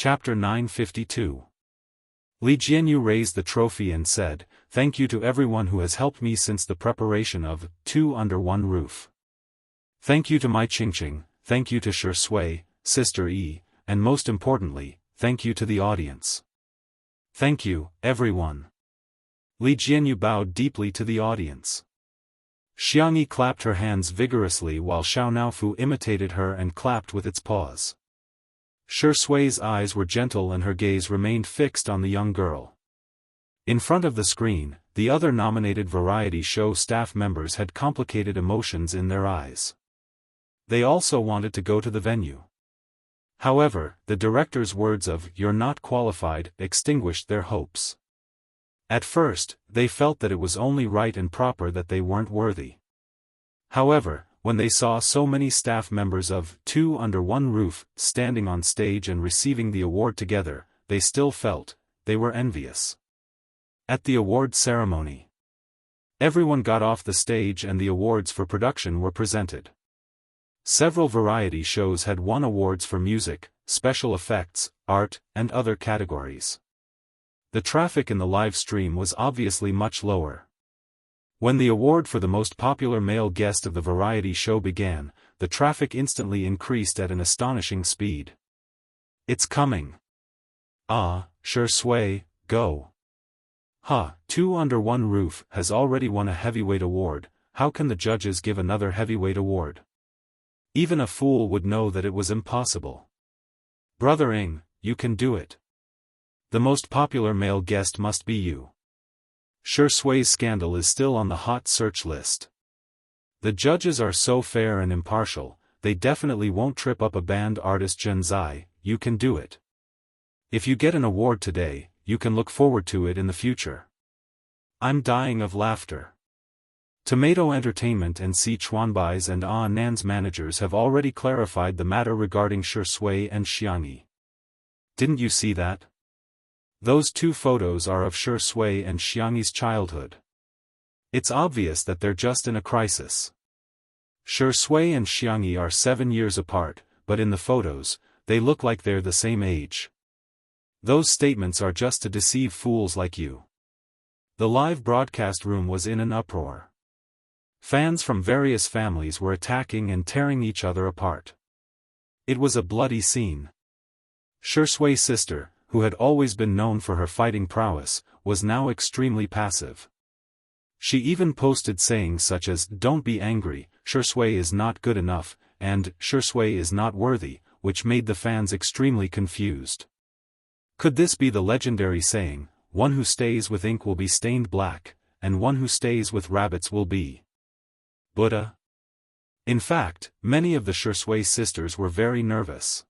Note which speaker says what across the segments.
Speaker 1: Chapter 952. Li Jianyu raised the trophy and said, "Thank you to everyone who has helped me since the preparation of Two Under One Roof. Thank you to my Qingqing, thank you to Shi Sui, Sister Yi, and most importantly, thank you to the audience. Thank you, everyone." Li Jianyu bowed deeply to the audience. Xiangyi clapped her hands vigorously while Xiao Naofu imitated her and clapped with its paws. Shi Sui's eyes were gentle and her gaze remained fixed on the young girl. In front of the screen, the other nominated variety show staff members had complicated emotions in their eyes. They also wanted to go to the venue. However, the director's words of "you're not qualified" extinguished their hopes. At first, they felt that it was only right and proper that they weren't worthy. However, when they saw so many staff members of Two Under One Roof standing on stage and receiving the award together, they still felt they were envious. At the award ceremony, everyone got off the stage and the awards for production were presented. Several variety shows had won awards for music, special effects, art, and other categories. The traffic in the live stream was obviously much lower. When the award for the most popular male guest of the variety show began, the traffic instantly increased at an astonishing speed. "It's coming. Ah, Shi Sui, go. Ha, Two Under One Roof has already won a heavyweight award, how can the judges give another heavyweight award? Even a fool would know that it was impossible. Brother Ing, you can do it. The most popular male guest must be you. Shi Sui's scandal is still on the hot search list. The judges are so fair and impartial, they definitely won't trip up a band artist Zhenzai, you can do it. If you get an award today, you can look forward to it in the future." I'm dying of laughter. Tomato Entertainment and Sichuanbai's and Nan's managers have already clarified the matter regarding Shi Sui and Xiangyi. Didn't you see that? Those two photos are of Shi Sui and Xiangyi's childhood. It's obvious that they're just in a crisis. Shi Sui and Xiangyi are 7 years apart, but in the photos, they look like they're the same age. Those statements are just to deceive fools like you. The live broadcast room was in an uproar. Fans from various families were attacking and tearing each other apart. It was a bloody scene. Shi Sui's sister, who had always been known for her fighting prowess, was now extremely passive. She even posted sayings such as "Don't be angry, Shi Sui is not good enough," and "Shi Sui is not worthy," which made the fans extremely confused. Could this be the legendary saying, "One who stays with ink will be stained black, and one who stays with rabbits will be Buddha"? In fact, many of the Shi Sui sisters were very nervous.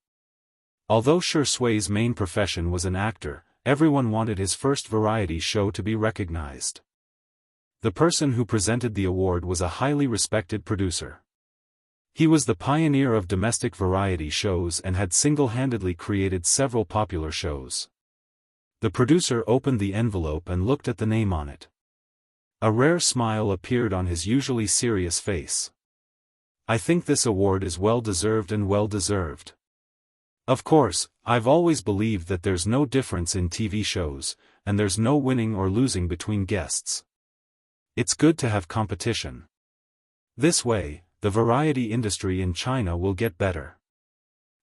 Speaker 1: Although Shi Sui's main profession was an actor, everyone wanted his first variety show to be recognized. The person who presented the award was a highly respected producer. He was the pioneer of domestic variety shows and had single-handedly created several popular shows. The producer opened the envelope and looked at the name on it. A rare smile appeared on his usually serious face. "I think this award is well-deserved and well-deserved. Of course, I've always believed that there's no difference in TV shows, and there's no winning or losing between guests. It's good to have competition. This way, the variety industry in China will get better.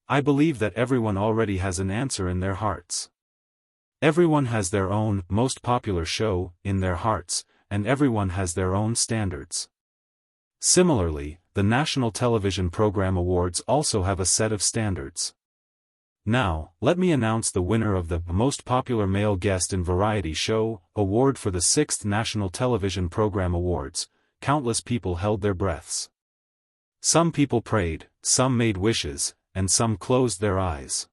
Speaker 1: I believe that everyone already has an answer in their hearts. Everyone has their own most popular show in their hearts, and everyone has their own standards. Similarly, the National Television Program Awards also have a set of standards. Now, let me announce the winner of the Most Popular Male Guest in Variety Show award for the 6th National Television Program Awards. Countless people held their breaths. Some people prayed, some made wishes, and some closed their eyes.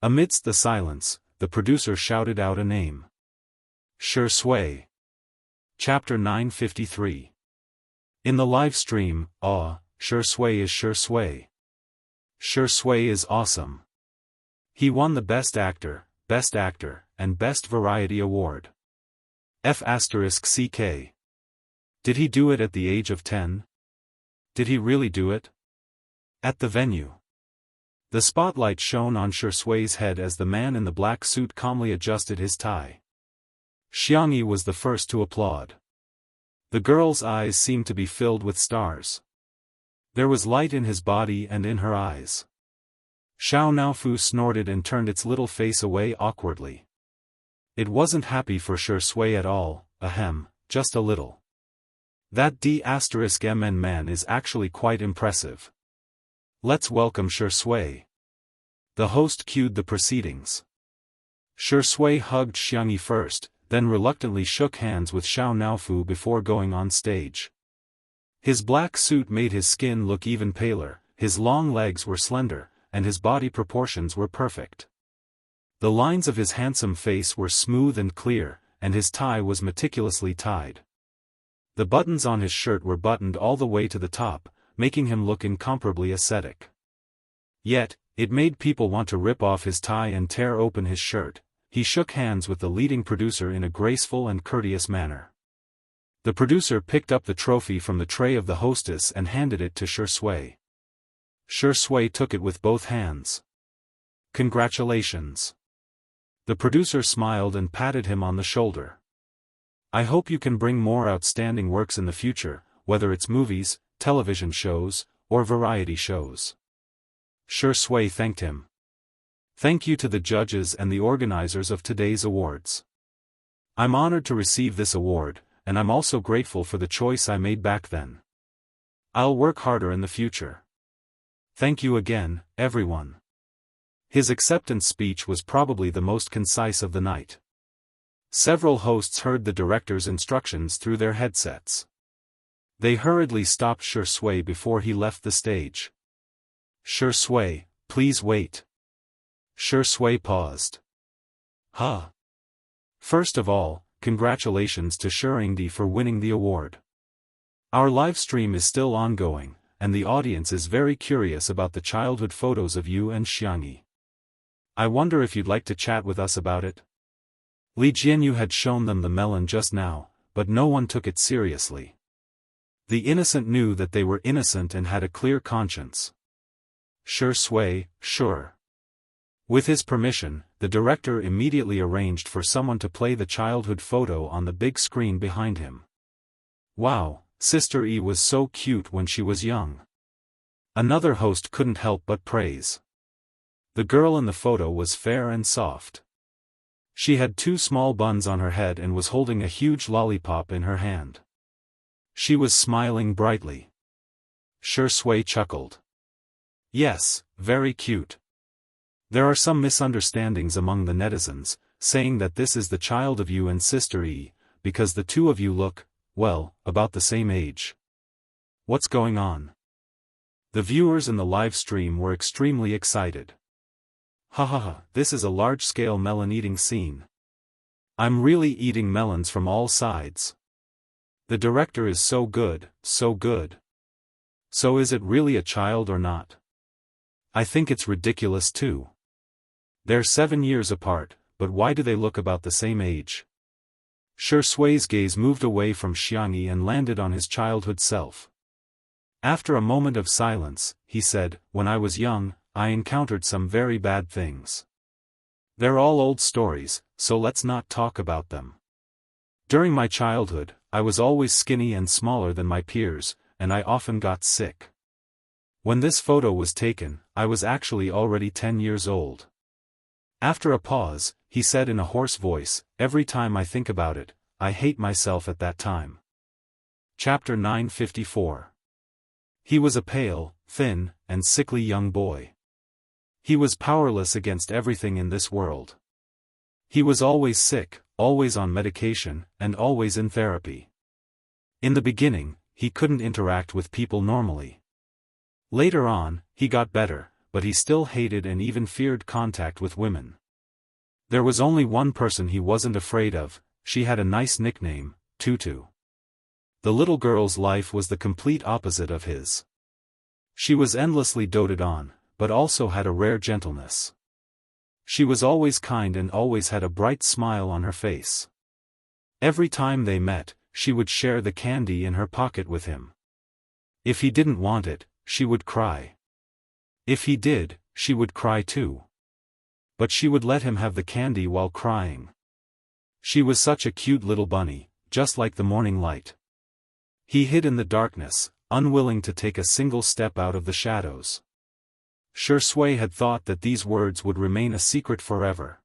Speaker 1: Amidst the silence, the producer shouted out a name. Shi Sui. Chapter 953. In the live stream, Shi Sui is Shi Sui. Shi Sui is awesome. He won the Best Actor, and Best Variety Award. F***ck. Did he do it at the age of 10? Did he really do it? At the venue. The spotlight shone on Shui's head as the man in the black suit calmly adjusted his tie. Xianxia was the first to applaud. The girl's eyes seemed to be filled with stars. There was light in his body and in her eyes. Xiao Naofu snorted and turned its little face away awkwardly. It wasn't happy for Shui at all, ahem, just a little. That D*MN man is actually quite impressive. Let's welcome Shui. The host cued the proceedings. Shui hugged Xianxia first, then reluctantly shook hands with Xiao Naofu before going on stage. His black suit made his skin look even paler, his long legs were slender, and his body proportions were perfect. The lines of his handsome face were smooth and clear, and his tie was meticulously tied. The buttons on his shirt were buttoned all the way to the top, making him look incomparably ascetic. Yet, it made people want to rip off his tie and tear open his shirt. He shook hands with the leading producer in a graceful and courteous manner. The producer picked up the trophy from the tray of the hostess and handed it to Shui. Shui took it with both hands. Congratulations. The producer smiled and patted him on the shoulder. I hope you can bring more outstanding works in the future, whether it's movies, television shows, or variety shows. Shui thanked him. Thank you to the judges and the organizers of today's awards. I'm honored to receive this award, and I'm also grateful for the choice I made back then. I'll work harder in the future. Thank you again, everyone. His acceptance speech was probably the most concise of the night. Several hosts heard the director's instructions through their headsets. They hurriedly stopped Shui before he left the stage. Shui, please wait. Shui paused. Huh. First of all, congratulations to Shuringdi for winning the award. Our live stream is still ongoing, and the audience is very curious about the childhood photos of you and Xianxia. I wonder if you'd like to chat with us about it? Li Jianyu had shown them the melon just now, but no one took it seriously. The innocent knew that they were innocent and had a clear conscience. Shui, sure. With his permission, the director immediately arranged for someone to play the childhood photo on the big screen behind him. Wow, Sister E was so cute when she was young. Another host couldn't help but praise. The girl in the photo was fair and soft. She had 2 small buns on her head and was holding a huge lollipop in her hand. She was smiling brightly. Shui chuckled. Yes, very cute. There are some misunderstandings among the netizens, saying that this is the child of you and Sister E, because the two of you look, well, about the same age. What's going on? The viewers in the live stream were extremely excited. Hahaha, this is a large-scale melon-eating scene. I'm really eating melons from all sides. The director is so good, so good. So is it really a child or not? I think it's ridiculous too. They're 7 years apart, but why do they look about the same age? Shui's gaze moved away from Xianxia and landed on his childhood self. After a moment of silence, he said, when I was young, I encountered some very bad things. They're all old stories, so let's not talk about them. During my childhood, I was always skinny and smaller than my peers, and I often got sick. When this photo was taken, I was actually already 10 years old. After a pause, he said in a hoarse voice, every time I think about it, I hate myself at that time. Chapter 954. He was a pale, thin, and sickly young boy. He was powerless against everything in this world. He was always sick, always on medication, and always in therapy. In the beginning, he couldn't interact with people normally. Later on, he got better, but he still hated and even feared contact with women. There was only one person he wasn't afraid of. She had a nice nickname, Tutu. The little girl's life was the complete opposite of his. She was endlessly doted on, but also had a rare gentleness. She was always kind and always had a bright smile on her face. Every time they met, she would share the candy in her pocket with him. If he didn't want it, she would cry. If he did, she would cry too. But she would let him have the candy while crying. She was such a cute little bunny, just like the morning light. He hid in the darkness, unwilling to take a single step out of the shadows. Shui had thought that these words would remain a secret forever.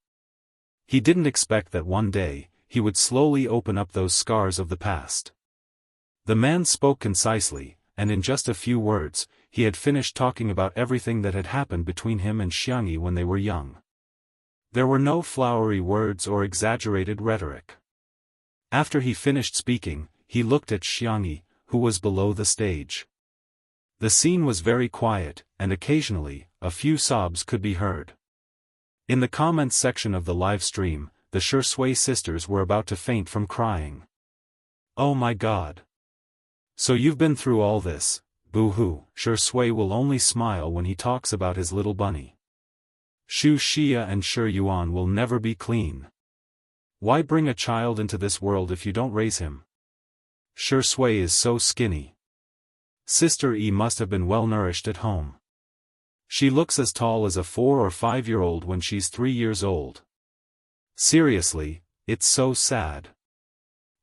Speaker 1: He didn't expect that one day, he would slowly open up those scars of the past. The man spoke concisely, and in just a few words, he had finished talking about everything that had happened between him and Xiangyi when they were young. There were no flowery words or exaggerated rhetoric. After he finished speaking, he looked at Xiangyi, who was below the stage. The scene was very quiet, and occasionally, a few sobs could be heard. In the comments section of the live stream, the Shui sisters were about to faint from crying. Oh my God! So you've been through all this, boo-hoo. Shui will only smile when he talks about his little bunny. Shu Xia and Shi Yuan will never be clean. Why bring a child into this world if you don't raise him? Shui is so skinny. Sister E must have been well nourished at home. She looks as tall as a 4 or 5-year-old when she's 3 years old. Seriously, it's so sad.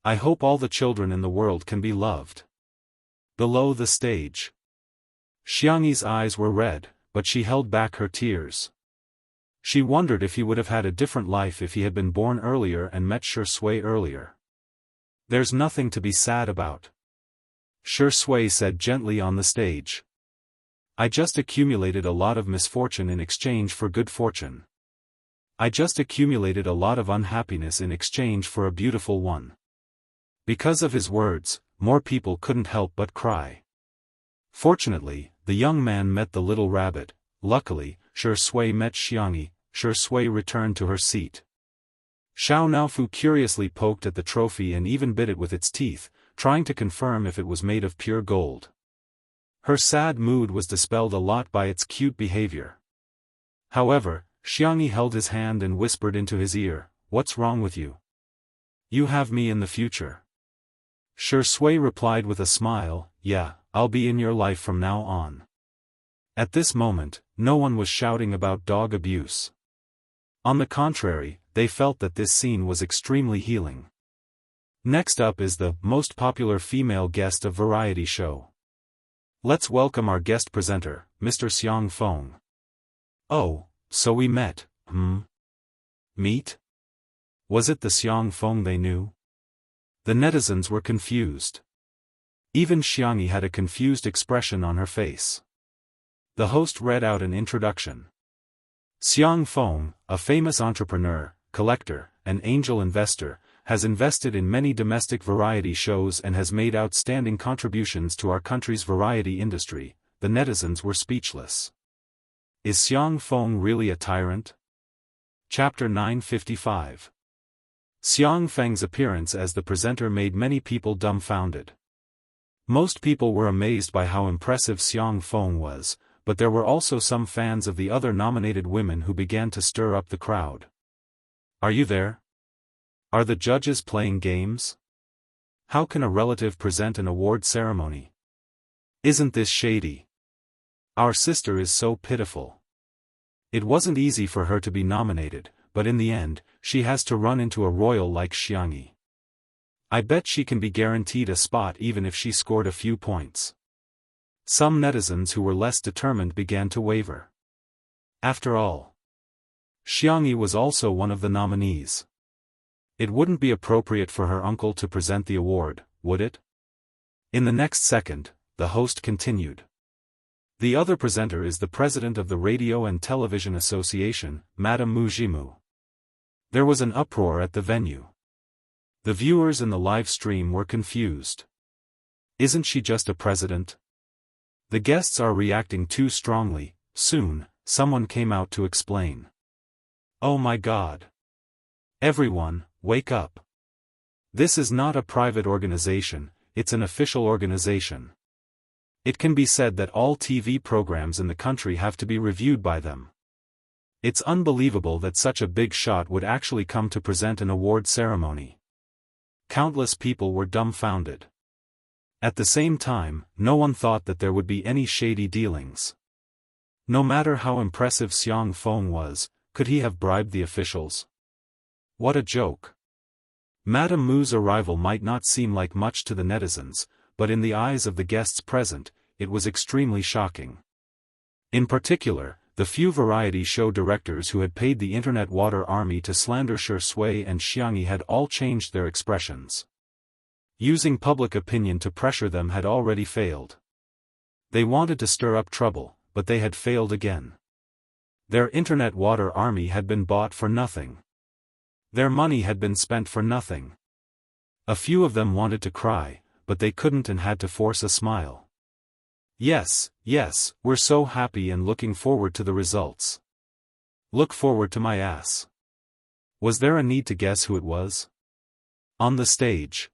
Speaker 1: I hope all the children in the world can be loved. Below the stage. Xiangyi's eyes were red, but she held back her tears. She wondered if he would have had a different life if he had been born earlier and met Shui earlier. There's nothing to be sad about. Shui said gently on the stage. I just accumulated a lot of misfortune in exchange for good fortune. I just accumulated a lot of unhappiness in exchange for a beautiful one. Because of his words, more people couldn't help but cry. Fortunately, the young man met the little rabbit. Luckily, Shui met Xiangyi. Shui returned to her seat. Xiao Naofu curiously poked at the trophy and even bit it with its teeth, trying to confirm if it was made of pure gold. Her sad mood was dispelled a lot by its cute behavior. However, Xiangyi held his hand and whispered into his ear, "What's wrong with you? You have me in the future." Shui replied with a smile, "Yeah, I'll be in your life from now on." At this moment, no one was shouting about dog abuse. On the contrary, they felt that this scene was extremely healing. Next up is the most popular female guest of variety show. Let's welcome our guest presenter, Mr. Xiang Feng. Oh, so we met, Meet? Was it the Xiang Feng they knew? The netizens were confused. Even Xiangyi had a confused expression on her face. The host read out an introduction. Xiang Feng, a famous entrepreneur, collector, and angel investor, has invested in many domestic variety shows and has made outstanding contributions to our country's variety industry. The netizens were speechless. Is Xiang Feng really a tyrant? Chapter 955. Xiang Feng's appearance as the presenter made many people dumbfounded. Most people were amazed by how impressive Xiang Feng was, but there were also some fans of the other nominated women who began to stir up the crowd. Are you there? Are the judges playing games? How can a relative present an award ceremony? Isn't this shady? Our sister is so pitiful. It wasn't easy for her to be nominated, but in the end, she has to run into a royal like Xiangyi. I bet she can be guaranteed a spot even if she scored a few points. Some netizens who were less determined began to waver. After all, Xiangyi was also one of the nominees. It wouldn't be appropriate for her uncle to present the award, would it? In the next second, the host continued. The other presenter is the president of the Radio and Television Association, Madame Mu Jimu. There was an uproar at the venue. The viewers in the live stream were confused. Isn't she just a president? The guests are reacting too strongly. Soon, someone came out to explain. Oh my God! Everyone, wake up! This is not a private organization, it's an official organization. It can be said that all TV programs in the country have to be reviewed by them. It's unbelievable that such a big shot would actually come to present an award ceremony. Countless people were dumbfounded. At the same time, no one thought that there would be any shady dealings. No matter how impressive Xiang Feng was, could he have bribed the officials? What a joke. Madame Mu's arrival might not seem like much to the netizens, but in the eyes of the guests present, it was extremely shocking. In particular, the few variety show directors who had paid the internet water army to slander Shui and Xiangyi had all changed their expressions. Using public opinion to pressure them had already failed. They wanted to stir up trouble, but they had failed again. Their internet water army had been bought for nothing. Their money had been spent for nothing. A few of them wanted to cry, but they couldn't and had to force a smile. Yes, yes, we're so happy and looking forward to the results. Look forward to my ass. Was there a need to guess who it was? On the stage.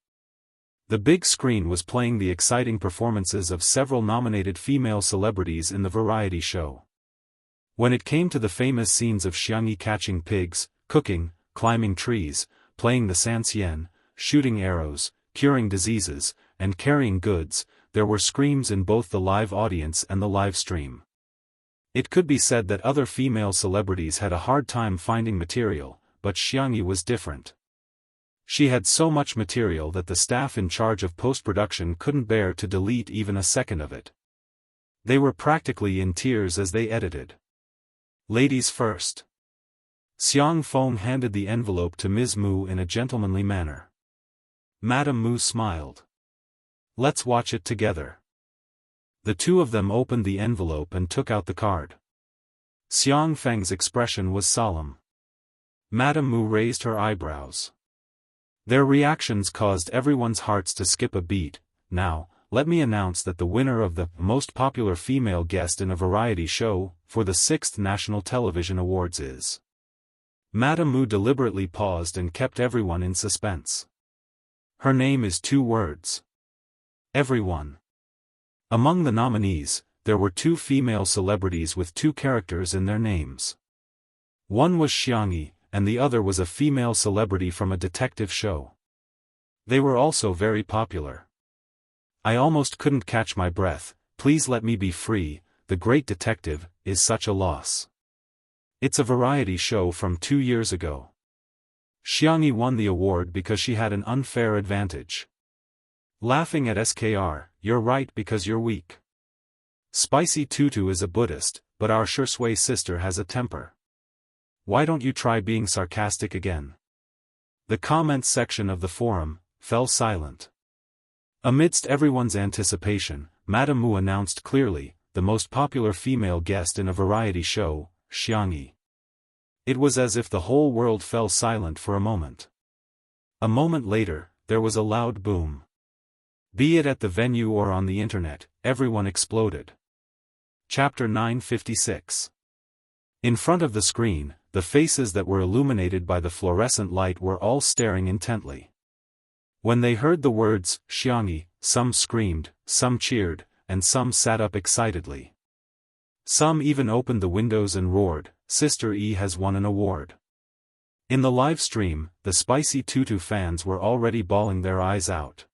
Speaker 1: The big screen was playing the exciting performances of several nominated female celebrities in the variety show. When it came to the famous scenes of Xiangyi catching pigs, cooking, climbing trees, playing the sanxian, shooting arrows, curing diseases, and carrying goods, there were screams in both the live audience and the live stream. It could be said that other female celebrities had a hard time finding material, but Xiangyi was different. She had so much material that the staff in charge of post-production couldn't bear to delete even a second of it. They were practically in tears as they edited. Ladies first. Xiang Feng handed the envelope to Ms. Mu in a gentlemanly manner. Madame Mu smiled. Let's watch it together. The two of them opened the envelope and took out the card. Xiang Feng's expression was solemn. Madame Mu raised her eyebrows. Their reactions caused everyone's hearts to skip a beat. Now, let me announce that the winner of the most popular female guest in a variety show for the 6th National Television Awards is. Madame Mu deliberately paused and kept everyone in suspense. Her name is 2 words. Everyone. Among the nominees, there were 2 female celebrities with 2 characters in their names. One was Xiangyi, and the other was a female celebrity from a detective show. They were also very popular. I almost couldn't catch my breath. Please let me be free, the great detective, is such a loss. It's a variety show from 2 years ago. Xiangyi won the award because she had an unfair advantage. Laughing at SKR, you're right because you're weak. Spicy Tutu is a Buddhist, but our Shui sister has a temper. Why don't you try being sarcastic again? The comments section of the forum fell silent. Amidst everyone's anticipation, Madame Mu announced clearly, the most popular female guest in a variety show, Xiangyi. It was as if the whole world fell silent for a moment. A moment later, there was a loud boom. Be it at the venue or on the internet, everyone exploded. Chapter 956. In front of the screen, the faces that were illuminated by the fluorescent light were all staring intently. When they heard the words, Xiangyi, some screamed, some cheered, and some sat up excitedly. Some even opened the windows and roared, Sister E has won an award. In the live stream, the Spicy Tutu fans were already bawling their eyes out.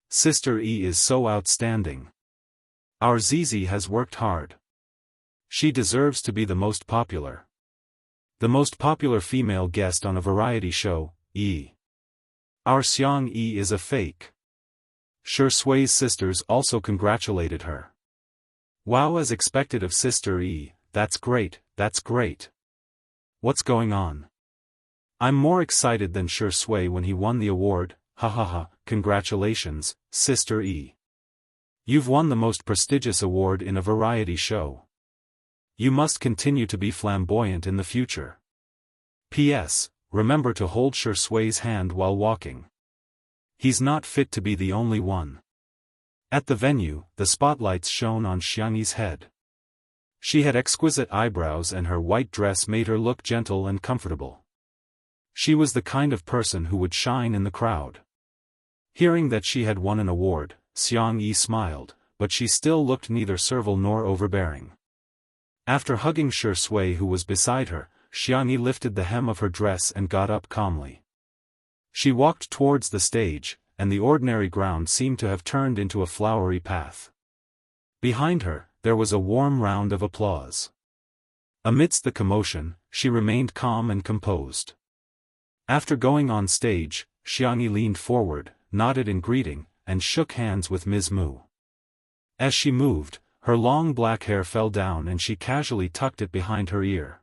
Speaker 1: Sister E is so outstanding. Our Zizi has worked hard. She deserves to be the most popular. The most popular female guest on a variety show, E. Our Xiang E is a fake. Shui's sisters also congratulated her. Wow, as expected of Sister E, that's great, that's great. What's going on? I'm more excited than Shui when he won the award, ha ha ha, congratulations, Sister E. You've won the most prestigious award in a variety show. You must continue to be flamboyant in the future. P.S. Remember to hold Shui's hand while walking. He's not fit to be the only one. At the venue, the spotlights shone on Xiangyi's head. She had exquisite eyebrows and her white dress made her look gentle and comfortable. She was the kind of person who would shine in the crowd. Hearing that she had won an award, Xiangyi smiled, but she still looked neither servile nor overbearing. After hugging Shui who was beside her, Xiangyi lifted the hem of her dress and got up calmly. She walked towards the stage, and the ordinary ground seemed to have turned into a flowery path. Behind her, there was a warm round of applause. Amidst the commotion, she remained calm and composed. After going on stage, Xianxia leaned forward, nodded in greeting, and shook hands with Ms. Mu. As she moved, her long black hair fell down and she casually tucked it behind her ear.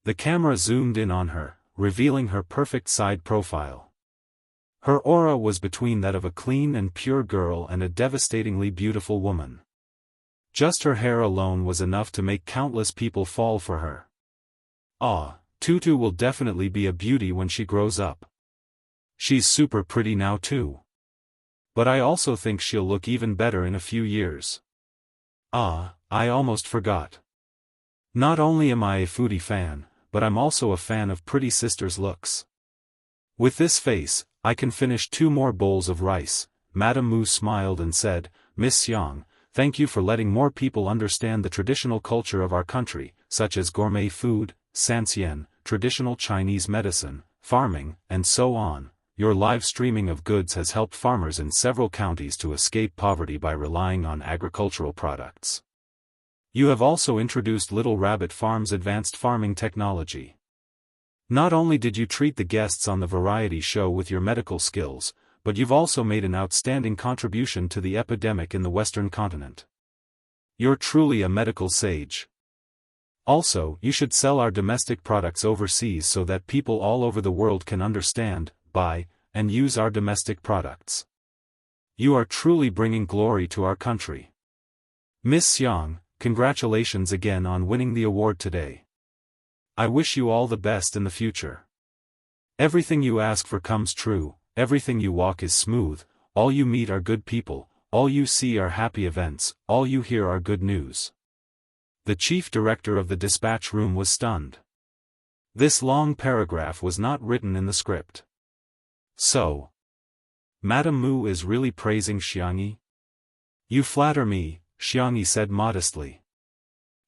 Speaker 1: The camera zoomed in on her, revealing her perfect side profile. Her aura was between that of a clean and pure girl and a devastatingly beautiful woman. Just her hair alone was enough to make countless people fall for her. Ah, Tutu will definitely be a beauty when she grows up. She's super pretty now too. But I also think she'll look even better in a few years. Ah, I almost forgot. Not only am I a foodie fan, but I'm also a fan of pretty sisters' looks. With this face, I can finish 2 more bowls of rice. Madame Mu smiled and said, Miss Xiang, thank you for letting more people understand the traditional culture of our country, such as gourmet food, sanxian, traditional Chinese medicine, farming, and so on. Your live streaming of goods has helped farmers in several counties to escape poverty by relying on agricultural products. You have also introduced Little Rabbit Farm's advanced farming technology. Not only did you treat the guests on the variety show with your medical skills, but you've also made an outstanding contribution to the epidemic in the Western continent. You're truly a medical sage. Also, you should sell our domestic products overseas so that people all over the world can understand, buy, and use our domestic products. You are truly bringing glory to our country. Miss Xiang, congratulations again on winning the award today. I wish you all the best in the future. Everything you ask for comes true, everything you walk is smooth, all you meet are good people, all you see are happy events, all you hear are good news. The chief director of the dispatch room was stunned. This long paragraph was not written in the script. So, Madame Mu is really praising Xianxia? You flatter me, Xianxia said modestly.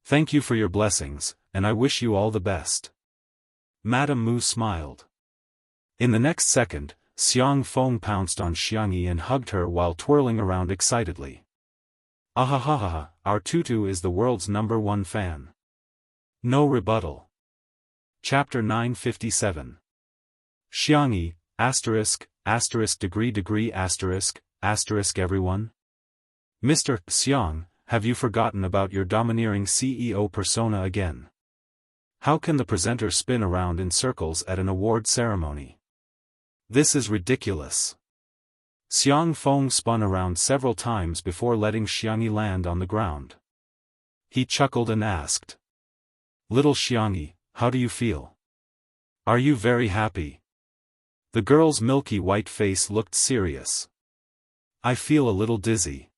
Speaker 1: Thank you for your blessings, and I wish you all the best. Madame Mu smiled. In the next second, Xiang Feng pounced on Xianxia and hugged her while twirling around excitedly. Ahahaha, our Tutu is the world's #1 fan. No rebuttal. Chapter 957. Xianxia, ****, everyone? Mr. Xiang, have you forgotten about your domineering CEO persona again? How can the presenter spin around in circles at an award ceremony? This is ridiculous. Xiang Feng spun around several times before letting Xianxia land on the ground. He chuckled and asked. Little Xianxia, how do you feel? Are you very happy? The girl's milky white face looked serious. I feel a little dizzy.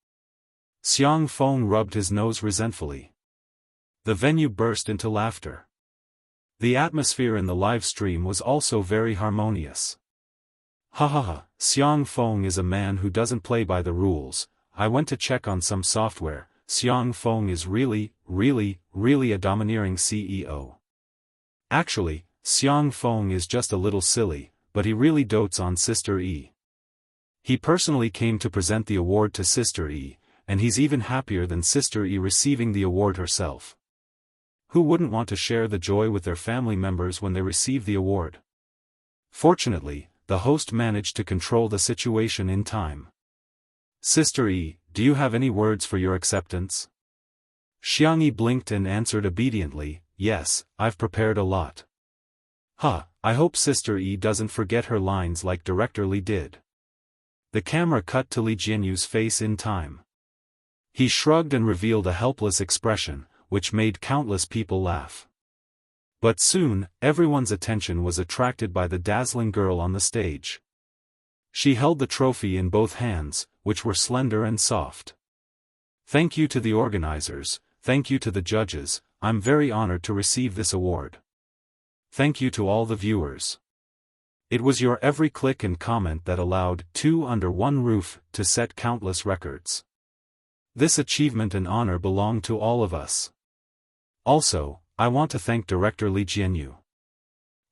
Speaker 1: Xiang Feng rubbed his nose resentfully. The venue burst into laughter. The atmosphere in the live stream was also very harmonious. Hahaha, Xiang Feng is a man who doesn't play by the rules. I went to check on some software. Xiang Feng is really a domineering CEO. Actually, Xiang Feng is just a little silly, but he really dotes on Sister E. He personally came to present the award to Sister E, and he's even happier than Sister E receiving the award herself. Who wouldn't want to share the joy with their family members when they receive the award? Fortunately, the host managed to control the situation in time. Sister E, do you have any words for your acceptance? Xianxia blinked and answered obediently, yes, I've prepared a lot. I hope Sister E doesn't forget her lines like Director Li did. The camera cut to Li Jianyu's face in time. He shrugged and revealed a helpless expression, which made countless people laugh. But soon, everyone's attention was attracted by the dazzling girl on the stage. She held the trophy in both hands, which were slender and soft. Thank you to the organizers, thank you to the judges, I'm very honored to receive this award. Thank you to all the viewers. It was your every click and comment that allowed Two Under One Roof to set countless records. This achievement and honor belong to all of us. Also, I want to thank Director Li Jianyu.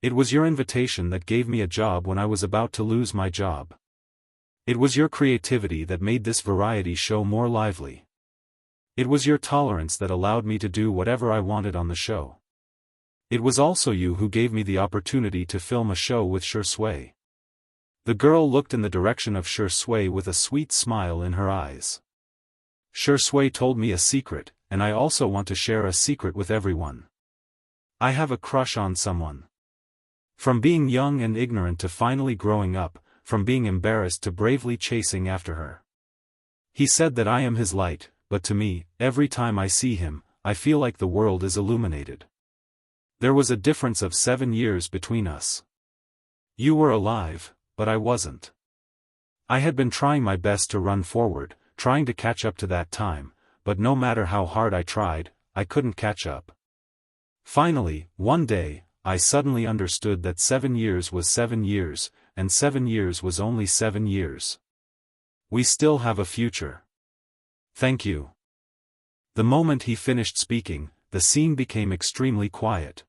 Speaker 1: It was your invitation that gave me a job when I was about to lose my job. It was your creativity that made this variety show more lively. It was your tolerance that allowed me to do whatever I wanted on the show. It was also you who gave me the opportunity to film a show with Shui. The girl looked in the direction of Shui with a sweet smile in her eyes. Shui told me a secret, and I also want to share a secret with everyone. I have a crush on someone. From being young and ignorant to finally growing up, from being embarrassed to bravely chasing after her. He said that I am his light, but to me, every time I see him, I feel like the world is illuminated. There was a difference of 7 years between us. You were alive, but I wasn't. I had been trying my best to run forward, trying to catch up to that time, but no matter how hard I tried, I couldn't catch up. Finally, one day, I suddenly understood that 7 years was 7 years, and 7 years was only 7 years. We still have a future. Thank you. The moment he finished speaking, the scene became extremely quiet.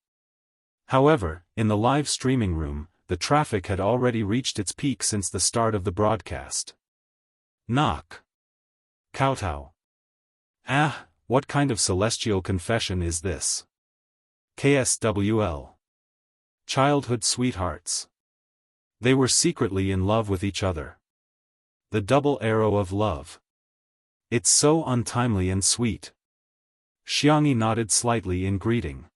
Speaker 1: However, in the live streaming room, the traffic had already reached its peak since the start of the broadcast. Knock. Kowtow. Ah, what kind of celestial confession is this? KSWL. Childhood sweethearts. They were secretly in love with each other. The double arrow of love. It's so untimely and sweet. Xianxia nodded slightly in greeting.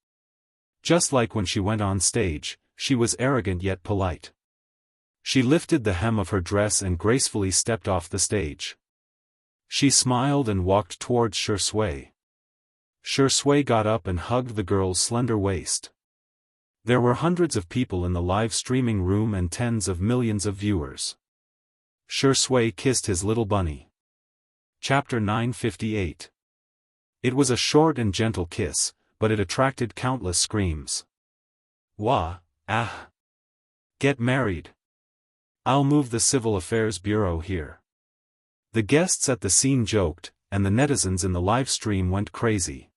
Speaker 1: Just like when she went on stage, she was arrogant yet polite. She lifted the hem of her dress and gracefully stepped off the stage. She smiled and walked towards Shui. Shui got up and hugged the girl's slender waist. There were hundreds of people in the live streaming room and tens of millions of viewers. Shui kissed his little bunny. Chapter 958. It was a short and gentle kiss, but it attracted countless screams. Wah, ah. Get married. I'll move the Civil Affairs Bureau here. The guests at the scene joked, and the netizens in the live stream went crazy.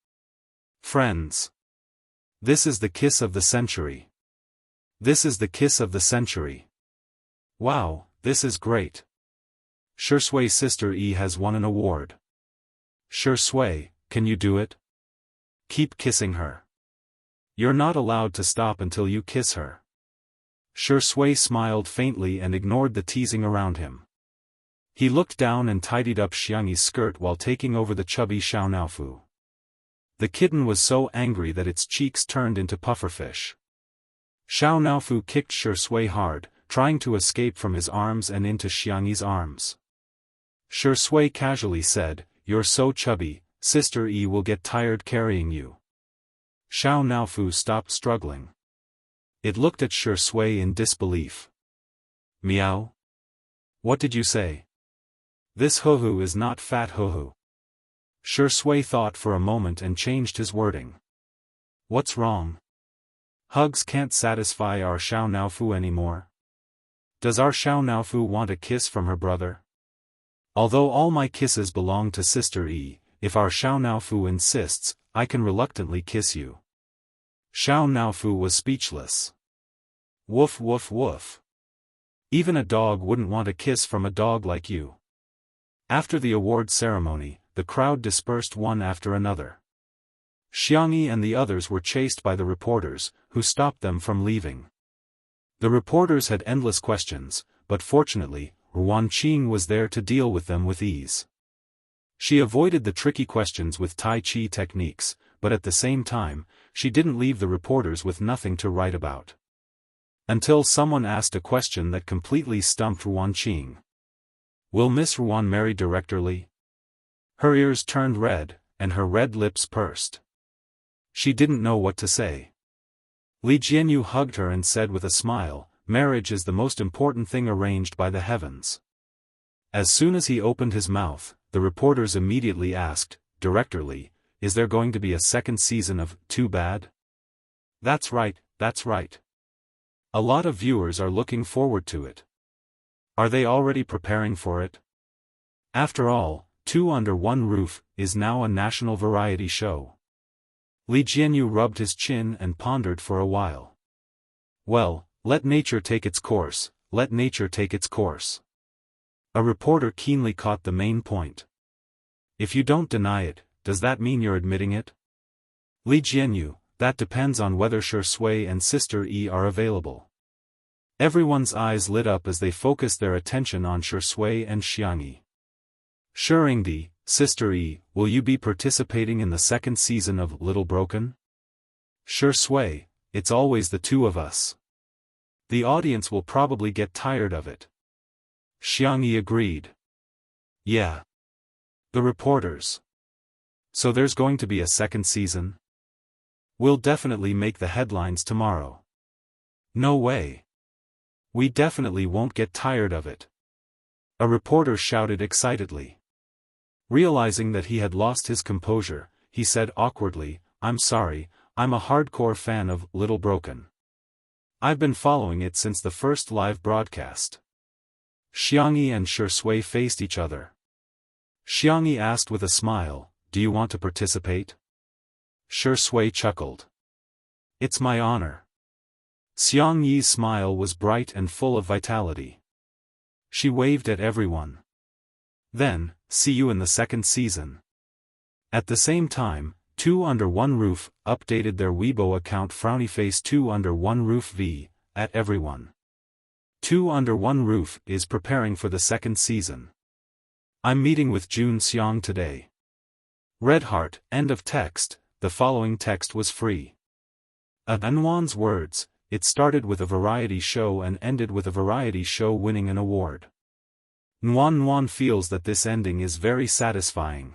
Speaker 1: Friends. This is the kiss of the century. This is the kiss of the century. Wow, this is great. Shui's sister E has won an award. Shui, can you do it? Keep kissing her. You're not allowed to stop until you kiss her. Shui smiled faintly and ignored the teasing around him. He looked down and tidied up Xiangyi's skirt while taking over the chubby Xiaonaofu. The kitten was so angry that its cheeks turned into pufferfish. Xiaonaofu kicked Shui hard, trying to escape from his arms and into Xiangyi's arms. Shui casually said, "You're so chubby, Sister E will get tired carrying you." Xiaonaofu stopped struggling. It looked at Shui in disbelief. Meow? What did you say? This Huhu is not fat Huhu. Shui thought for a moment and changed his wording. What's wrong? Hugs can't satisfy our Xiaonaofu anymore. Does our Xiaonaofu want a kiss from her brother? Although all my kisses belong to Sister E, if our Xiaonaofu insists, I can reluctantly kiss you. Xiaonaofu was speechless. Woof woof woof. Even a dog wouldn't want a kiss from a dog like you. After the award ceremony, the crowd dispersed one after another. Xiangyi and the others were chased by the reporters, who stopped them from leaving. The reporters had endless questions, but fortunately, Ruan Qing was there to deal with them with ease. She avoided the tricky questions with Tai Chi techniques, but at the same time, she didn't leave the reporters with nothing to write about. Until someone asked a question that completely stumped Ruan Qing. Will Miss Ruan marry Director Li? Her ears turned red, and her red lips pursed. She didn't know what to say. Li Jianyu hugged her and said with a smile, "Marriage is the most important thing arranged by the heavens." As soon as he opened his mouth, the reporters immediately asked, "Director Li, is there going to be a second season of Too Bad?" That's right, that's right. A lot of viewers are looking forward to it. Are they already preparing for it? After all, Two Under One Roof is now a national variety show. Li Jianyu rubbed his chin and pondered for a while. Well, let nature take its course, let nature take its course. A reporter keenly caught the main point. If you don't deny it, does that mean you're admitting it? Li Jianyu, that depends on whether Shi Sui and Sister Yi are available. Everyone's eyes lit up as they focused their attention on Shi Sui and Xiangyi. Shiringdi, Sister Yi, will you be participating in the second season of Little Broken? Shi Sui, it's always the two of us. The audience will probably get tired of it. Xiangyi agreed. Yeah. The reporters. So there's going to be a second season? We'll definitely make the headlines tomorrow. No way. We definitely won't get tired of it. A reporter shouted excitedly. Realizing that he had lost his composure, he said awkwardly, I'm sorry, I'm a hardcore fan of Little Broken. I've been following it since the first live broadcast. Xiangyi and Shi Sui faced each other. Xiangyi asked with a smile, do you want to participate? Shi Sui chuckled. It's my honor. Xiangyi's smile was bright and full of vitality. She waved at everyone. Then, see you in the second season. At the same time, Two Under One Roof updated their Weibo account Frownyface 2 Under One Roof V, at everyone. Two Under One Roof is preparing for the second season. I'm meeting with Jun Xiang today. Red heart, end of text. The following text was free. Anwan's words, it started with a variety show and ended with a variety show winning an award. Nwan feels that this ending is very satisfying.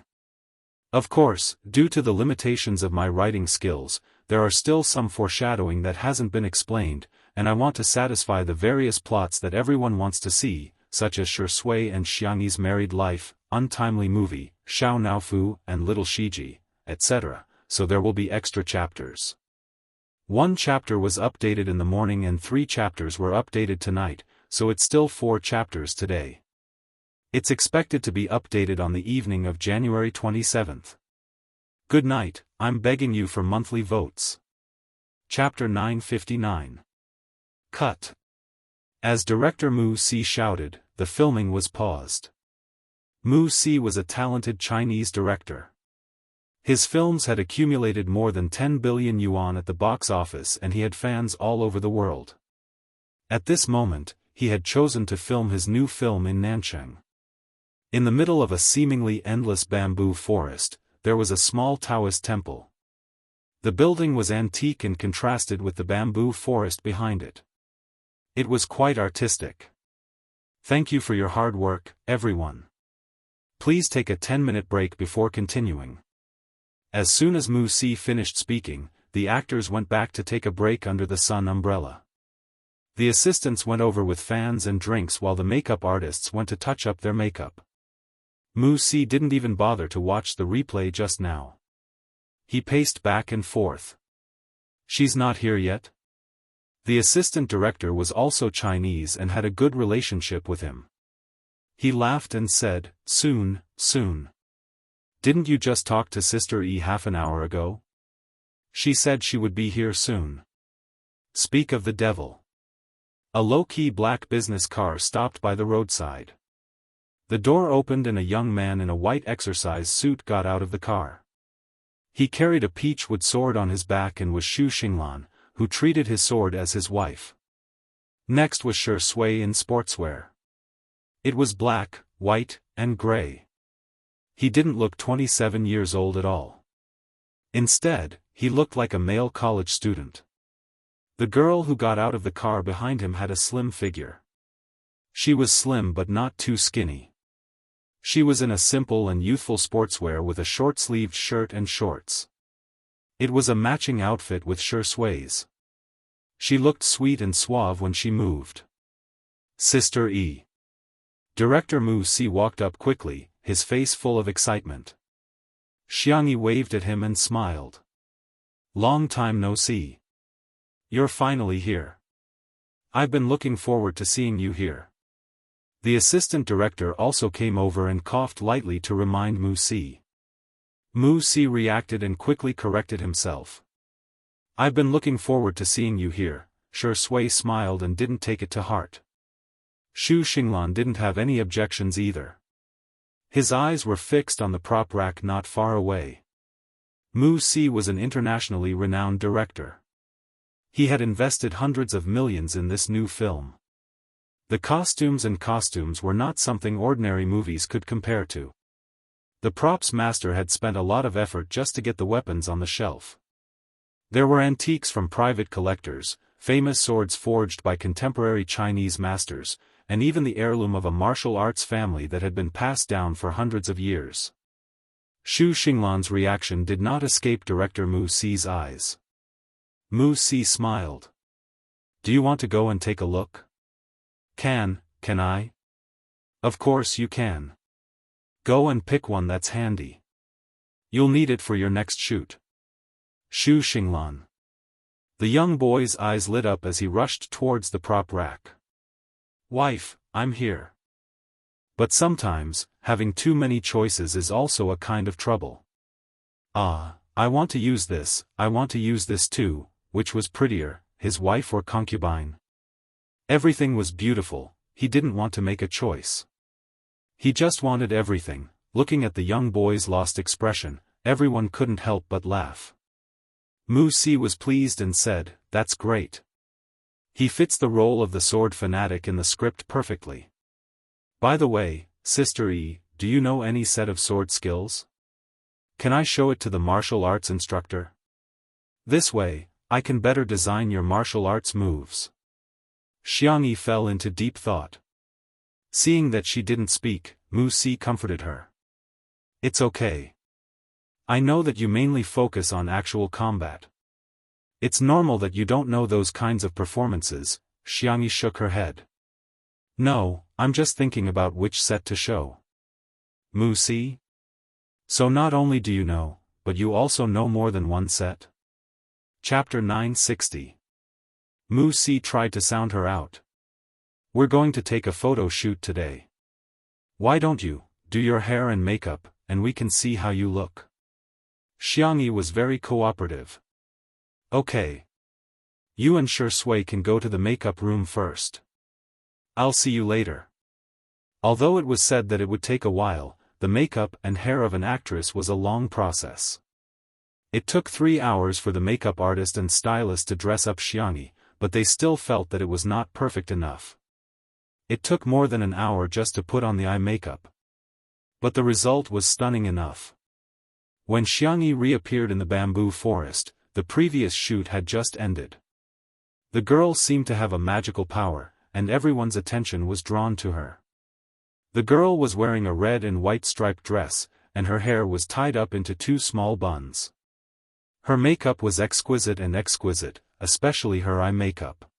Speaker 1: Of course, due to the limitations of my writing skills, there are still some foreshadowing that hasn't been explained, and I want to satisfy the various plots that everyone wants to see, such as Shi Sui and Xiangyi's married life, untimely movie, Xiao Naofu and Little Shiji, etc., so there will be extra chapters. One chapter was updated in the morning and 3 chapters were updated tonight, so it's still 4 chapters today. It's expected to be updated on the evening of January 27th. Good night, I'm begging you for monthly votes. Chapter 959. Cut. As director Mu Si shouted, the filming was paused. Mu Si was a talented Chinese director. His films had accumulated more than 10 billion yuan at the box office and he had fans all over the world. At this moment, he had chosen to film his new film in Nanchang. In the middle of a seemingly endless bamboo forest, there was a small Taoist temple. The building was antique and contrasted with the bamboo forest behind it. It was quite artistic. Thank you for your hard work, everyone. Please take a 10-minute break before continuing. As soon as Mu Si finished speaking, the actors went back to take a break under the sun umbrella. The assistants went over with fans and drinks while the makeup artists went to touch up their makeup. Mu Si didn't even bother to watch the replay just now. He paced back and forth. She's not here yet? The assistant director was also Chinese and had a good relationship with him. He laughed and said, soon, soon. Didn't you just talk to Sister Yi half an hour ago? She said she would be here soon. Speak of the devil. A low-key black business car stopped by the roadside. The door opened and a young man in a white exercise suit got out of the car. He carried a peachwood sword on his back and was Xu Xinglan, who treated his sword as his wife. Next was Shi Sui in sportswear. It was black, white, and gray. He didn't look 27 years old at all. Instead, he looked like a male college student. The girl who got out of the car behind him had a slim figure. She was slim but not too skinny. She was in a simple and youthful sportswear with a short-sleeved shirt and shorts. It was a matching outfit with Shi Sui's. She looked sweet and suave when she moved. Sister Yi. Director Mu Si walked up quickly, his face full of excitement. Xiangyi waved at him and smiled. Long time no see. You're finally here. I've been looking forward to seeing you here. The assistant director also came over and coughed lightly to remind Mu Si. Mu Si reacted and quickly corrected himself. I've been looking forward to seeing you here. Shi Sui smiled and didn't take it to heart. Xu Xinglan didn't have any objections either. His eyes were fixed on the prop rack not far away. Mu Si was an internationally renowned director. He had invested hundreds of millions in this new film. The costumes were not something ordinary movies could compare to. The props master had spent a lot of effort just to get the weapons on the shelf. There were antiques from private collectors, famous swords forged by contemporary Chinese masters, and even the heirloom of a martial arts family that had been passed down for hundreds of years. Xu Xinglan's reaction did not escape director Mu Si's eyes. Mu Si smiled. "Do you want to go and take a look?" Can I? Of course you can. Go and pick one that's handy. You'll need it for your next shoot. Xu Xinglan. The young boy's eyes lit up as he rushed towards the prop rack. "Wife, I'm here." But sometimes, having too many choices is also a kind of trouble. I want to use this, I want to use this too. Which was prettier, his wife or concubine? Everything was beautiful, he didn't want to make a choice. He just wanted everything. Looking at the young boy's lost expression, everyone couldn't help but laugh. Mu Si was pleased and said, "That's great. He fits the role of the sword fanatic in the script perfectly. By the way, Sister E, do you know any set of sword skills? Can I show it to the martial arts instructor? This way, I can better design your martial arts moves." Xiangyi fell into deep thought. Seeing that she didn't speak, Mu Si comforted her. "It's okay. I know that you mainly focus on actual combat. It's normal that you don't know those kinds of performances." Xiangyi shook her head. "No, I'm just thinking about which set to show." Mu Si? So not only do you know, but you also know more than one set? Chapter 960. Mu Si tried to sound her out. "We're going to take a photo shoot today. Why don't you do your hair and makeup, and we can see how you look?" Xiangyi was very cooperative. "Okay. You and Shui can go to the makeup room first. I'll see you later." Although it was said that it would take a while, the makeup and hair of an actress was a long process. It took 3 hours for the makeup artist and stylist to dress up Xiangyi, but they still felt that it was not perfect enough. It took more than an hour just to put on the eye makeup. But the result was stunning enough. When Xiangyi reappeared in the bamboo forest, the previous shoot had just ended. The girl seemed to have a magical power, and everyone's attention was drawn to her. The girl was wearing a red and white striped dress, and her hair was tied up into 2 small buns. Her makeup was exquisite, especially her eye makeup.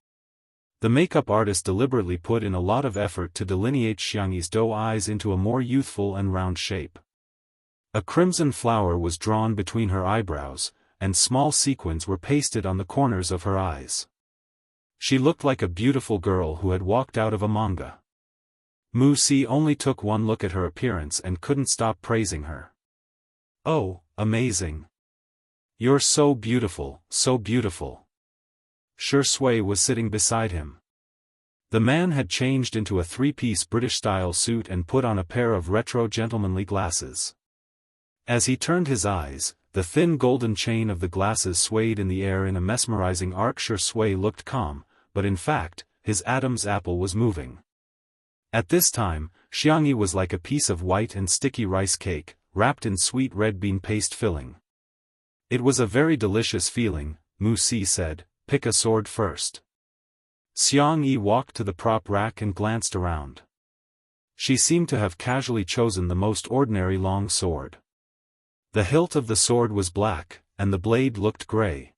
Speaker 1: The makeup artist deliberately put in a lot of effort to delineate Xiangyi's doe eyes into a more youthful and round shape. A crimson flower was drawn between her eyebrows, and small sequins were pasted on the corners of her eyes. She looked like a beautiful girl who had walked out of a manga. Mu Si only took one look at her appearance and couldn't stop praising her. "Oh, amazing. You're so beautiful, so beautiful." Shui was sitting beside him. The man had changed into a 3-piece British-style suit and put on a pair of retro gentlemanly glasses. As he turned his eyes, the thin golden chain of the glasses swayed in the air in a mesmerizing arc. Shui looked calm, but in fact, his Adam's apple was moving. At this time, Xiangyi was like a piece of white and sticky rice cake, wrapped in sweet red bean paste filling. "It was a very delicious feeling," Mu Si said. "Pick a sword first." Xiangyi walked to the prop rack and glanced around. She seemed to have casually chosen the most ordinary long sword. The hilt of the sword was black, and the blade looked gray.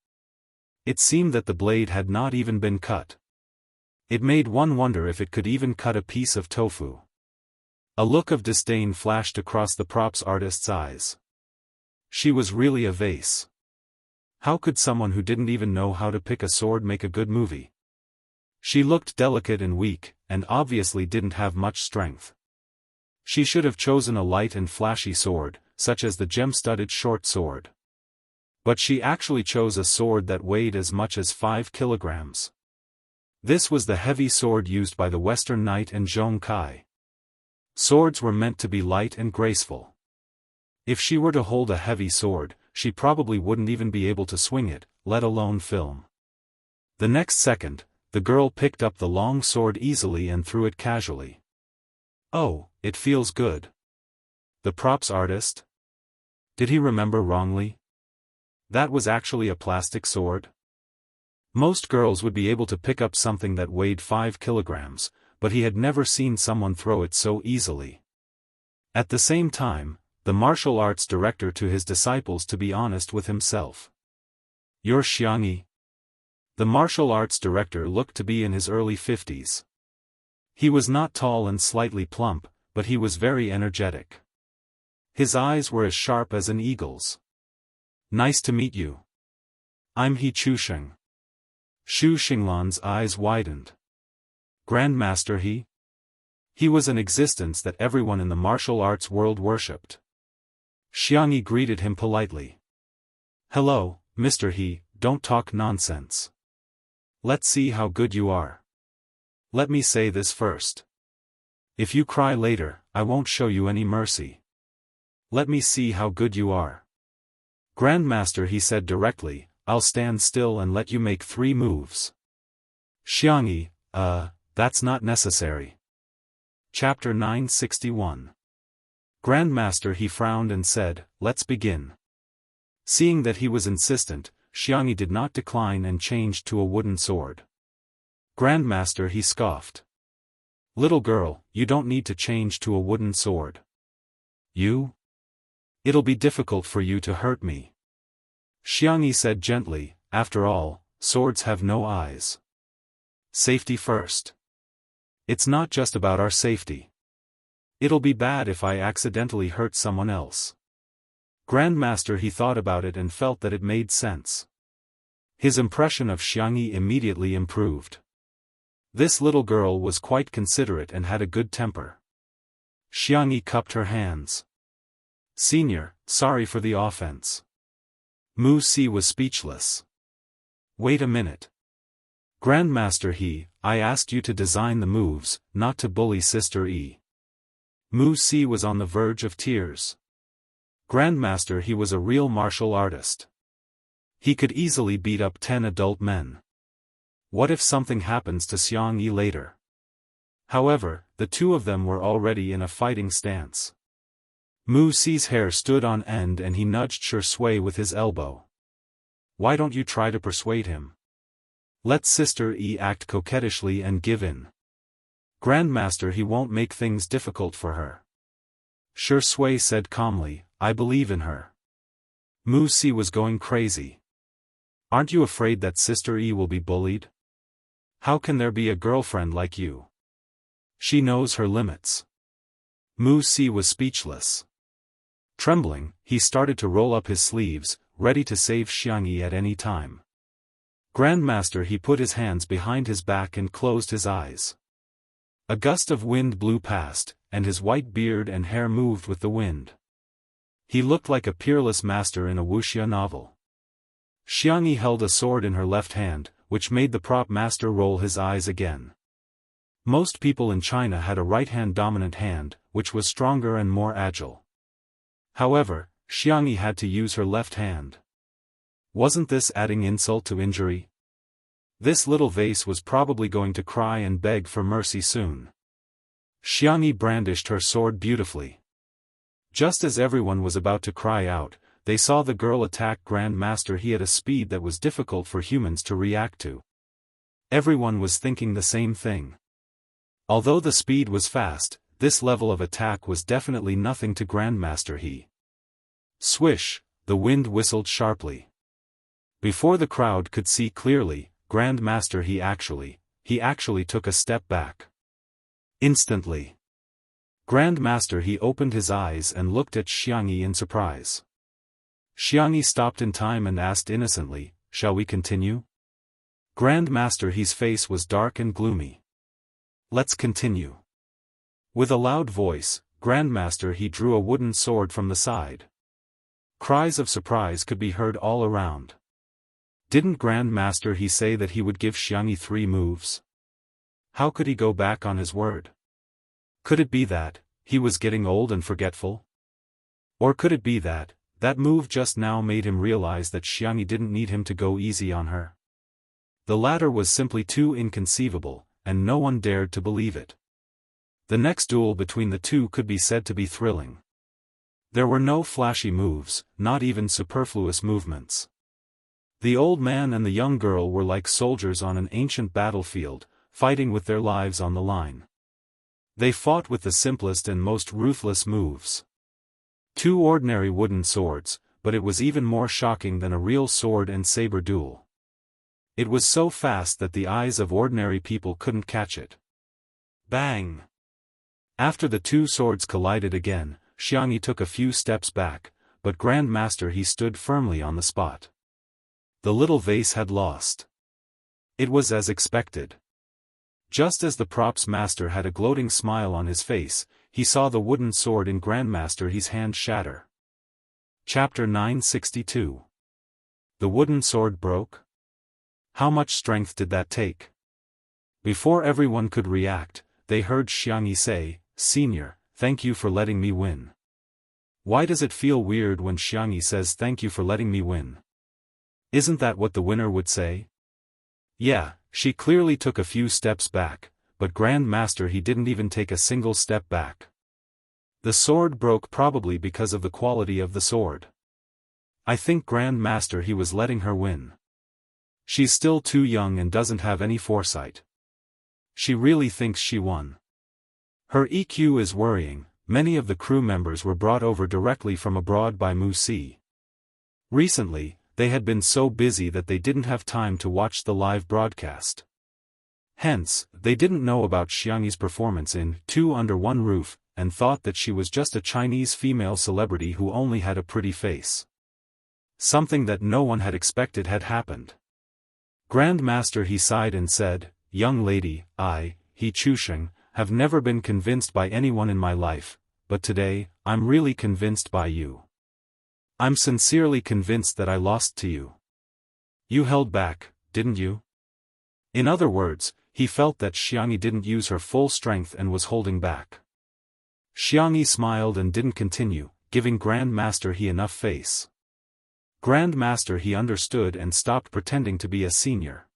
Speaker 1: It seemed that the blade had not even been cut. It made one wonder if it could even cut a piece of tofu. A look of disdain flashed across the props artist's eyes. She was really a vase. How could someone who didn't even know how to pick a sword make a good movie? She looked delicate and weak, and obviously didn't have much strength. She should have chosen a light and flashy sword, such as the gem-studded short sword. But she actually chose a sword that weighed as much as 5 kilograms. This was the heavy sword used by the Western Knight and Zhong Kai. Swords were meant to be light and graceful. If she were to hold a heavy sword, she probably wouldn't even be able to swing it, let alone film. The next second, the girl picked up the long sword easily and threw it casually. Oh, it feels good. The props artist? Did he remember wrongly? That was actually a plastic sword? Most girls would be able to pick up something that weighed 5 kilograms, but he had never seen someone throw it so easily. At the same time, the martial arts director to his disciples to be honest with himself. You're Xianxia? The martial arts director looked to be in his early 50s. He was not tall and slightly plump, but he was very energetic. His eyes were as sharp as an eagle's. Nice to meet you. I'm He Chusheng. Xu Xinglan's eyes widened. Grandmaster He? He was an existence that everyone in the martial arts world worshipped. Xianxia greeted him politely. Hello, Mr. He, don't talk nonsense. Let's see how good you are. Let me say this first. If you cry later, I won't show you any mercy. Let me see how good you are. Grandmaster He said directly, I'll stand still and let you make 3 moves. Xianxia, that's not necessary. Chapter 961. Grandmaster He frowned and said, let's begin. Seeing that he was insistent, Xianxia did not decline and changed to a wooden sword. Grandmaster He scoffed. Little girl, you don't need to change to a wooden sword. You? It'll be difficult for you to hurt me. Xianxia said gently, after all, swords have no eyes. Safety first. It's not just about our safety. It'll be bad if I accidentally hurt someone else. Grandmaster He thought about it and felt that it made sense. His impression of Xianxia immediately improved. This little girl was quite considerate and had a good temper. Xianxia cupped her hands. Senior, sorry for the offense. Mu Si was speechless. Wait a minute. Grandmaster He, I asked you to design the moves, not to bully Sister E. Mu Si was on the verge of tears. Grandmaster He was a real martial artist. He could easily beat up 10 adult men. What if something happens to Xianxia later? However, the two of them were already in a fighting stance. Mu Si's hair stood on end and he nudged Sher Sui with his elbow. Why don't you try to persuade him? Let Sister E act coquettishly and give in. Grandmaster He won't make things difficult for her. Sher Sui said calmly, I believe in her. Mu Si was going crazy. Aren't you afraid that Sister E will be bullied? How can there be a girlfriend like you? She knows her limits. Mu Si was speechless. Trembling, he started to roll up his sleeves, ready to save Xianxia at any time. Grandmaster He put his hands behind his back and closed his eyes. A gust of wind blew past, and his white beard and hair moved with the wind. He looked like a peerless master in a wuxia novel. Xianxia held a sword in her left hand, which made the prop master roll his eyes again. Most people in China had a right-hand dominant hand, which was stronger and more agile. However, Xianxia had to use her left hand. Wasn't this adding insult to injury? This little vase was probably going to cry and beg for mercy soon. Xianxia brandished her sword beautifully. Just as everyone was about to cry out, they saw the girl attack Grandmaster He at a speed that was difficult for humans to react to. Everyone was thinking the same thing. Although the speed was fast, this level of attack was definitely nothing to Grandmaster He. Swish, the wind whistled sharply. Before the crowd could see clearly, Grandmaster He actually took a step back. Instantly. Grandmaster He opened his eyes and looked at Xianxia in surprise. Xianxia stopped in time and asked innocently, shall we continue? Grandmaster He's face was dark and gloomy. Let's continue. With a loud voice, Grandmaster He drew a wooden sword from the side. Cries of surprise could be heard all around. Didn't Grandmaster He say that he would give Xianxia 3 moves? How could he go back on his word? Could it be that he was getting old and forgetful? Or could it be that that move just now made him realize that Xianxia didn't need him to go easy on her. The latter was simply too inconceivable, and no one dared to believe it. The next duel between the two could be said to be thrilling. There were no flashy moves, not even superfluous movements. The old man and the young girl were like soldiers on an ancient battlefield, fighting with their lives on the line. They fought with the simplest and most ruthless moves. Two ordinary wooden swords, but it was even more shocking than a real sword and saber duel. It was so fast that the eyes of ordinary people couldn't catch it. Bang! After the two swords collided again, Xianxia took a few steps back, but Grand Master he stood firmly on the spot. The little vase had lost. It was as expected. Just as the props master had a gloating smile on his face, he saw the wooden sword in Grandmaster He's hand shatter. Chapter 962. The wooden sword broke? How much strength did that take? Before everyone could react, they heard Xianxia say, "Senior, thank you for letting me win." Why does it feel weird when Xianxia says thank you for letting me win? Isn't that what the winner would say? Yeah, she clearly took a few steps back, but Grand Master he didn't even take a single step back. The sword broke probably because of the quality of the sword. I think Grand Master he was letting her win. She's still too young and doesn't have any foresight. She really thinks she won. Her EQ is worrying. Many of the crew members were brought over directly from abroad by Wuxia. Recently, they had been so busy that they didn't have time to watch the live broadcast. Hence, they didn't know about Xianxia's performance in Two Under One Roof, and thought that she was just a Chinese female celebrity who only had a pretty face. Something that no one had expected had happened. Grand Master he sighed and said, "Young lady, He Chusheng, have never been convinced by anyone in my life, but today, I'm really convinced by you. I'm sincerely convinced that I lost to you. You held back, didn't you?" In other words, he felt that Xianxia didn't use her full strength and was holding back. Xianxia smiled and didn't continue, giving Grand Master he enough face. Grand Master he understood and stopped pretending to be a senior.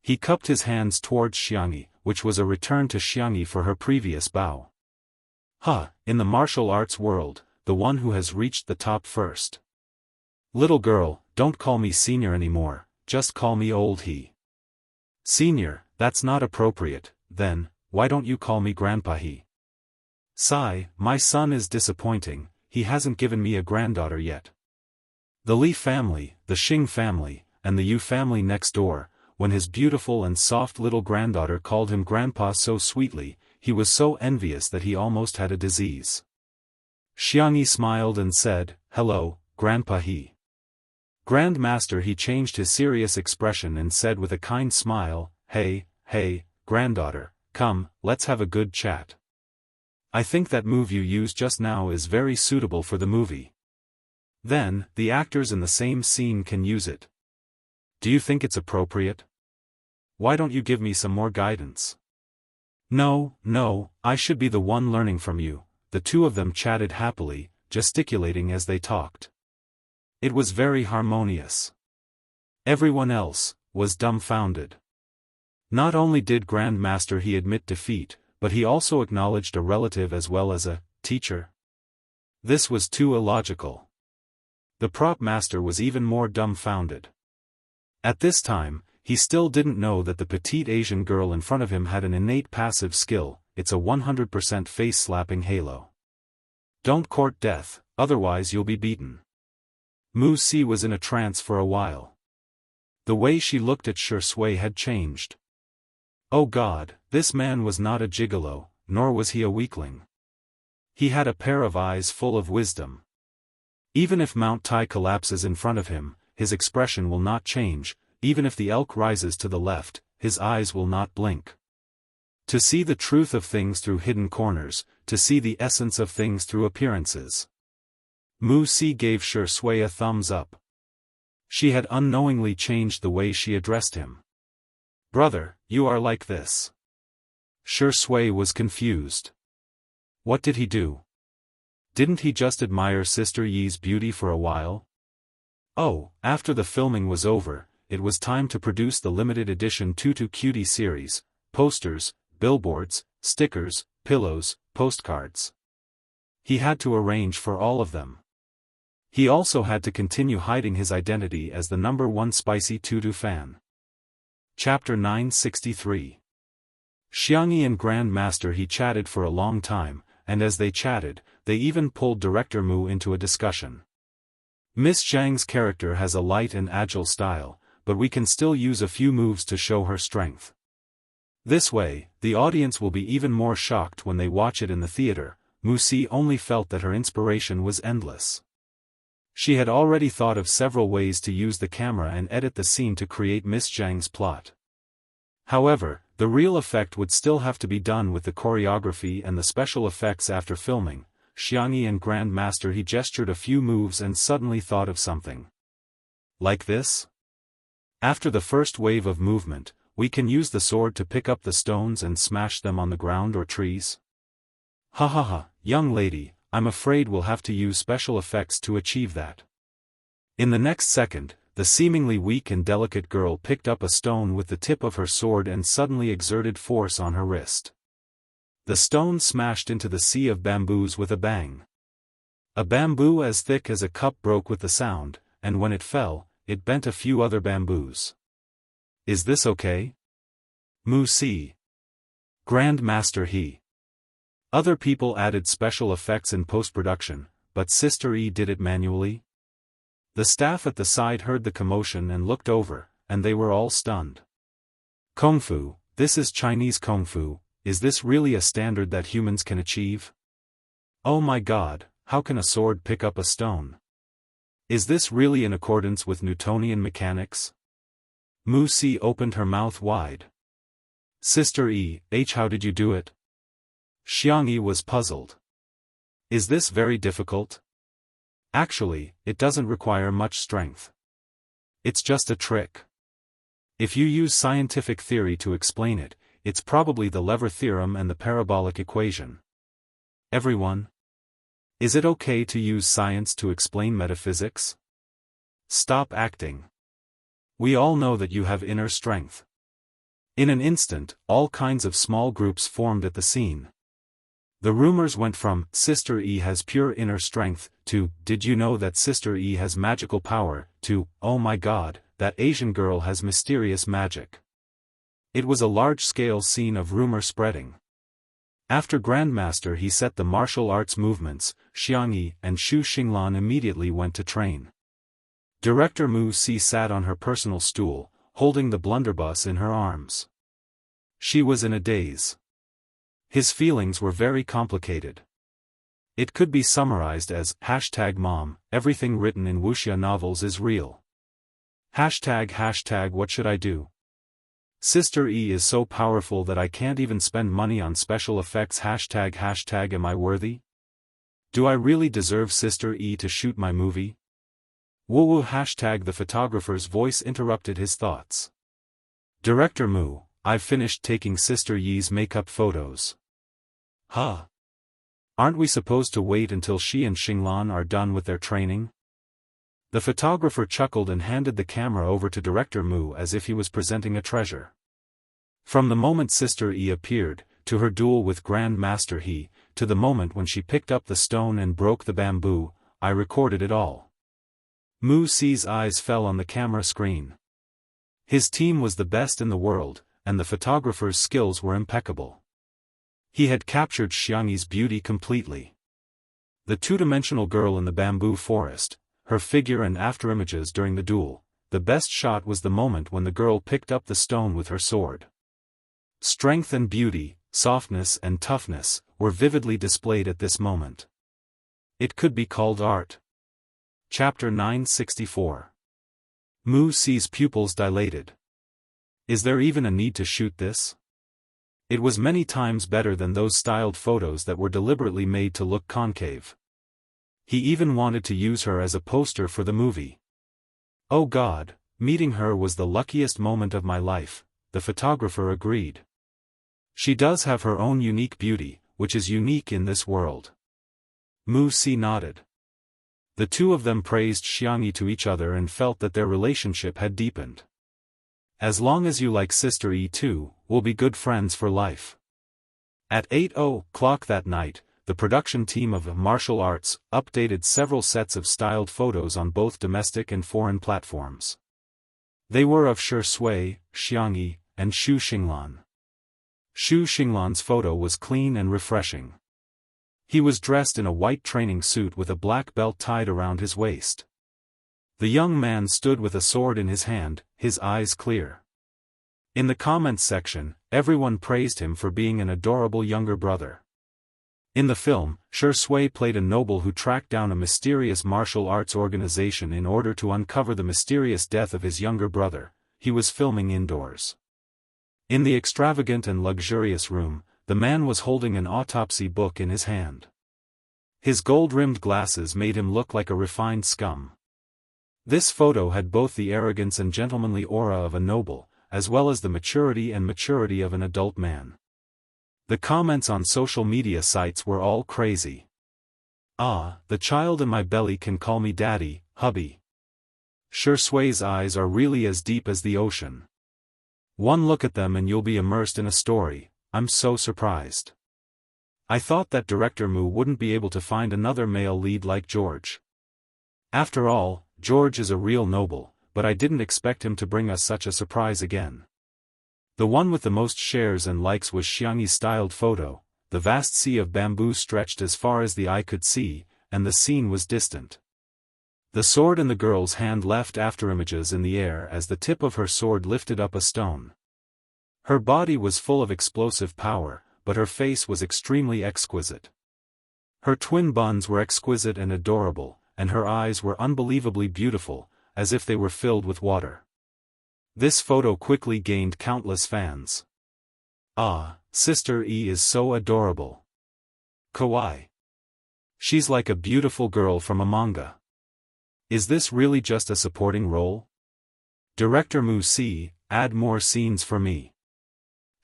Speaker 1: He cupped his hands towards Xianxia, which was a return to Xianxia for her previous bow. In the martial arts world, the one who has reached the top first. Little girl, don't call me senior anymore, just call me old he. Senior, that's not appropriate, then, why don't you call me grandpa he? Sigh, my son is disappointing, he hasn't given me a granddaughter yet. The Li family, the Xing family, and the Yu family next door, when his beautiful and soft little granddaughter called him grandpa so sweetly, he was so envious that he almost had a disease. Xianxia smiled and said, "Hello, grandpa he." Grand Master he changed his serious expression and said with a kind smile, Hey, granddaughter, come, let's have a good chat. I think that move you used just now is very suitable for the movie. Then, the actors in the same scene can use it. Do you think it's appropriate? Why don't you give me some more guidance? No, I should be the one learning from you. The two of them chatted happily, gesticulating as they talked. It was very harmonious. Everyone else was dumbfounded. Not only did Grand Master he admit defeat, but he also acknowledged a relative as well as a teacher. This was too illogical. The prop master was even more dumbfounded. At this time, he still didn't know that the petite Asian girl in front of him had an innate passive skill. It's a 100% face-slapping halo. Don't court death, otherwise you'll be beaten. Wuxia was in a trance for a while. The way she looked at Shui had changed. Oh God, this man was not a gigolo, nor was he a weakling. He had a pair of eyes full of wisdom. Even if Mount Tai collapses in front of him, his expression will not change. Even if the elk rises to the left, his eyes will not blink. To see the truth of things through hidden corners, to see the essence of things through appearances. Wuxia gave Shui a thumbs up. She had unknowingly changed the way she addressed him. Brother, you are like this. Shui was confused. What did he do? Didn't he just admire Sister Yi's beauty for a while? Oh, after the filming was over, it was time to produce the limited edition Tutu Cutie series, posters, billboards, stickers, pillows, postcards. He had to arrange for all of them. He also had to continue hiding his identity as the #1 spicy Tutu fan. Chapter 963. Xianxia and Grand Master He chatted for a long time, and as they chatted, they even pulled Director Mu into a discussion. Miss Zhang's character has a light and agile style, but we can still use a few moves to show her strength. This way, the audience will be even more shocked when they watch it in the theater. Mu Si only felt that her inspiration was endless. She had already thought of several ways to use the camera and edit the scene to create Miss Zhang's plot. However, the real effect would still have to be done with the choreography and the special effects after filming. Xianxia and Grand Master He gestured a few moves and suddenly thought of something. Like this? After the first wave of movement, we can use the sword to pick up the stones and smash them on the ground or trees? Ha ha ha, young lady, I'm afraid we'll have to use special effects to achieve that. In the next second, the seemingly weak and delicate girl picked up a stone with the tip of her sword and suddenly exerted force on her wrist. The stone smashed into the sea of bamboos with a bang. A bamboo as thick as a cup broke with the sound, and when it fell, it bent a few other bamboos. Is this okay? Mu Si. Grand Master He. Other people added special effects in post-production, but Sister Yi did it manually. The staff at the side heard the commotion and looked over, and they were all stunned. Kung Fu, this is Chinese Kung Fu. Is this really a standard that humans can achieve? Oh my God, how can a sword pick up a stone? Is this really in accordance with Newtonian mechanics? Mu Si opened her mouth wide. Sister Yi, how did you do it? Xianxia was puzzled. Is this very difficult? Actually, it doesn't require much strength. It's just a trick. If you use scientific theory to explain it, it's probably the lever theorem and the parabolic equation. Everyone? Is it okay to use science to explain metaphysics? Stop acting. We all know that you have inner strength. In an instant, all kinds of small groups formed at the scene. The rumors went from, Sister Yi has pure inner strength, to, did you know that Sister Yi has magical power, to, oh my God, that Asian girl has mysterious magic. It was a large-scale scene of rumor spreading. After Grandmaster He set the martial arts movements, Xianxia and Xu Xinglan immediately went to train. Director Mu Si sat on her personal stool, holding the blunderbuss in her arms. She was in a daze. His feelings were very complicated. It could be summarized as, #mom, everything written in wuxia novels is real. #, what should I do? Sister Yi is so powerful that I can't even spend money on special effects. #, am I worthy? Do I really deserve Sister Yi to shoot my movie? Woo #, the photographer's voice interrupted his thoughts. Director Mu, I've finished taking Sister Yi's makeup photos. Huh? Aren't we supposed to wait until she and Xinglan are done with their training? The photographer chuckled and handed the camera over to Director Mu as if he was presenting a treasure. From the moment Sister Yi appeared, to her duel with Grand Master He, to the moment when she picked up the stone and broke the bamboo, I recorded it all. Mu Si's eyes fell on the camera screen. His team was the best in the world, and the photographer's skills were impeccable. He had captured Xianxia's beauty completely. The two-dimensional girl in the bamboo forest, her figure and afterimages during the duel, the best shot was the moment when the girl picked up the stone with her sword. Strength and beauty, softness and toughness, were vividly displayed at this moment. It could be called art. Chapter 964. Mu Si's pupils dilated. Is there even a need to shoot this? It was many times better than those styled photos that were deliberately made to look concave. He even wanted to use her as a poster for the movie. Oh God, meeting her was the luckiest moment of my life, the photographer agreed. She does have her own unique beauty, which is unique in this world. Mu Si nodded. The two of them praised Xiangyi to each other and felt that their relationship had deepened. As long as you like Sister E too, we'll be good friends for life. At 8:00 that night, the production team of Martial Arts updated several sets of styled photos on both domestic and foreign platforms. They were of Shi Sui, Xiangyi, and Xu Xinglan. Xu Xinglan's photo was clean and refreshing. He was dressed in a white training suit with a black belt tied around his waist. The young man stood with a sword in his hand, his eyes clear. In the comments section, everyone praised him for being an adorable younger brother. In the film, Shi Sui played a noble who tracked down a mysterious martial arts organization in order to uncover the mysterious death of his younger brother. He was filming indoors. In the extravagant and luxurious room, the man was holding an autopsy book in his hand. His gold-rimmed glasses made him look like a refined scum. This photo had both the arrogance and gentlemanly aura of a noble, as well as the maturity of an adult man. The comments on social media sites were all crazy. "Ah, the child in my belly can call me daddy, hubby. Shi Sui's eyes are really as deep as the ocean. One look at them and you'll be immersed in a story. I'm so surprised. I thought that director Mu wouldn't be able to find another male lead like George. After all, George is a real noble, but I didn't expect him to bring us such a surprise again." The one with the most shares and likes was Xiangyi's styled photo. The vast sea of bamboo stretched as far as the eye could see, and the scene was distant. The sword in the girl's hand left afterimages in the air as the tip of her sword lifted up a stone. Her body was full of explosive power, but her face was extremely exquisite. Her twin buns were exquisite and adorable, and her eyes were unbelievably beautiful, as if they were filled with water. This photo quickly gained countless fans. "Ah, Sister E is so adorable. Kawaii. She's like a beautiful girl from a manga. Is this really just a supporting role? Director Mu Si, add more scenes for me."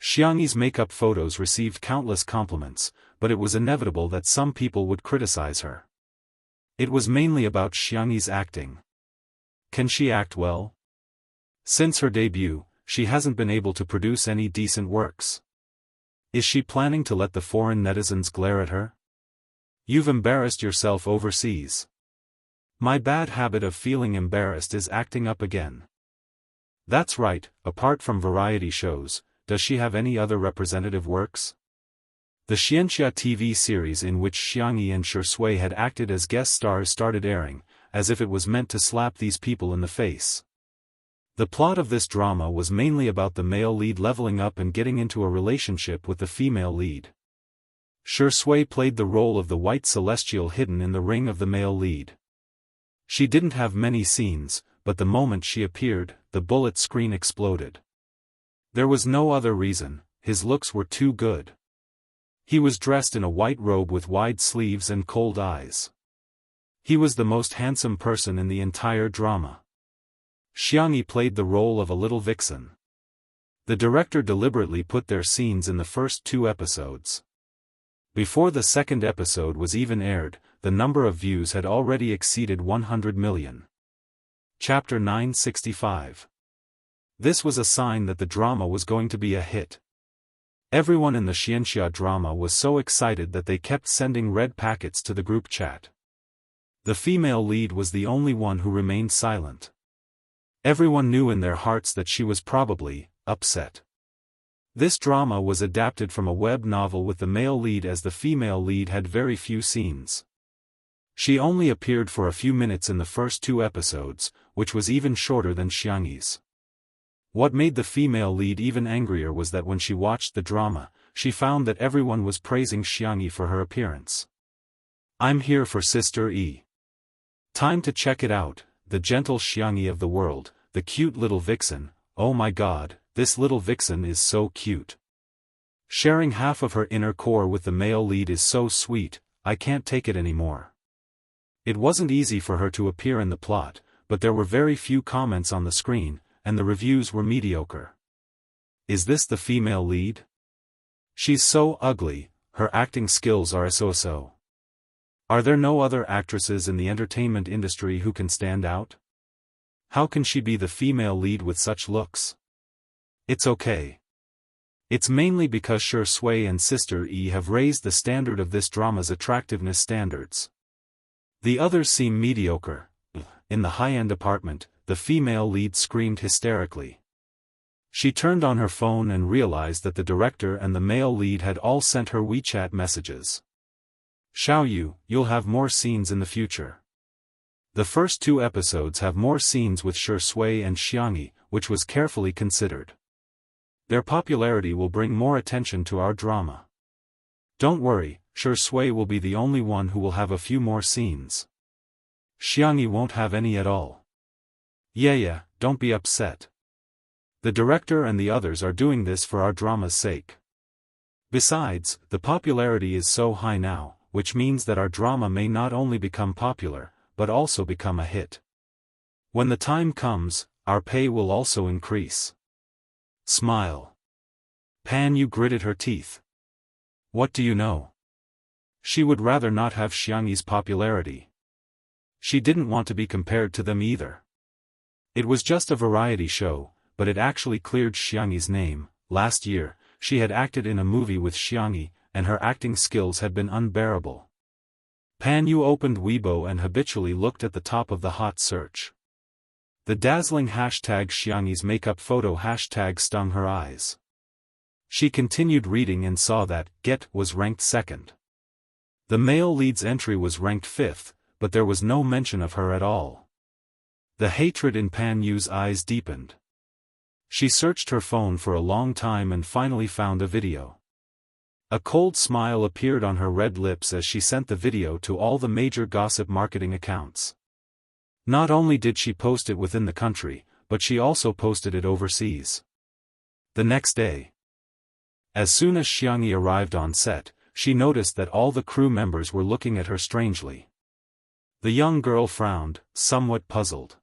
Speaker 1: Xiangyi's makeup photos received countless compliments, but it was inevitable that some people would criticize her. It was mainly about Xiangyi's acting. Can she act well? Since her debut, she hasn't been able to produce any decent works. Is she planning to let the foreign netizens glare at her? You've embarrassed yourself overseas. My bad habit of feeling embarrassed is acting up again. That's right, apart from variety shows, does she have any other representative works? The Xianxia TV series in which Xiangyi and Shi Sui had acted as guest stars started airing, as if it was meant to slap these people in the face. The plot of this drama was mainly about the male lead leveling up and getting into a relationship with the female lead. Shi Sui played the role of the white celestial hidden in the ring of the male lead. She didn't have many scenes, but the moment she appeared, the bullet screen exploded. There was no other reason, his looks were too good. He was dressed in a white robe with wide sleeves and cold eyes. He was the most handsome person in the entire drama. Xiangyi played the role of a little vixen. The director deliberately put their scenes in the first 2 episodes. Before the second episode was even aired, the number of views had already exceeded 100 million. Chapter 965. This was a sign that the drama was going to be a hit. Everyone in the Xianxia drama was so excited that they kept sending red packets to the group chat. The female lead was the only one who remained silent. Everyone knew in their hearts that she was probably upset. This drama was adapted from a web novel with the male lead, as the female lead had very few scenes. She only appeared for a few minutes in the first 2 episodes, which was even shorter than Xiangyi's. What made the female lead even angrier was that when she watched the drama, she found that everyone was praising Xiangyi for her appearance. "I'm here for Sister E. Time to check it out, the gentle Xiangyi of the world, the cute little vixen. Oh my god, this little vixen is so cute. Sharing half of her inner core with the male lead is so sweet, I can't take it anymore." It wasn't easy for her to appear in the plot, but there were very few comments on the screen, and the reviews were mediocre. Is this the female lead? She's so ugly, her acting skills are so-so. Are there no other actresses in the entertainment industry who can stand out? How can she be the female lead with such looks? It's okay. It's mainly because Shui and Sister E have raised the standard of this drama's attractiveness standards. The others seem mediocre. In the high-end apartment, the female lead screamed hysterically. She turned on her phone and realized that the director and the male lead had all sent her WeChat messages. Xiaoyu, you'll have more scenes in the future. The first 2 episodes have more scenes with Shui and Xiangyi, which was carefully considered. Their popularity will bring more attention to our drama. Don't worry, Shui will be the only one who will have a few more scenes. Xiangyi won't have any at all. Yeah, don't be upset. The director and the others are doing this for our drama's sake. Besides, the popularity is so high now, which means that our drama may not only become popular, but also become a hit. When the time comes, our pay will also increase. Smile. Pan Yu gritted her teeth. What do you know? She would rather not have Xiangyi's popularity. She didn't want to be compared to them either. It was just a variety show, but it actually cleared Xiangyi's name. Last year, she had acted in a movie with Xiangyi, and her acting skills had been unbearable. Pan Yu opened Weibo and habitually looked at the top of the hot search. The dazzling hashtag Xiangyi's makeup photo hashtag stung her eyes. She continued reading and saw that Get was ranked 2nd. The male lead's entry was ranked 5th, but there was no mention of her at all. The hatred in Pan Yu's eyes deepened. She searched her phone for a long time and finally found a video. A cold smile appeared on her red lips as she sent the video to all the major gossip marketing accounts. Not only did she post it within the country, but she also posted it overseas. The next day, as soon as Xiangyi arrived on set, she noticed that all the crew members were looking at her strangely. The young girl frowned, somewhat puzzled.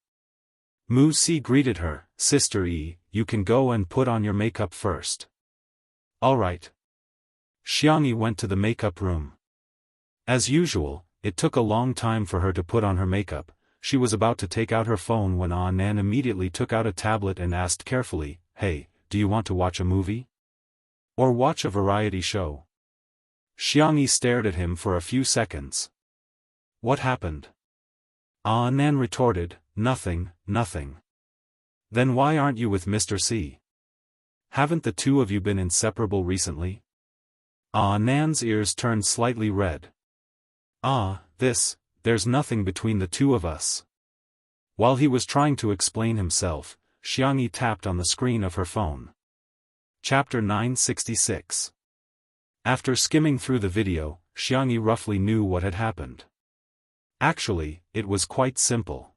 Speaker 1: Mu Si greeted her, Sister E, you can go and put on your makeup first. All right. Xiangyi went to the makeup room. As usual, it took a long time for her to put on her makeup. She was about to take out her phone when Nan immediately took out a tablet and asked carefully, Hey, do you want to watch a movie? Or watch a variety show? Xiangyi stared at him for a few seconds. What happened? Nan retorted, Nothing. Then why aren't you with Mr. C? Haven't the two of you been inseparable recently? Nan's ears turned slightly red. There's nothing between the two of us. While he was trying to explain himself, Xiangyi tapped on the screen of her phone. Chapter 966. After skimming through the video, Xiangyi roughly knew what had happened. Actually, it was quite simple.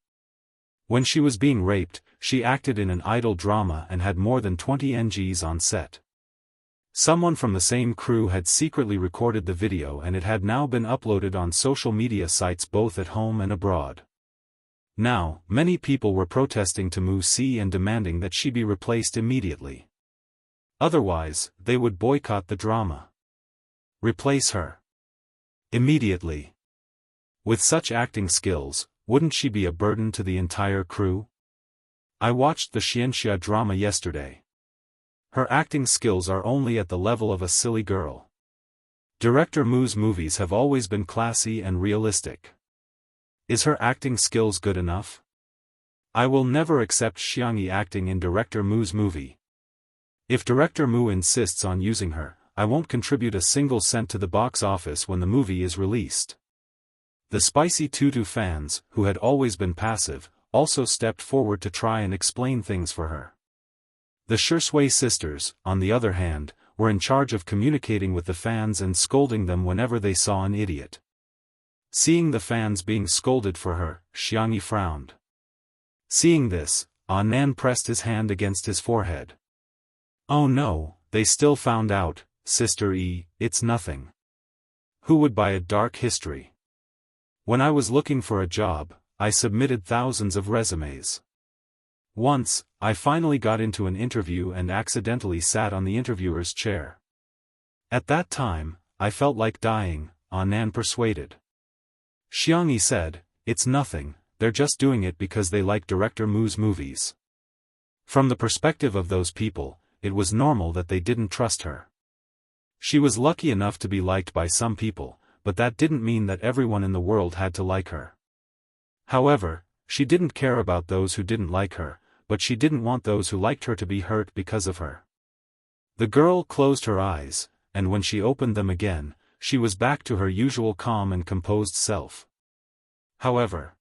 Speaker 1: When she was being raped, she acted in an idol drama and had more than 20 NGs on set. Someone from the same crew had secretly recorded the video and it had now been uploaded on social media sites both at home and abroad. Now, many people were protesting to Mu Si and demanding that she be replaced immediately. Otherwise, they would boycott the drama. Replace her. Immediately. With such acting skills, wouldn't she be a burden to the entire crew? I watched the Xianxia drama yesterday. Her acting skills are only at the level of a silly girl. Director Mu's movies have always been classy and realistic. Is her acting skills good enough? I will never accept Xiangyi acting in Director Mu's movie. If Director Mu insists on using her, I won't contribute a single cent to the box office when the movie is released. The Spicy Tutu fans, who had always been passive, also stepped forward to try and explain things for her. The Shui sisters, on the other hand, were in charge of communicating with the fans and scolding them whenever they saw an idiot. Seeing the fans being scolded for her, Xiangyi frowned. Seeing this, Nan pressed his hand against his forehead. Oh no, they still found out, Sister E, it's nothing. Who would buy a dark history? When I was looking for a job, I submitted thousands of resumes. Once, I finally got into an interview and accidentally sat on the interviewer's chair. At that time, I felt like dying, Nan persuaded. Xiangyi said, "It's nothing, they're just doing it because they like director Mu's movies." From the perspective of those people, it was normal that they didn't trust her. She was lucky enough to be liked by some people, but that didn't mean that everyone in the world had to like her. However, she didn't care about those who didn't like her, but she didn't want those who liked her to be hurt because of her. The girl closed her eyes, and when she opened them again, she was back to her usual calm and composed self. However,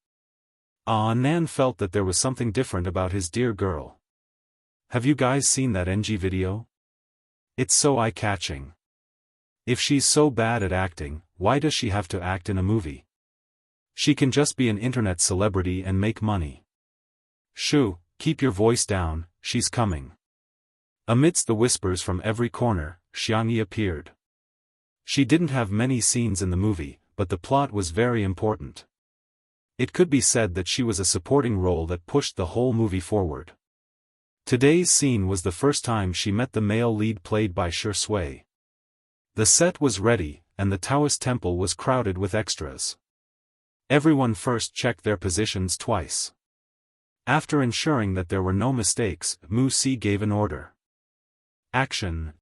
Speaker 1: Nan felt that there was something different about his dear girl. "Have you guys seen that NG video? It's so eye-catching. If she's so bad at acting, why does she have to act in a movie? She can just be an internet celebrity and make money." "Shoo, keep your voice down, she's coming." Amidst the whispers from every corner, Xiangyi appeared. She didn't have many scenes in the movie, but the plot was very important. It could be said that she was a supporting role that pushed the whole movie forward. Today's scene was the first time she met the male lead played by Shi Sui. The set was ready, and the Daoist temple was crowded with extras. Everyone first checked their positions twice. After ensuring that there were no mistakes, Mu Si gave an order. Action.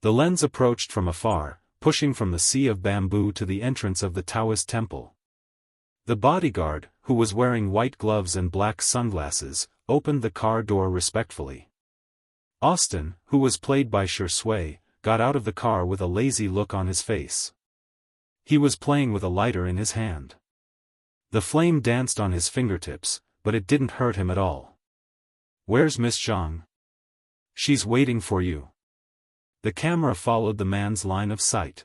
Speaker 1: The lens approached from afar, pushing from the sea of bamboo to the entrance of the Daoist temple. The bodyguard, who was wearing white gloves and black sunglasses, opened the car door respectfully. Austin, who was played by Shi Sui, got out of the car with a lazy look on his face. He was playing with a lighter in his hand. The flame danced on his fingertips, but it didn't hurt him at all. "Where's Miss Zhang?" "She's waiting for you." The camera followed the man's line of sight.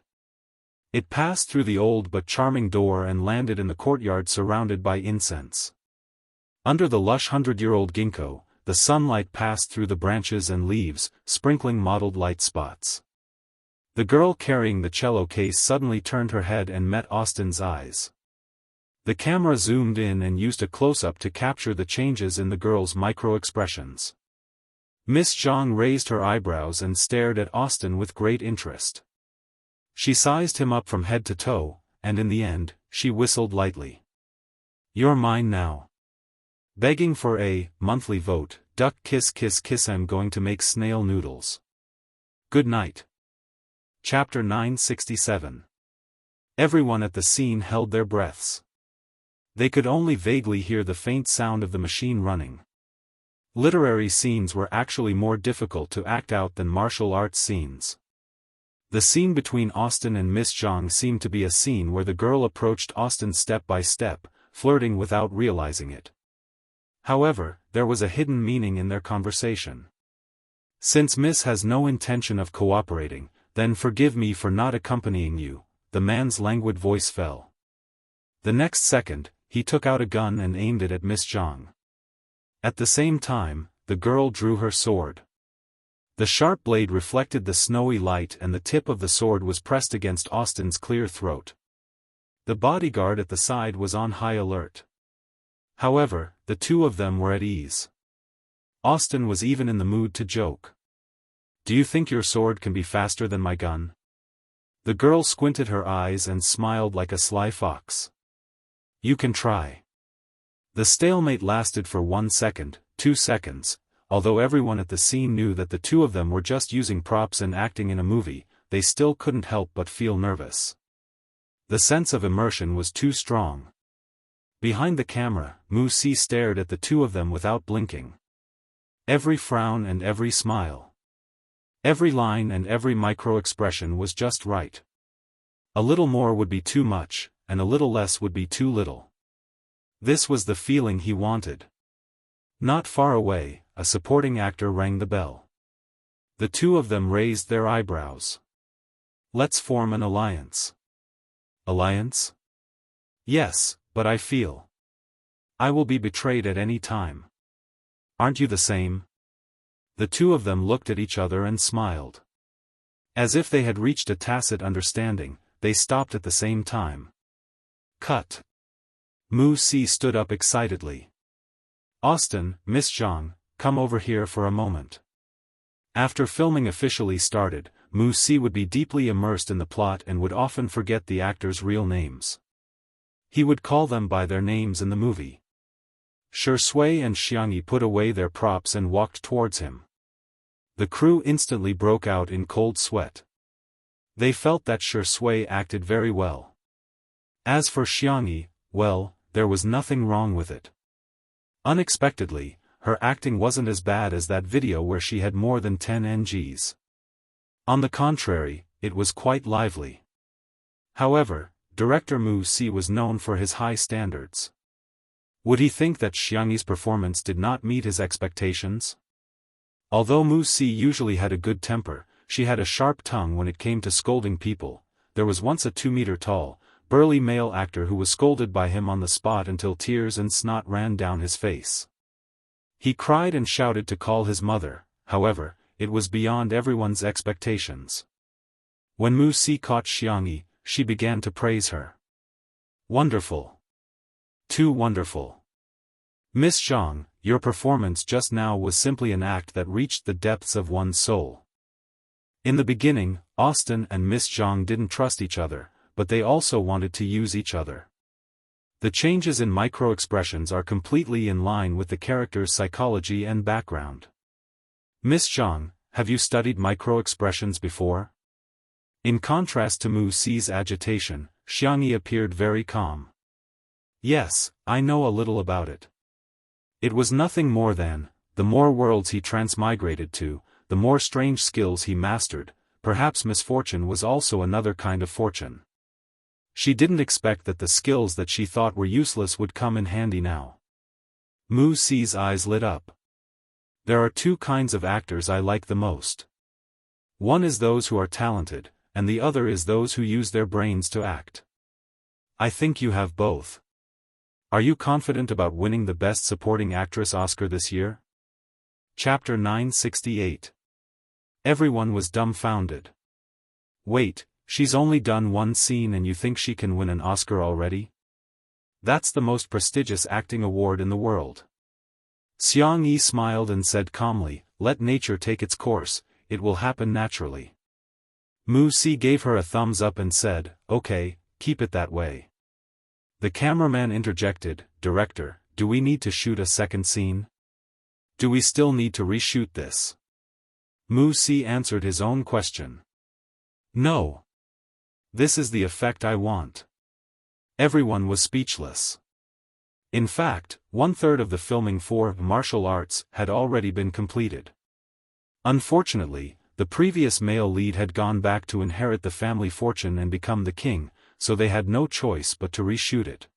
Speaker 1: It passed through the old but charming door and landed in the courtyard surrounded by incense. Under the lush 100-year-old ginkgo, the sunlight passed through the branches and leaves, sprinkling mottled light spots. The girl carrying the cello case suddenly turned her head and met Austin's eyes. The camera zoomed in and used a close-up to capture the changes in the girl's micro-expressions. Miss Zhang raised her eyebrows and stared at Austin with great interest. She sized him up from head to toe, and in the end, she whistled lightly. "You're mine now." Begging for a monthly vote, duck kiss kiss kiss. I'm going to make snail noodles. Good night. Chapter 967. Everyone at the scene held their breaths. They could only vaguely hear the faint sound of the machine running. Literary scenes were actually more difficult to act out than martial arts scenes. The scene between Austin and Miss Zhang seemed to be a scene where the girl approached Austin step by step, flirting without realizing it. However, there was a hidden meaning in their conversation. "Since Miss has no intention of cooperating, then forgive me for not accompanying you," the man's languid voice fell. The next second, he took out a gun and aimed it at Miss Zhang. At the same time, the girl drew her sword. The sharp blade reflected the snowy light and the tip of the sword was pressed against Austin's clear throat. The bodyguard at the side was on high alert. However, the two of them were at ease. Austin was even in the mood to joke. "Do you think your sword can be faster than my gun?" The girl squinted her eyes and smiled like a sly fox. "You can try." The stalemate lasted for 1 second, 2 seconds, although everyone at the scene knew that the two of them were just using props and acting in a movie, they still couldn't help but feel nervous. The sense of immersion was too strong. Behind the camera, Mu Si stared at the two of them without blinking. Every frown and every smile. Every line and every micro-expression was just right. A little more would be too much, and a little less would be too little. This was the feeling he wanted. Not far away, a supporting actor rang the bell. The two of them raised their eyebrows. "Let's form an alliance." "Alliance?" "Yes, but I feel I will be betrayed at any time." "Aren't you the same?" The two of them looked at each other and smiled. As if they had reached a tacit understanding, they stopped at the same time. Cut. Mu Si stood up excitedly. "Austin, Miss Zhang, come over here for a moment." After filming officially started, Mu Si would be deeply immersed in the plot and would often forget the actors' real names. He would call them by their names in the movie. Shui and Xianxia put away their props and walked towards him. The crew instantly broke out in cold sweat. They felt that Shui acted very well. As for Xianxia, well, there was nothing wrong with it. Unexpectedly, her acting wasn't as bad as that video where she had more than 10 NGs. On the contrary, it was quite lively. However, director Wuxia was known for his high standards. Would he think that Xiangxi's performance did not meet his expectations? Although Wuxia usually had a good temper, she had a sharp tongue when it came to scolding people. There was once a 2-meter-tall, burly male actor who was scolded by him on the spot until tears and snot ran down his face. He cried and shouted to call his mother. However, it was beyond everyone's expectations. When Wuxia caught Xiangxia, she began to praise her. Wonderful. Too wonderful. Miss Zhang, your performance just now was simply an act that reached the depths of one's soul. In the beginning, Austin and Miss Zhang didn't trust each other, but they also wanted to use each other. The changes in micro-expressions are completely in line with the character's psychology and background. Miss Zhang, have you studied micro-expressions before? In contrast to Wuxia's agitation, Xiangxia appeared very calm. Yes, I know a little about it. It was nothing more than, the more worlds he transmigrated to, the more strange skills he mastered. Perhaps misfortune was also another kind of fortune. She didn't expect that the skills that she thought were useless would come in handy now. Wuxia's eyes lit up. There are two kinds of actors I like the most. One is those who are talented, and the other is those who use their brains to act. I think you have both. Are you confident about winning the Best Supporting Actress Oscar this year? Chapter 968. Everyone was dumbfounded. Wait, she's only done one scene and you think she can win an Oscar already? That's the most prestigious acting award in the world. Xiangxia smiled and said calmly, let nature take its course, it will happen naturally. Wuxia gave her a thumbs up and said, okay, keep it that way. The cameraman interjected, Director, do we need to shoot a second scene? Do we still need to reshoot this? Wuxia answered his own question. No. This is the effect I want. Everyone was speechless. In fact, 1/3 of the filming for martial arts had already been completed. Unfortunately, the previous male lead had gone back to inherit the family fortune and become the king, so they had no choice but to reshoot it.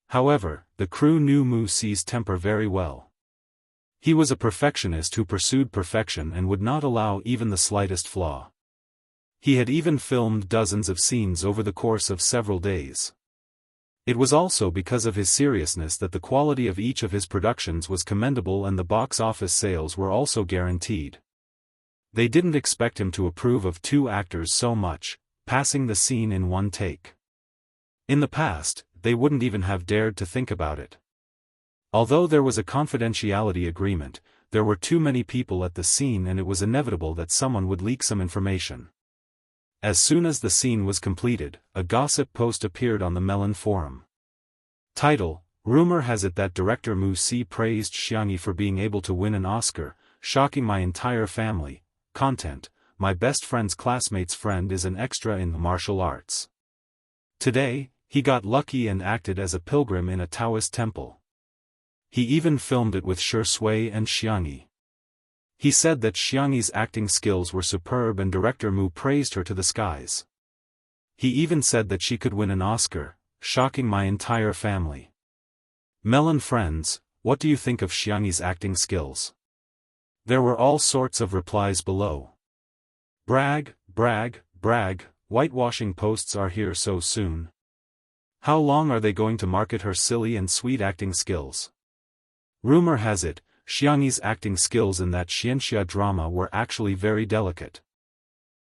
Speaker 1: However, the crew knew Wuxia's temper very well. He was a perfectionist who pursued perfection and would not allow even the slightest flaw. He had even filmed dozens of scenes over the course of several days. It was also because of his seriousness that the quality of each of his productions was commendable and the box office sales were also guaranteed. They didn't expect him to approve of two actors so much, passing the scene in one take. In the past, they wouldn't even have dared to think about it. Although there was a confidentiality agreement, there were too many people at the scene and it was inevitable that someone would leak some information. As soon as the scene was completed, a gossip post appeared on the Melon forum. Title: Rumor has it that director Wuxia praised Xiangxia for being able to win an Oscar, shocking my entire family. Content: my best friend's classmate's friend is an extra in martial arts. Today, he got lucky and acted as a pilgrim in a Daoist temple. He even filmed it with Shui and Xiangxia. He said that Xiangxi's acting skills were superb and director Mu praised her to the skies. He even said that she could win an Oscar, shocking my entire family. Melon friends, what do you think of Xiangxi's acting skills? There were all sorts of replies below. Brag, brag, brag, whitewashing posts are here so soon. How long are they going to market her silly and sweet acting skills? Rumor has it, Xiangxi's acting skills in that Xianxia drama were actually very delicate.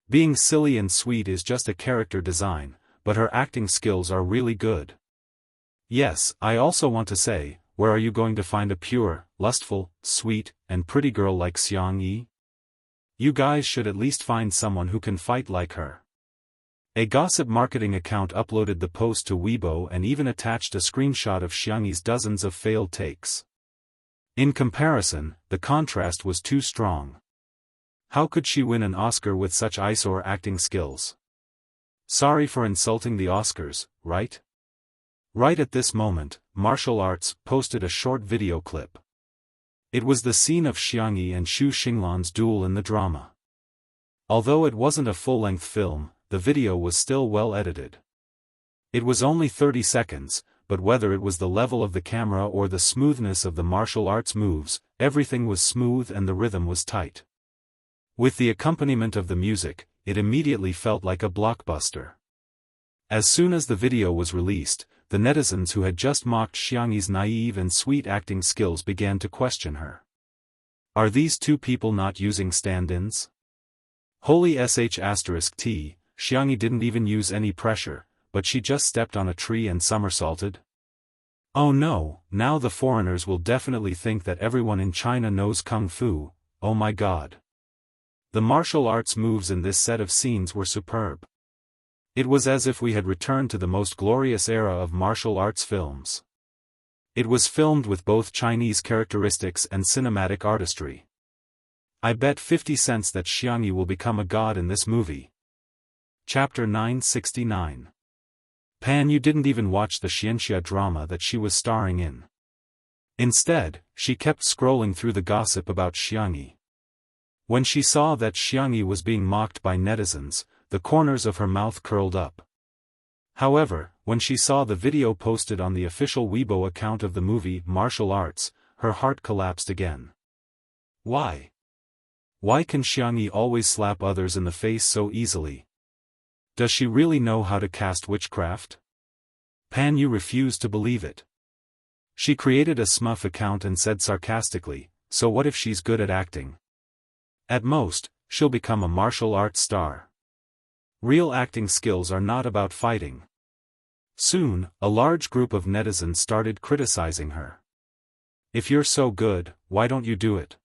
Speaker 1: Being silly and sweet is just a character design, but her acting skills are really good. Yes, I also want to say, where are you going to find a pure, lustful, sweet, and pretty girl like Xiangxia? You guys should at least find someone who can fight like her. A gossip marketing account uploaded the post to Weibo and even attached a screenshot of Xianxi's dozens of failed takes. In comparison, the contrast was too strong. How could she win an Oscar with such eyesore acting skills? Sorry for insulting the Oscars, right? Right at this moment, Martial Arts posted a short video clip. It was the scene of Xiangyi and Xu Xinglan's duel in the drama. Although it wasn't a full-length film, the video was still well edited. It was only 30 seconds, but whether it was the level of the camera or the smoothness of the martial arts moves, everything was smooth and the rhythm was tight. With the accompaniment of the music, it immediately felt like a blockbuster. As soon as the video was released, the netizens who had just mocked Xiangyi's naive and sweet acting skills began to question her. Are these two people not using stand-ins? Holy sh*t, Xiangyi didn't even use any pressure, but she just stepped on a tree and somersaulted? Oh no, now the foreigners will definitely think that everyone in China knows Kung Fu, oh my god. The martial arts moves in this set of scenes were superb. It was as if we had returned to the most glorious era of martial arts films. It was filmed with both Chinese characteristics and cinematic artistry. I bet 50 cents that Xiangyi will become a god in this movie. Chapter 969. Pan Yu didn't even watch the Xianxia drama that she was starring in. Instead, she kept scrolling through the gossip about Xiangyi. When she saw that Xiangyi was being mocked by netizens, the corners of her mouth curled up. However, when she saw the video posted on the official Weibo account of the movie Martial Arts, her heart collapsed again. Why? Why can Xiangyi always slap others in the face so easily? Does she really know how to cast witchcraft? Pan Yu refused to believe it. She created a smurf account and said sarcastically, so what if she's good at acting? At most, she'll become a martial arts star. Real acting skills are not about fighting. Soon, a large group of netizens started criticizing her. If you're so good, why don't you do it?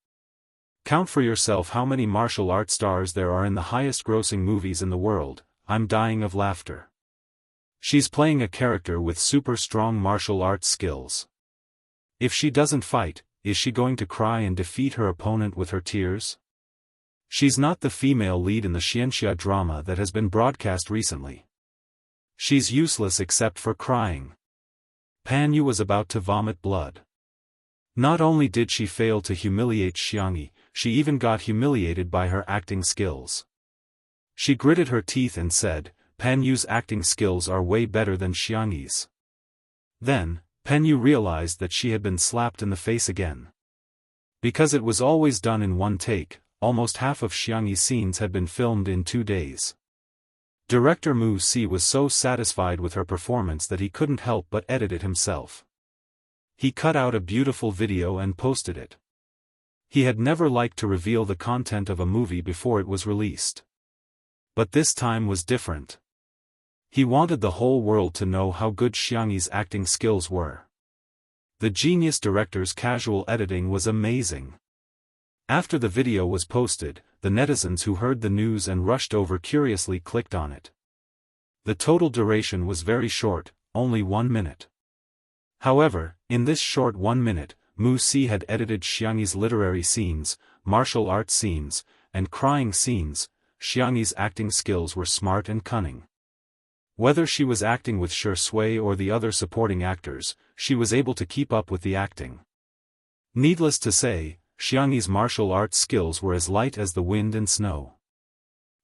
Speaker 1: Count for yourself how many martial arts stars there are in the highest-grossing movies in the world. I'm dying of laughter. She's playing a character with super strong martial arts skills. If she doesn't fight, is she going to cry and defeat her opponent with her tears? She's not the female lead in the Xianxia drama that has been broadcast recently. She's useless except for crying. Pan Yu was about to vomit blood. Not only did she fail to humiliate Xiangyi, she even got humiliated by her acting skills. She gritted her teeth and said, Pan Yu's acting skills are way better than Xiangyi's. Then, Pan Yu realized that she had been slapped in the face again. Because it was always done in one take, almost half of Xiangyi's scenes had been filmed in 2 days. Director Mu Si was so satisfied with her performance that he couldn't help but edit it himself. He cut out a beautiful video and posted it. He had never liked to reveal the content of a movie before it was released. But this time was different. He wanted the whole world to know how good Xiangyi's acting skills were. The genius director's casual editing was amazing. After the video was posted, the netizens who heard the news and rushed over curiously clicked on it. The total duration was very short, only 1 minute. However, in this short 1 minute, Mu Si had edited Xiangyi's literary scenes, martial arts scenes, and crying scenes. Xiangyi's acting skills were smart and cunning. Whether she was acting with Shi Sui or the other supporting actors, she was able to keep up with the acting. Needless to say, Xiangyi's martial arts skills were as light as the wind and snow.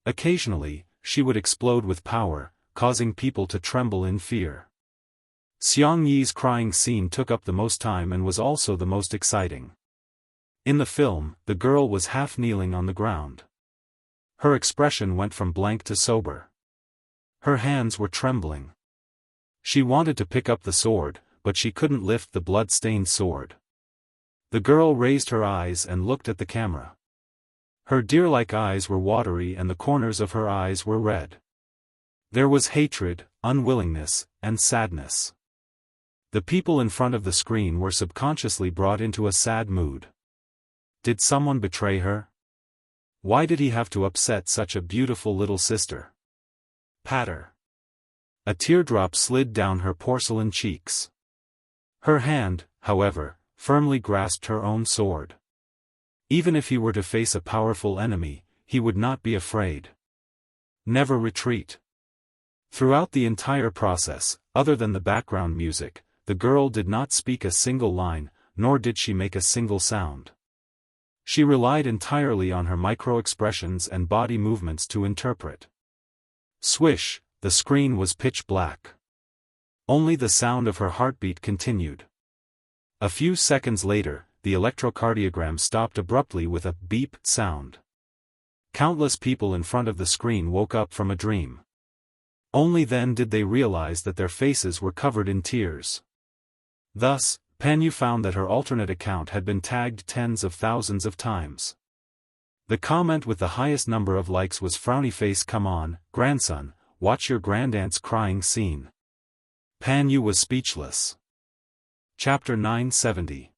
Speaker 1: Occasionally, she would explode with power, causing people to tremble in fear. Xiangyi's crying scene took up the most time and was also the most exciting. In the film, the girl was half kneeling on the ground. Her expression went from blank to sober. Her hands were trembling. She wanted to pick up the sword, but she couldn't lift the blood-stained sword. The girl raised her eyes and looked at the camera. Her deer-like eyes were watery and the corners of her eyes were red. There was hatred, unwillingness, and sadness. The people in front of the screen were subconsciously brought into a sad mood. Did someone betray her? Why did he have to upset such a beautiful little sister? Patter. A teardrop slid down her porcelain cheeks. Her hand, however, firmly grasped her own sword. Even if he were to face a powerful enemy, he would not be afraid. Never retreat. Throughout the entire process, other than the background music, the girl did not speak a single line, nor did she make a single sound. She relied entirely on her micro-expressions and body movements to interpret. Swish, the screen was pitch black. Only the sound of her heartbeat continued. A few seconds later, the electrocardiogram stopped abruptly with a beep sound. Countless people in front of the screen woke up from a dream. Only then did they realize that their faces were covered in tears. Thus, Panyu found that her alternate account had been tagged tens of thousands of times. The comment with the highest number of likes was "Frowny face, come on, grandson, watch your grandaunt's crying scene." Panyu was speechless. Chapter 970.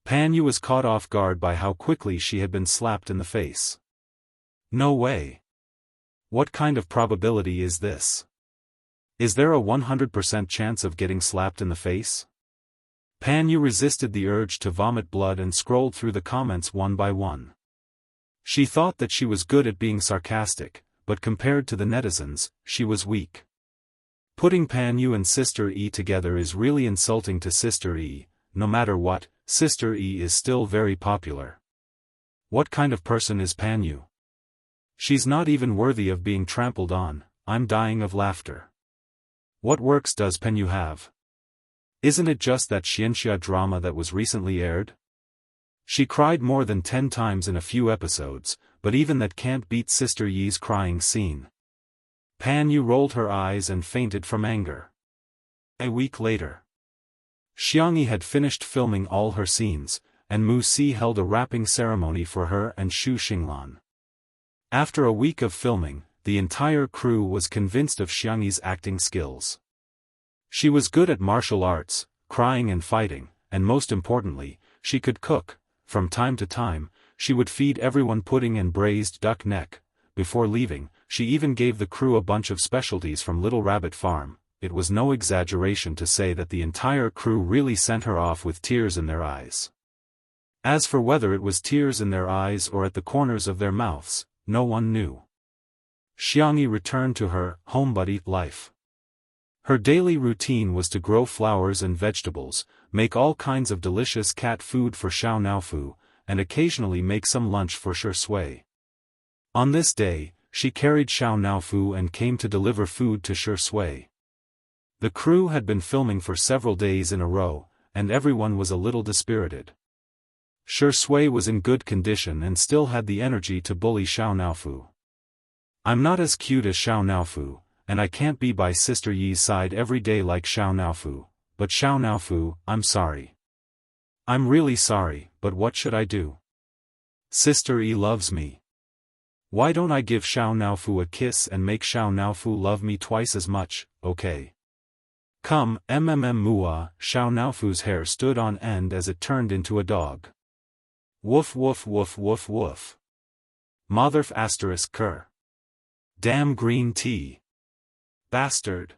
Speaker 1: Panyu was caught off guard by how quickly she had been slapped in the face. No way. What kind of probability is this? Is there a 100% chance of getting slapped in the face? Panyu resisted the urge to vomit blood and scrolled through the comments one by one. She thought that she was good at being sarcastic, but compared to the netizens, she was weak. Putting Panyu and Sister E together is really insulting to Sister E. No matter what, Sister E is still very popular. What kind of person is Panyu? She's not even worthy of being trampled on. I'm dying of laughter. What works does Panyu have? Isn't it just that Xianxia drama that was recently aired? She cried more than 10 times in a few episodes, but even that can't beat Sister Yi's crying scene. Panyu rolled her eyes and fainted from anger. A week later, Xiangyi had finished filming all her scenes, and Mu Si held a wrapping ceremony for her and Xu Xinglan. After a week of filming, the entire crew was convinced of Xiangyi's acting skills. She was good at martial arts, crying and fighting, and most importantly, she could cook. From time to time, she would feed everyone pudding and braised duck neck. Before leaving, she even gave the crew a bunch of specialties from Little Rabbit Farm. It was no exaggeration to say that the entire crew really sent her off with tears in their eyes. As for whether it was tears in their eyes or at the corners of their mouths, no one knew. Xiangyi returned to her homebody life. Her daily routine was to grow flowers and vegetables, make all kinds of delicious cat food for Xiao Naofu, and occasionally make some lunch for Shi Sui. On this day, she carried Xiao Naofu and came to deliver food to Shi Sui. The crew had been filming for several days in a row, and everyone was a little dispirited. Shi Sui was in good condition and still had the energy to bully Xiao Naofu. I'm not as cute as Xiao Naofu, and I can't be by Sister Yi's side every day like Xiao Naofu, but Xiao Naofu, I'm sorry. I'm really sorry, but what should I do? Sister Yi loves me. Why don't I give Xiao Naofu a kiss and make Xiao Naofu love me twice as much, okay? Come, Mua, Xiao Naofu's hair stood on end as it turned into a dog. Woof woof woof woof woof. Motherf asterisk cur. Damn green tea. Bastard.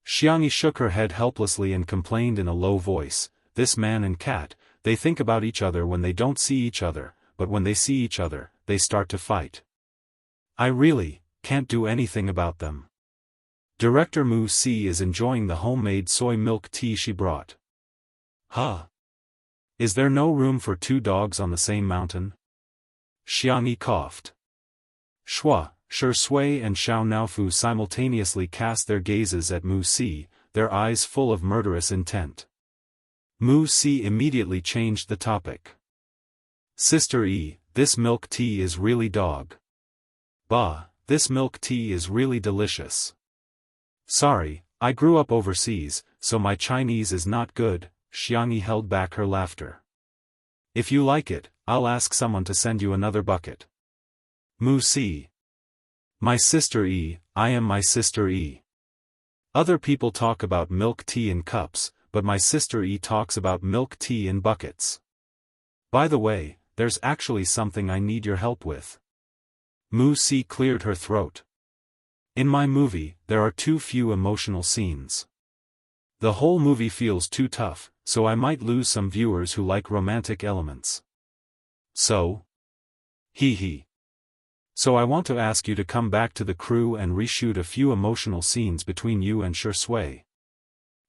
Speaker 1: Xiangyi shook her head helplessly and complained in a low voice, this man and cat, they think about each other when they don't see each other, but when they see each other, they start to fight. I really can't do anything about them. Director Mu Si is enjoying the homemade soy milk tea she brought. Huh? Is there no room for 2 dogs on the same mountain? Xiangyi coughed. Shua, Shi Sui and Xiao Naofu simultaneously cast their gazes at Mu Si, their eyes full of murderous intent. Mu Si immediately changed the topic. Sister E, this milk tea is really dog. Bah, this milk tea is really delicious. Sorry, I grew up overseas, so my Chinese is not good. Xiangyi held back her laughter. If you like it, I'll ask someone to send you another bucket. Mu Si. My sister E, I am my sister E. Other people talk about milk tea in cups, but my sister E talks about milk tea in buckets. By the way, there's actually something I need your help with. Mu Si cleared her throat. In my movie, there are too few emotional scenes. The whole movie feels too tough, so I might lose some viewers who like romantic elements. So? Hee. So I want to ask you to come back to the crew and reshoot a few emotional scenes between you and Shui.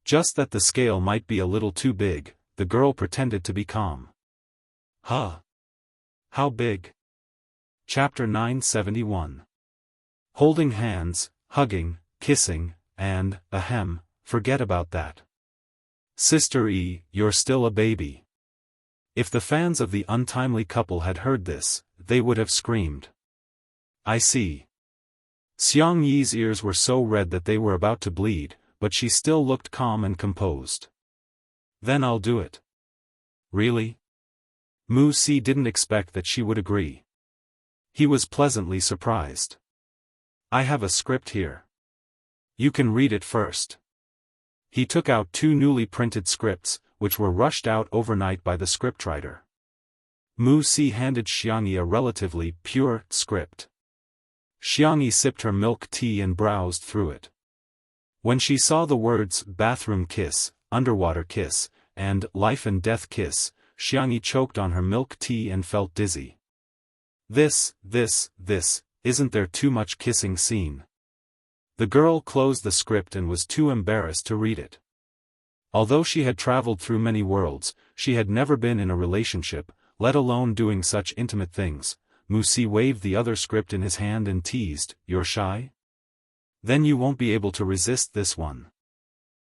Speaker 1: Just that the scale might be a little too big, the girl pretended to be calm. Huh? How big? Chapter 971. Holding hands, hugging, kissing, and, ahem, forget about that. Sister E, you're still a baby. If the fans of the untimely couple had heard this, they would have screamed. I see. Xiang Yi's ears were so red that they were about to bleed, but she still looked calm and composed. Then I'll do it. Really? Mu Si didn't expect that she would agree. He was pleasantly surprised. I have a script here. You can read it first. He took out 2 newly printed scripts, which were rushed out overnight by the scriptwriter. Mu Si handed Xiangyi a relatively pure script. Xiangyi sipped her milk tea and browsed through it. When she saw the words bathroom kiss, underwater kiss, and life and death kiss, Xiangyi choked on her milk tea and felt dizzy. This, isn't there too much kissing scene? The girl closed the script and was too embarrassed to read it. Although she had traveled through many worlds, she had never been in a relationship, let alone doing such intimate things. Mu Si waved the other script in his hand and teased, "You're shy? Then you won't be able to resist this one."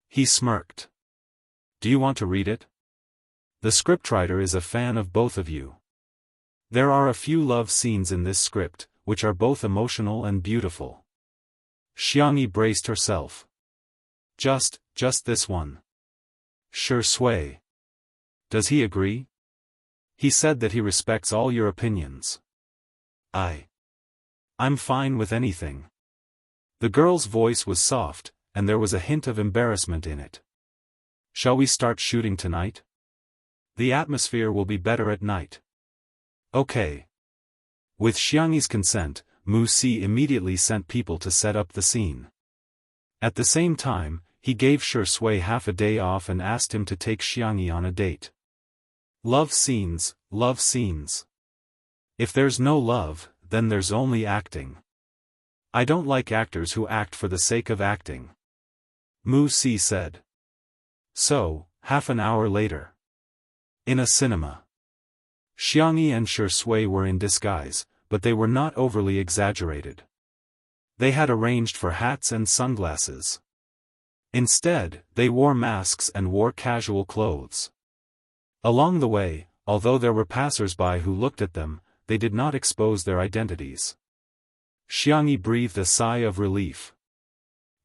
Speaker 1: He smirked. Do you want to read it? The scriptwriter is a fan of both of you. There are a few love scenes in this script, which are both emotional and beautiful. Xiangyi braced herself. Just this one. Shui. Does he agree? He said that he respects all your opinions. I'm fine with anything. The girl's voice was soft, and there was a hint of embarrassment in it. Shall we start shooting tonight? The atmosphere will be better at night. Okay. With Xiangyi's consent, Mu Si immediately sent people to set up the scene. At the same time, he gave Shui half a day off and asked him to take Xiangyi on a date. Love scenes. If there's no love, then there's only acting. I don't like actors who act for the sake of acting. Mu Si said. So, half an hour later. In a cinema. Xiangyi and Shui were in disguise, but they were not overly exaggerated. They had arranged for hats and sunglasses. Instead, they wore masks and wore casual clothes. Along the way, although there were passers-by who looked at them, they did not expose their identities. Xiangyi breathed a sigh of relief.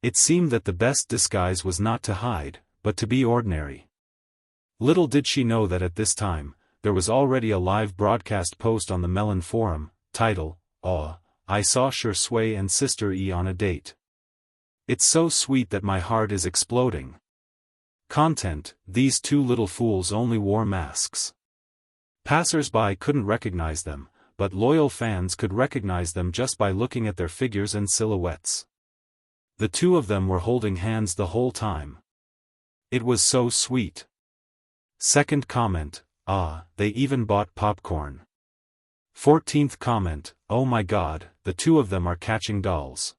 Speaker 1: It seemed that the best disguise was not to hide, but to be ordinary. Little did she know that at this time, there was already a live broadcast post on the Melon forum, title, I saw Shui and Sister E on a date. It's so sweet that my heart is exploding. Content, these 2 little fools only wore masks. Passers-by couldn't recognize them, but loyal fans could recognize them just by looking at their figures and silhouettes. The 2 of them were holding hands the whole time. It was so sweet. Second comment, they even bought popcorn. 14th comment, oh my god, the 2 of them are catching dolls.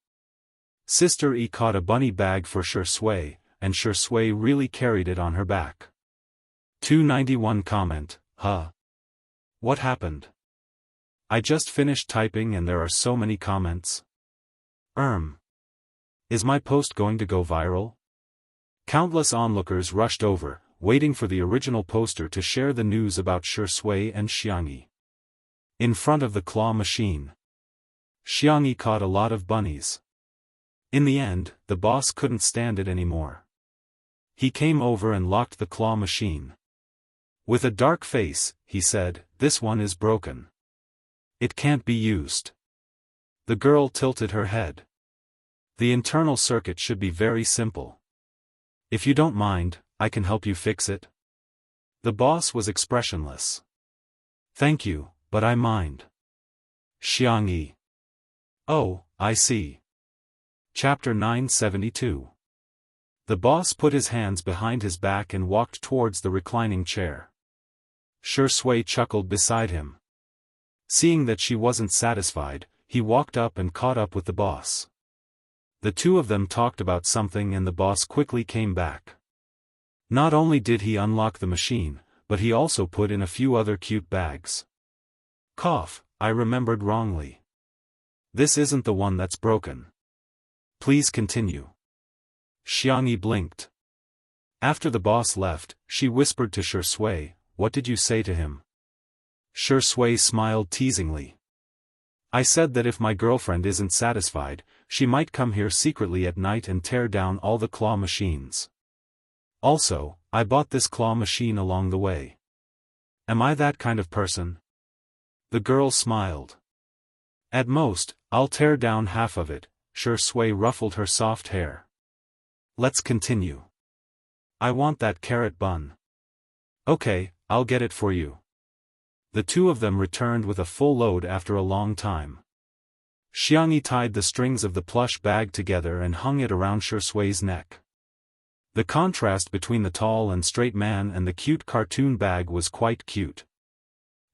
Speaker 1: Sister E caught a bunny bag for Shui, and Shui really carried it on her back. 291 comment, what happened? I just finished typing and there are so many comments. Is my post going to go viral? Countless onlookers rushed over, waiting for the original poster to share the news about Shui and Xiangyi. In front of the claw machine. Xiangyi caught a lot of bunnies. In the end, the boss couldn't stand it anymore. He came over and locked the claw machine. With a dark face, he said, "This one is broken. It can't be used." The girl tilted her head. The internal circuit should be very simple. If you don't mind, I can help you fix it. The boss was expressionless. Thank you, but I mind. Xiangyi. Oh, I see. Chapter 972. The boss put his hands behind his back and walked towards the reclining chair. Shui chuckled beside him. Seeing that she wasn't satisfied, he walked up and caught up with the boss. The two of them talked about something and the boss quickly came back. Not only did he unlock the machine, but he also put in a few other cute bags. Cough, I remembered wrongly. This isn't the one that's broken. Please continue. Xianxia blinked. After the boss left, she whispered to Shui, "What did you say to him?" Shui smiled teasingly. "I said that if my girlfriend isn't satisfied, she might come here secretly at night and tear down all the claw machines. Also, I bought this claw machine along the way. Am I that kind of person?" The girl smiled. "At most, I'll tear down half of it." Shui ruffled her soft hair. "Let's continue. I want that carrot bun." "Okay, I'll get it for you." The two of them returned with a full load after a long time. Xianxia tied the strings of the plush bag together and hung it around Shui's neck. The contrast between the tall and straight man and the cute cartoon bag was quite cute.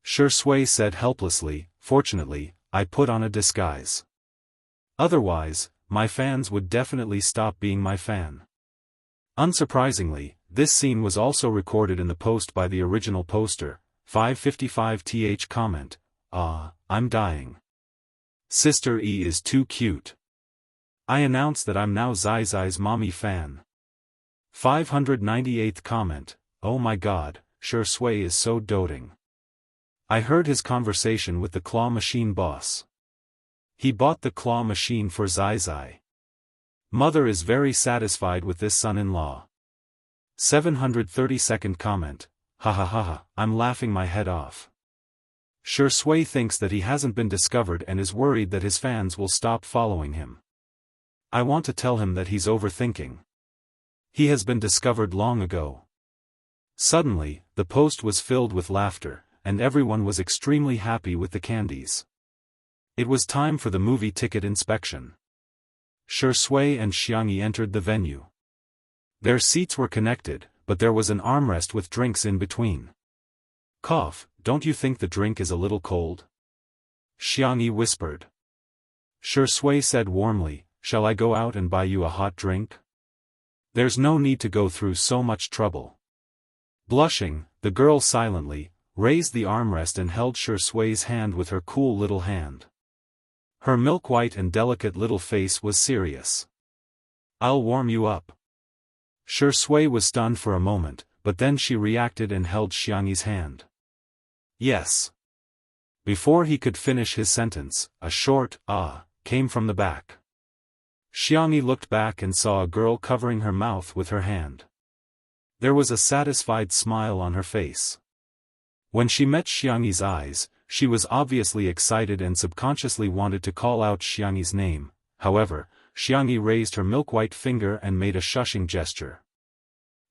Speaker 1: Shui said helplessly, "Fortunately, I put on a disguise. Otherwise, my fans would definitely stop being my fan." Unsurprisingly, this scene was also recorded in the post by the original poster. 555th comment, I'm dying. Sister E is too cute. I announce that I'm now Zai's mommy fan. 598th comment, oh my god, Shui is so doting. I heard his conversation with the claw machine boss. He bought the claw machine for Zai. Mother is very satisfied with this son-in-law. 732nd comment, ha ha ha ha, I'm laughing my head off. Shui thinks that he hasn't been discovered and is worried that his fans will stop following him. I want to tell him that he's overthinking. He has been discovered long ago. Suddenly, the post was filled with laughter, and everyone was extremely happy with the candies. It was time for the movie ticket inspection. Shui and Xianxia entered the venue. Their seats were connected, but there was an armrest with drinks in between. Cough, don't you think the drink is a little cold? Xianxia whispered. Shui said warmly, shall I go out and buy you a hot drink? There's no need to go through so much trouble. Blushing, the girl silently raised the armrest and held Shui's hand with her cool little hand. Her milk-white and delicate little face was serious. I'll warm you up. Shui was stunned for a moment, but then she reacted and held Xianxia's hand. Yes. Before he could finish his sentence, a short, came from the back. Xianxia looked back and saw a girl covering her mouth with her hand. There was a satisfied smile on her face. When she met Xianxia's eyes, she was obviously excited and subconsciously wanted to call out Xianxia's name. However, Xianxia raised her milk-white finger and made a shushing gesture.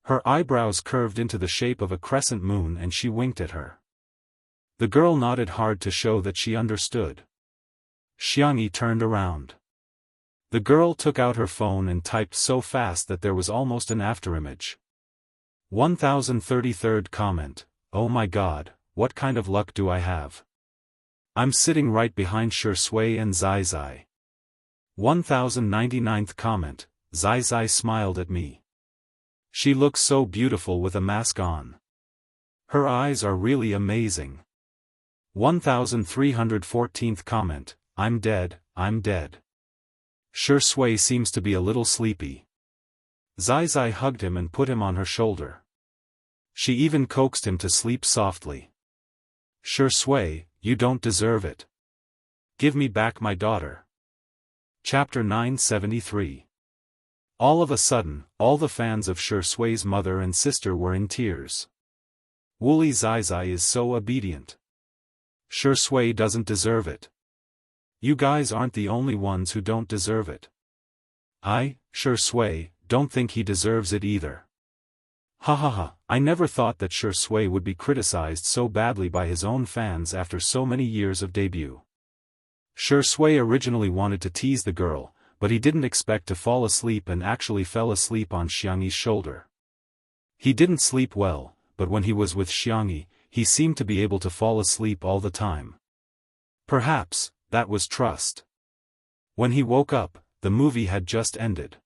Speaker 1: Her eyebrows curved into the shape of a crescent moon and she winked at her. The girl nodded hard to show that she understood. Xianxia turned around. The girl took out her phone and typed so fast that there was almost an afterimage. 1033rd comment, oh my god, what kind of luck do I have? I'm sitting right behind Shui and Zai. 1099th comment, Zai smiled at me. She looks so beautiful with a mask on. Her eyes are really amazing. 1314th comment, I'm dead. Shui seems to be a little sleepy. Zai hugged him and put him on her shoulder. She even coaxed him to sleep softly. Shui, you don't deserve it. Give me back my daughter. Chapter 973. All of a sudden, all the fans of Shui's mother and sister were in tears. Woolly Zai is so obedient. Shui doesn't deserve it. You guys aren't the only ones who don't deserve it. I, Shui, don't think he deserves it either. Ha ha ha, I never thought that Shui would be criticized so badly by his own fans after so many years of debut. Shui originally wanted to tease the girl, but he didn't expect to fall asleep and actually fell asleep on Xiangyi's shoulder. He didn't sleep well, but when he was with Xiangyi, he seemed to be able to fall asleep all the time. Perhaps, that was trust. When he woke up, the movie had just ended.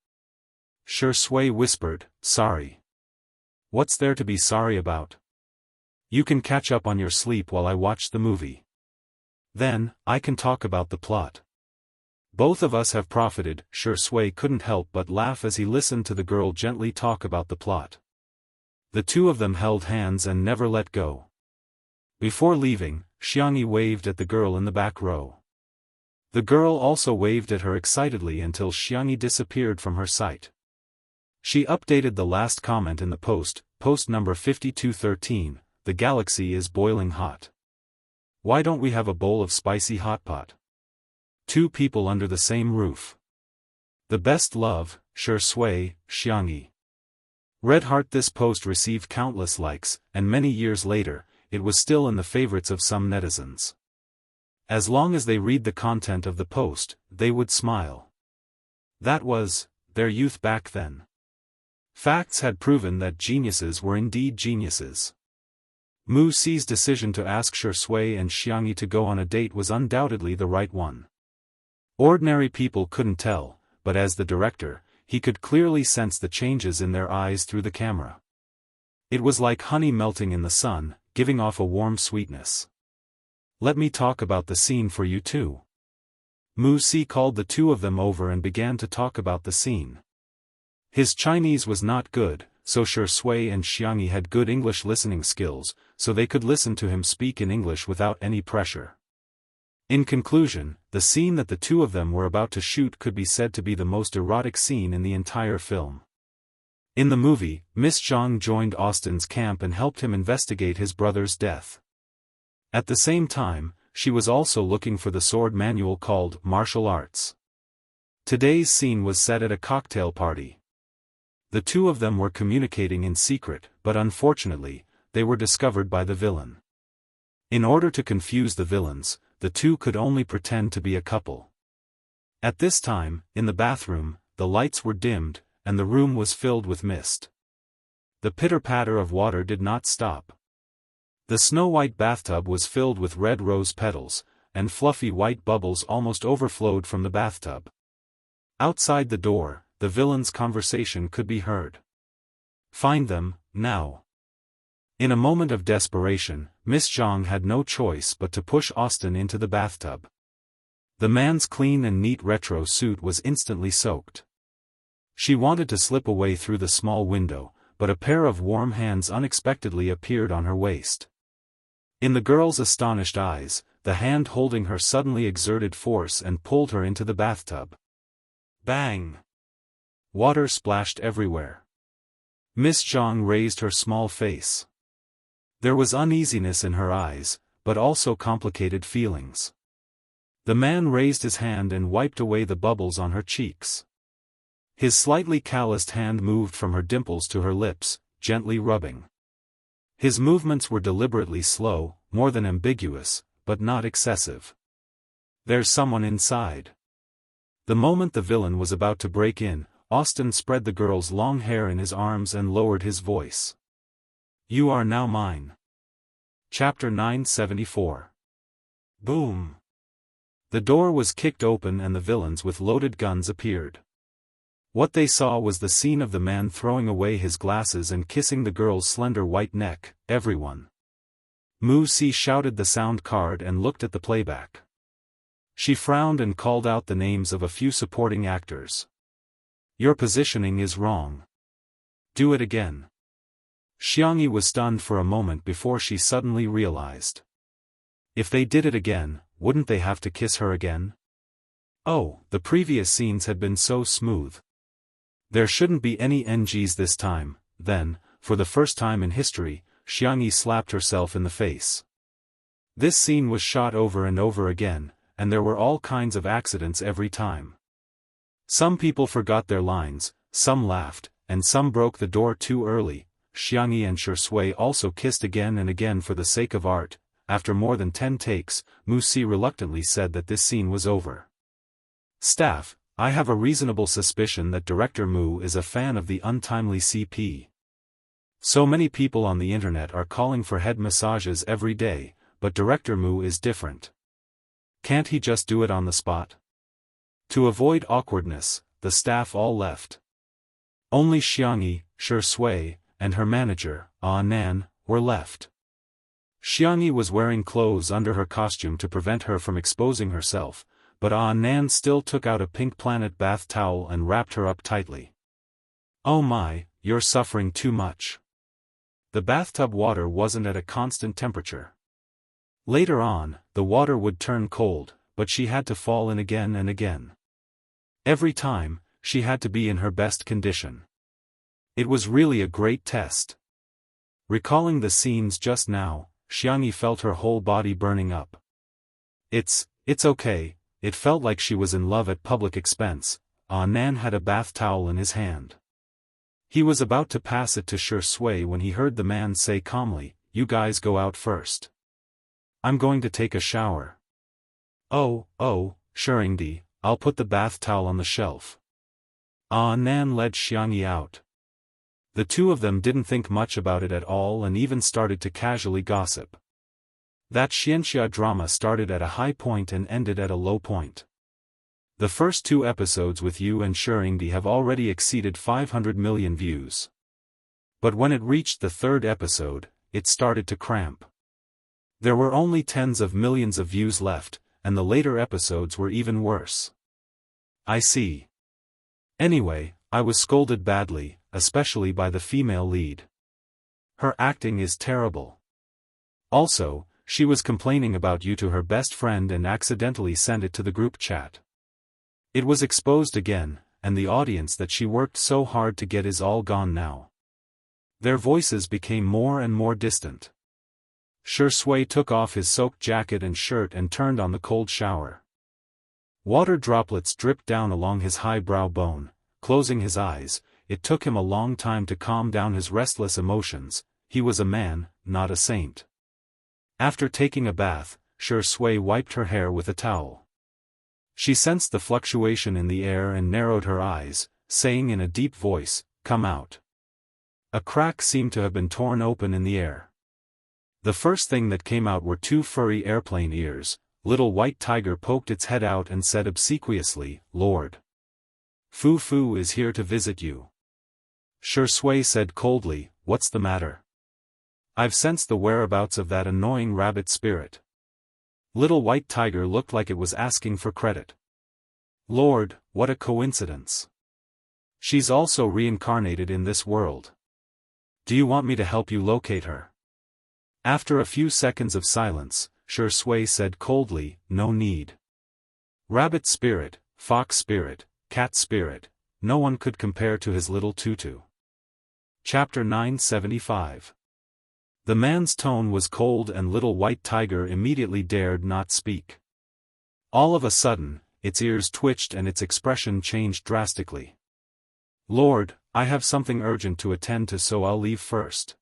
Speaker 1: Shui whispered, "Sorry. What's there to be sorry about? You can catch up on your sleep while I watch the movie. Then, I can talk about the plot." Both of us have profited. Shui couldn't help but laugh as he listened to the girl gently talk about the plot. The two of them held hands and never let go. Before leaving, Xiangyi waved at the girl in the back row. The girl also waved at her excitedly until Xiangyi disappeared from her sight. She updated the last comment in the post number 5213, "The galaxy is boiling hot. Why don't we have a bowl of spicy hot pot? Two people under the same roof. The best love, Shui, Xiangyi." Red heart. This post received countless likes, and many years later, it was still in the favorites of some netizens. As long as they read the content of the post, they would smile. That was their youth back then. Facts had proven that geniuses were indeed geniuses. Mu Si's decision to ask Shui and Xiangyi to go on a date was undoubtedly the right one. Ordinary people couldn't tell, but as the director, he could clearly sense the changes in their eyes through the camera. It was like honey melting in the sun, giving off a warm sweetness. "Let me talk about the scene for you too." Mu Si called the two of them over and began to talk about the scene. His Chinese was not good, so Shui and Xiangyi had good English listening skills, so they could listen to him speak in English without any pressure. In conclusion, the scene that the two of them were about to shoot could be said to be the most erotic scene in the entire film. In the movie, Miss Zhang joined Austin's camp and helped him investigate his brother's death. At the same time, she was also looking for the sword manual called Martial Arts. Today's scene was set at a cocktail party. The two of them were communicating in secret, but unfortunately, they were discovered by the villain. In order to confuse the villains, the two could only pretend to be a couple. At this time, in the bathroom, the lights were dimmed, and the room was filled with mist. The pitter-patter of water did not stop. The snow-white bathtub was filled with red rose petals, and fluffy white bubbles almost overflowed from the bathtub. Outside the door, the villains' conversation could be heard. "Find them, now." In a moment of desperation, Miss Zhang had no choice but to push Austin into the bathtub. The man's clean and neat retro suit was instantly soaked. She wanted to slip away through the small window, but a pair of warm hands unexpectedly appeared on her waist. In the girl's astonished eyes, the hand holding her suddenly exerted force and pulled her into the bathtub. Bang! Water splashed everywhere. Miss Zhang raised her small face. There was uneasiness in her eyes, but also complicated feelings. The man raised his hand and wiped away the bubbles on her cheeks. His slightly calloused hand moved from her dimples to her lips, gently rubbing. His movements were deliberately slow, more than ambiguous, but not excessive. "There's someone inside." The moment the villain was about to break in, Austin spread the girl's long hair in his arms and lowered his voice. "You are now mine." Chapter 974. Boom! The door was kicked open and the villains with loaded guns appeared. What they saw was the scene of the man throwing away his glasses and kissing the girl's slender white neck. "Everyone." Mu Si shouted the sound card and looked at the playback. She frowned and called out the names of a few supporting actors. "Your positioning is wrong. Do it again." Xiangyi was stunned for a moment before she suddenly realized. If they did it again, wouldn't they have to kiss her again? Oh, the previous scenes had been so smooth. There shouldn't be any NGs this time. Then, for the first time in history, Xiangyi slapped herself in the face. This scene was shot over and over again, and there were all kinds of accidents every time. Some people forgot their lines, some laughed, and some broke the door too early. Xiangyi and Shui also kissed again and again for the sake of art. After more than 10 takes, Mu Si reluctantly said that this scene was over. "Staff, I have a reasonable suspicion that Director Mu is a fan of the untimely CP. So many people on the internet are calling for head massages every day, but Director Mu is different. Can't he just do it on the spot? To avoid awkwardness, the staff all left. Only Xiangyi, Shi Sui, and her manager, Nan, were left. Xiangyi was wearing clothes under her costume to prevent her from exposing herself, but Nan still took out a pink planet bath towel and wrapped her up tightly. Oh my, you're suffering too much. The bathtub water wasn't at a constant temperature. Later on, the water would turn cold, but she had to fall in again and again. Every time, she had to be in her best condition. It was really a great test. Recalling the scenes just now, Xiangyi felt her whole body burning up. It's okay. It felt like she was in love at public expense. Nan had a bath towel in his hand. He was about to pass it to Shi Sui when he heard the man say calmly, "You guys go out first. I'm going to take a shower." Oh, Shuringdi, I'll put the bath towel on the shelf. Nan led Xiangyi out. The two of them didn't think much about it at all and even started to casually gossip. That Xianxia drama started at a high point and ended at a low point. The first 2 episodes with you and Shuringdi have already exceeded 500 million views. But when it reached the 3rd episode, it started to cramp. There were only tens of millions of views left, and the later episodes were even worse. I see. Anyway, I was scolded badly, especially by the female lead. Her acting is terrible. Also, she was complaining about you to her best friend and accidentally sent it to the group chat. It was exposed again, and the audience that she worked so hard to get is all gone now. Their voices became more and more distant. Shi Sui took off his soaked jacket and shirt and turned on the cold shower. Water droplets dripped down along his high brow bone. Closing his eyes, it took him a long time to calm down his restless emotions. He was a man, not a saint. After taking a bath, Shi Sui wiped her hair with a towel. She sensed the fluctuation in the air and narrowed her eyes, saying in a deep voice, "Come out." A crack seemed to have been torn open in the air. The first thing that came out were 2 furry airplane ears. Little White Tiger poked its head out and said obsequiously, "Lord Fu Fu is here to visit you." Shi Sui said coldly, "What's the matter?" "I've sensed the whereabouts of that annoying rabbit spirit." Little White Tiger looked like it was asking for credit. "Lord, what a coincidence. She's also reincarnated in this world. Do you want me to help you locate her?" After a few seconds of silence, Shi Sui said coldly, "No need. Rabbit spirit, fox spirit, cat spirit, no one could compare to his little tutu." Chapter 975. The man's tone was cold and Little White Tiger immediately dared not speak. All of a sudden, its ears twitched and its expression changed drastically. "Lord, I have something urgent to attend to, so I'll leave first.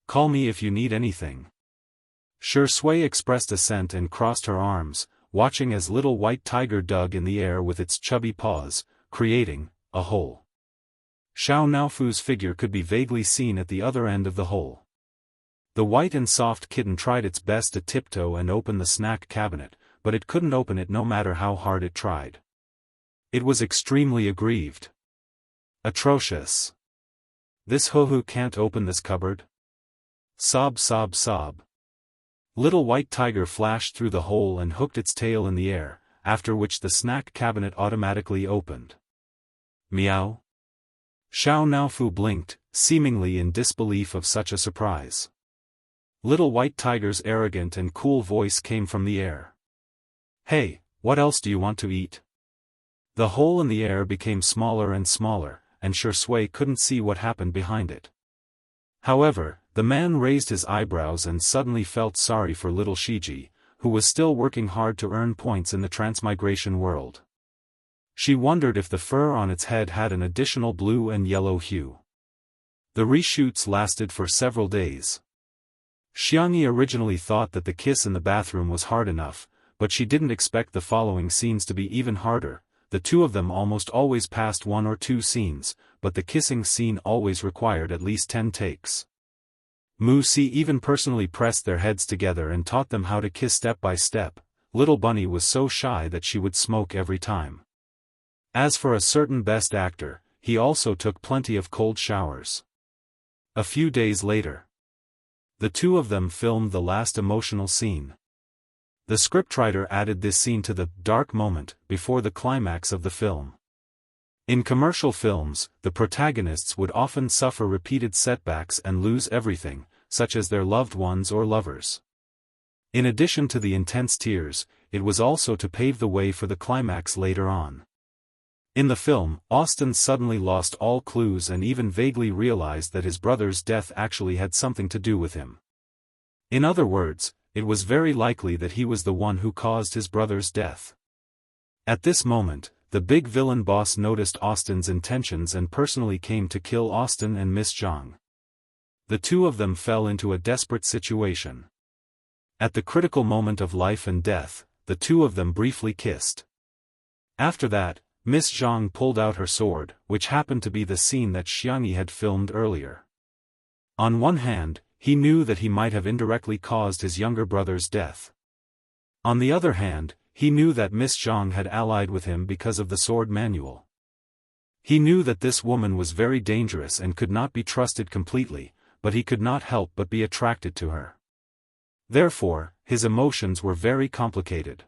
Speaker 1: Call me if you need anything." Shi Sui expressed assent and crossed her arms, watching as Little White Tiger dug in the air with its chubby paws, creating a hole. Xiao Naofu's figure could be vaguely seen at the other end of the hole. The white and soft kitten tried its best to tiptoe and open the snack cabinet, but it couldn't open it no matter how hard it tried. It was extremely aggrieved. Atrocious. "This Hohu can't open this cupboard." Sob, sob, sob. Little White Tiger flashed through the hole and hooked its tail in the air, after which the snack cabinet automatically opened. Meow. Xiao Naofu blinked, seemingly in disbelief of such a surprise. Little White Tiger's arrogant and cool voice came from the air. "Hey, what else do you want to eat?" The hole in the air became smaller and smaller, and Shi Sui couldn't see what happened behind it. However, the man raised his eyebrows and suddenly felt sorry for little Shiji, who was still working hard to earn points in the transmigration world. She wondered if the fur on its head had an additional blue and yellow hue. The reshoots lasted for several days. Xiangyi originally thought that the kiss in the bathroom was hard enough, but she didn't expect the following scenes to be even harder. the two of them almost always passed 1 or 2 scenes, but the kissing scene always required at least 10 takes. Wuxia even personally pressed their heads together and taught them how to kiss step by step. Little Bunny was so shy that she would smoke every time. As for a certain best actor, he also took plenty of cold showers. A few days later, the two of them filmed the last emotional scene. The scriptwriter added this scene to the dark moment before the climax of the film. In commercial films, the protagonists would often suffer repeated setbacks and lose everything, such as their loved ones or lovers. In addition to the intense tears, it was also to pave the way for the climax later on. In the film, Austin suddenly lost all clues and even vaguely realized that his brother's death actually had something to do with him. In other words, it was very likely that he was the one who caused his brother's death. At this moment, the big villain boss noticed Austin's intentions and personally came to kill Austin and Miss Jianghu. The two of them fell into a desperate situation. At the critical moment of life and death, the two of them briefly kissed. After that, Miss Jianghu pulled out her sword, which happened to be the scene that Xianxia had filmed earlier. On one hand, he knew that he might have indirectly caused his younger brother's death. On the other hand, he knew that Miss Jianghu had allied with him because of the sword manual. He knew that this woman was very dangerous and could not be trusted completely, but he could not help but be attracted to her. Therefore, his emotions were very complicated.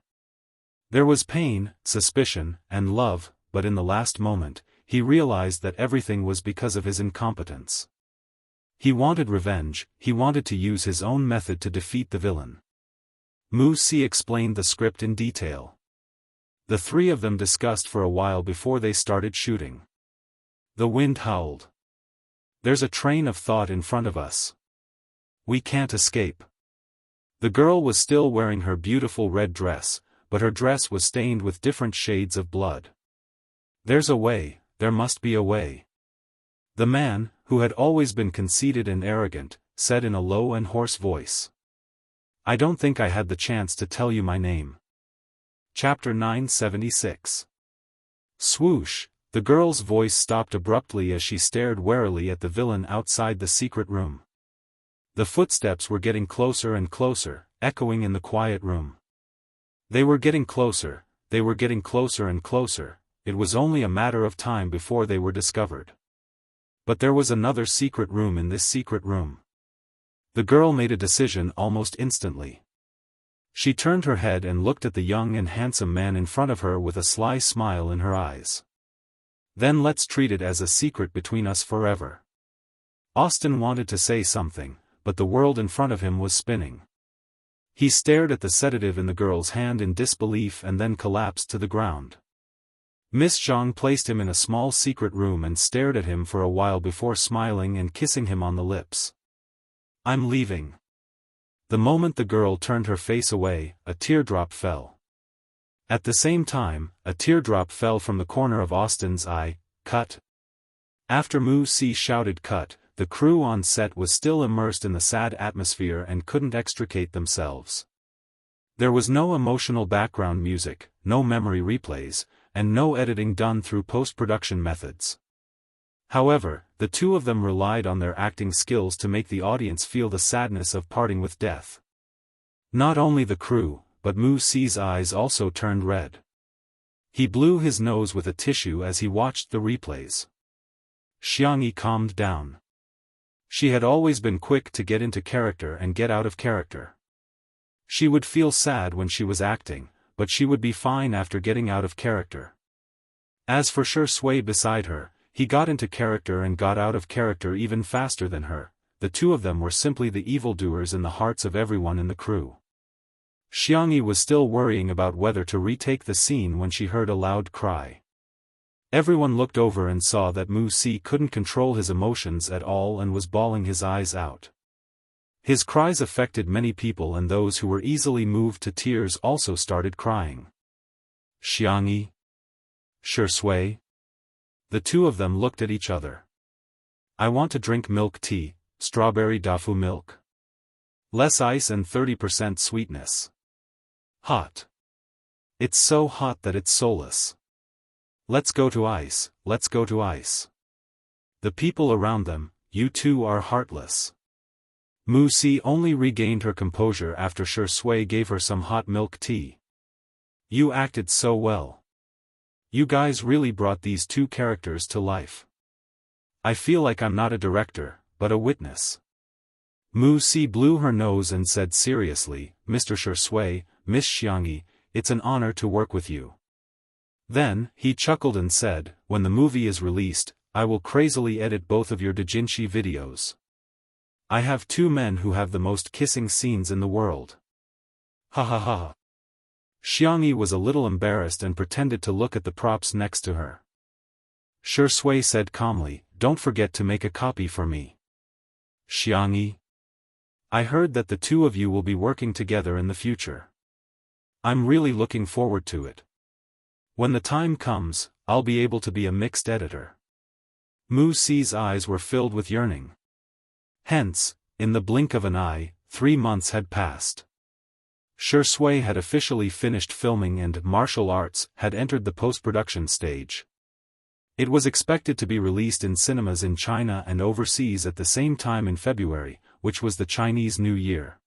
Speaker 1: There was pain, suspicion, and love, but in the last moment, he realized that everything was because of his incompetence. He wanted revenge, he wanted to use his own method to defeat the villain. Wuxia explained the script in detail. The three of them discussed for a while before they started shooting. The wind howled. There's a train of thought in front of us. We can't escape. The girl was still wearing her beautiful red dress, but her dress was stained with different shades of blood. There's a way, there must be a way. The man, who had always been conceited and arrogant, said in a low and hoarse voice. I don't think I had the chance to tell you my name. Chapter 976. Swoosh, the girl's voice stopped abruptly as she stared warily at the villain outside the secret room. The footsteps were getting closer and closer, echoing in the quiet room. They were getting closer and closer, it was only a matter of time before they were discovered. But there was another secret room in this secret room. The girl made a decision almost instantly. She turned her head and looked at the young and handsome man in front of her with a sly smile in her eyes. Then let's treat it as a secret between us forever. Austin wanted to say something, but the world in front of him was spinning. He stared at the sedative in the girl's hand in disbelief and then collapsed to the ground. Miss Jianghu placed him in a small secret room and stared at him for a while before smiling and kissing him on the lips. I'm leaving. The moment the girl turned her face away, a teardrop fell. At the same time, a teardrop fell from the corner of Austin's eye. Cut. After Wuxia shouted cut, the crew on set was still immersed in the sad atmosphere and couldn't extricate themselves. There was no emotional background music, no memory replays, and no editing done through post-production methods. However, the two of them relied on their acting skills to make the audience feel the sadness of parting with death. Not only the crew, but Wuxia's eyes also turned red. He blew his nose with a tissue as he watched the replays. Xianxia calmed down. She had always been quick to get into character and get out of character. She would feel sad when she was acting, but she would be fine after getting out of character. As for Shui beside her, he got into character and got out of character even faster than her. The two of them were simply the evildoers in the hearts of everyone in the crew. Xianxia was still worrying about whether to retake the scene when she heard a loud cry. Everyone looked over and saw that Wuxia couldn't control his emotions at all and was bawling his eyes out. His cries affected many people and those who were easily moved to tears also started crying. Xianxia? Shui? The two of them looked at each other. I want to drink milk tea, strawberry tofu milk. Less ice and 30% sweetness. Hot. It's so hot that it's soulless. Let's go to ice, let's go to ice. The people around them, you two are heartless. Mu Si only regained her composure after Shui gave her some hot milk tea. You acted so well. You guys really brought these two characters to life. I feel like I'm not a director, but a witness. Mu Si blew her nose and said seriously, Mr. Shui, Miss Xiangyi, it's an honor to work with you. Then, he chuckled and said, when the movie is released, I will crazily edit both of your doujinshi videos. I have two men who have the most kissing scenes in the world. Ha ha ha. Xiangyi was a little embarrassed and pretended to look at the props next to her. Shui said calmly, don't forget to make a copy for me. Xiangyi. I heard that the two of you will be working together in the future. I'm really looking forward to it. When the time comes, I'll be able to be a mixed editor. Mu Si's eyes were filled with yearning. Hence, in the blink of an eye, 3 months had passed. Shui had officially finished filming and martial arts had entered the post-production stage. It was expected to be released in cinemas in China and overseas at the same time in February, which was the Chinese New Year.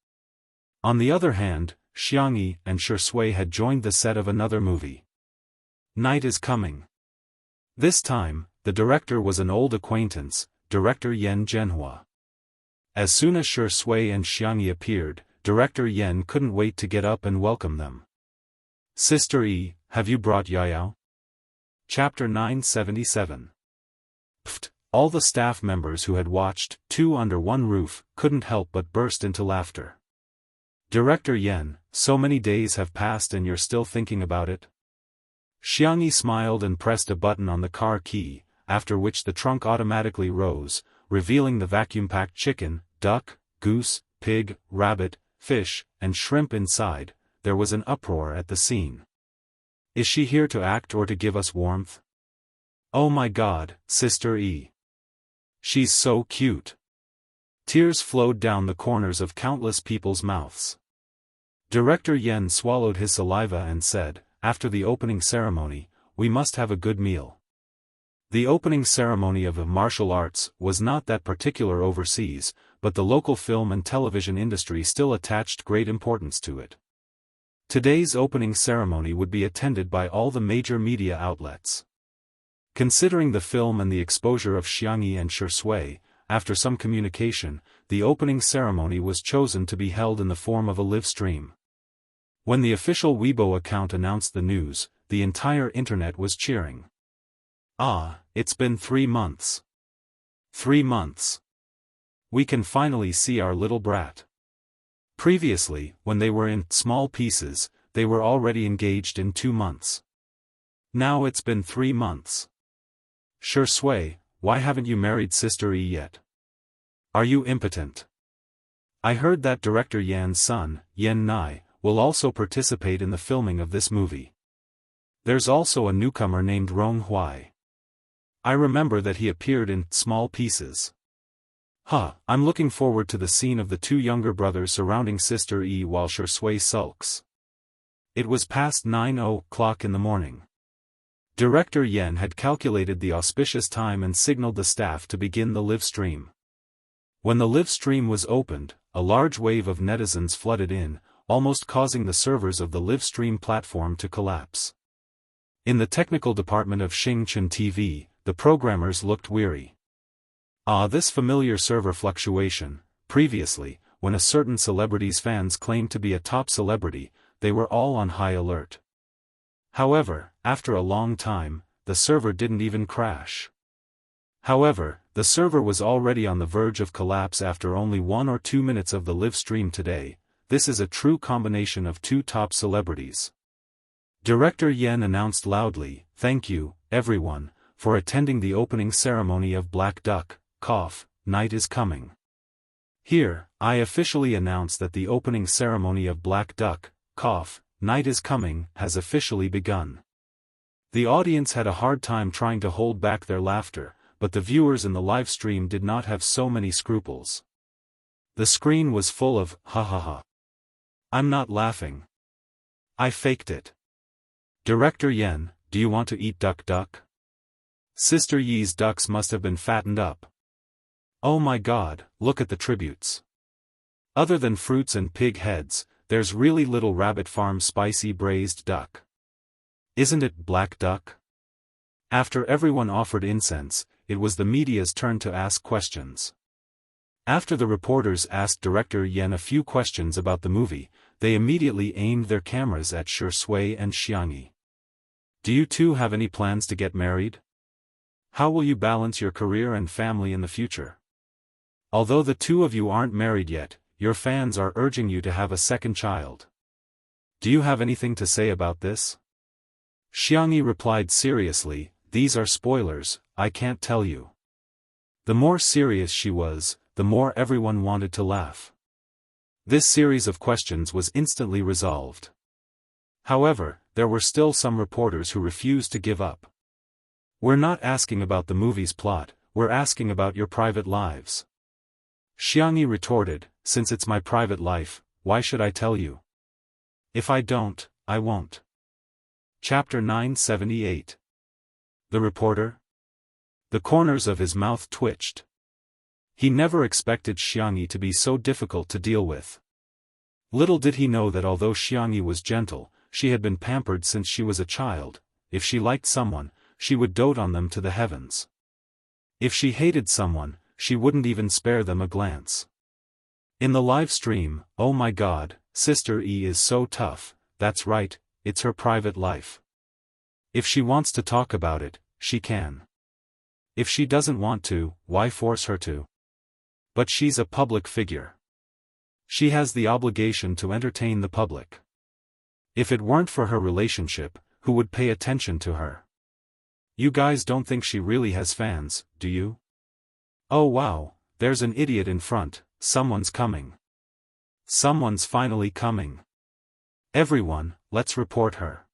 Speaker 1: On the other hand, Xiangyi and Shui had joined the set of another movie. Night is Coming. This time, the director was an old acquaintance, director Yan Zhenhua. As soon as Shui and Xiangyi appeared, director Yan couldn't wait to get up and welcome them. Sister Yi, have you brought Yayao? Chapter 977. Pfft, all the staff members who had watched Two Under One Roof couldn't help but burst into laughter. Director Yan, so many days have passed and you're still thinking about it? Xiangyi smiled and pressed a button on the car key, after which the trunk automatically rose, revealing the vacuum-packed chicken, duck, goose, pig, rabbit, fish, and shrimp inside. There was an uproar at the scene. Is she here to act or to give us warmth? Oh my God, Sister Yi. She's so cute. Tears flowed down the corners of countless people's mouths. Director Yan swallowed his saliva and said, after the opening ceremony, we must have a good meal. The opening ceremony of martial arts was not that particular overseas, but the local film and television industry still attached great importance to it. Today's opening ceremony would be attended by all the major media outlets. Considering the film and the exposure of Xiangyi and Shui, after some communication, the opening ceremony was chosen to be held in the form of a live stream. When the official Weibo account announced the news, the entire internet was cheering. Ah, it's been 3 months. 3 months. We can finally see our little brat. Previously, when they were in small pieces, they were already engaged in 2 months. Now it's been 3 months. Shui, why haven't you married Sister Yi yet? Are you impotent? I heard that director Yan's son, Yan Nai, will also participate in the filming of this movie. There's also a newcomer named Rong Huai. I remember that he appeared in small pieces. I'm looking forward to the scene of the two younger brothers surrounding Sister Yi while Shui sulks. It was past 9 o'clock in the morning. Director Yan had calculated the auspicious time and signaled the staff to begin the live stream. When the live stream was opened, a large wave of netizens flooded in, almost causing the servers of the live stream platform to collapse. In the technical department of Xingchen TV, the programmers looked weary. This familiar server fluctuation. Previously, when a certain celebrity's fans claimed to be a top celebrity, they were all on high alert. However, after a long time, the server didn't even crash. However, the server was already on the verge of collapse after only 1 or 2 minutes of the live stream today. This is a true combination of two top celebrities. Director Yan announced loudly, "Thank you, everyone, for attending the opening ceremony of Black Duck, Night is Coming. Here, I officially announce that the opening ceremony of Black Duck, Night is Coming has officially begun." The audience had a hard time trying to hold back their laughter, but the viewers in the live stream did not have so many scruples. The screen was full of, ha ha ha. I'm not laughing. I faked it. Director Yan, do you want to eat duck? Sister Yi's ducks must have been fattened up. Oh my god, look at the tributes. Other than fruits and pig heads, there's really little rabbit farm spicy braised duck. Isn't it black duck? After everyone offered incense, it was the media's turn to ask questions. After the reporters asked Director Yen a few questions about the movie, they immediately aimed their cameras at Shui and Xiangyi. Do you two have any plans to get married? How will you balance your career and family in the future? Although the two of you aren't married yet, your fans are urging you to have a second child. Do you have anything to say about this? Xiangyi replied seriously, these are spoilers, I can't tell you. The more serious she was, the more everyone wanted to laugh. This series of questions was instantly resolved. However, there were still some reporters who refused to give up. We're not asking about the movie's plot, we're asking about your private lives. Xiangyi retorted, since it's my private life, why should I tell you? If I don't, I won't. Chapter 978. The reporter? The corners of his mouth twitched. He never expected Xiangyi to be so difficult to deal with. Little did he know that although Xiangyi was gentle, she had been pampered since she was a child. If she liked someone, she would dote on them to the heavens. If she hated someone, she wouldn't even spare them a glance. In the live stream, oh my god, Sister E is so tough, that's right, it's her private life. If she wants to talk about it, she can. If she doesn't want to, why force her to? But she's a public figure. She has the obligation to entertain the public. If it weren't for her relationship, who would pay attention to her? You guys don't think she really has fans, do you? Oh wow, there's an idiot in front, someone's coming. Someone's finally coming. Everyone, let's report her.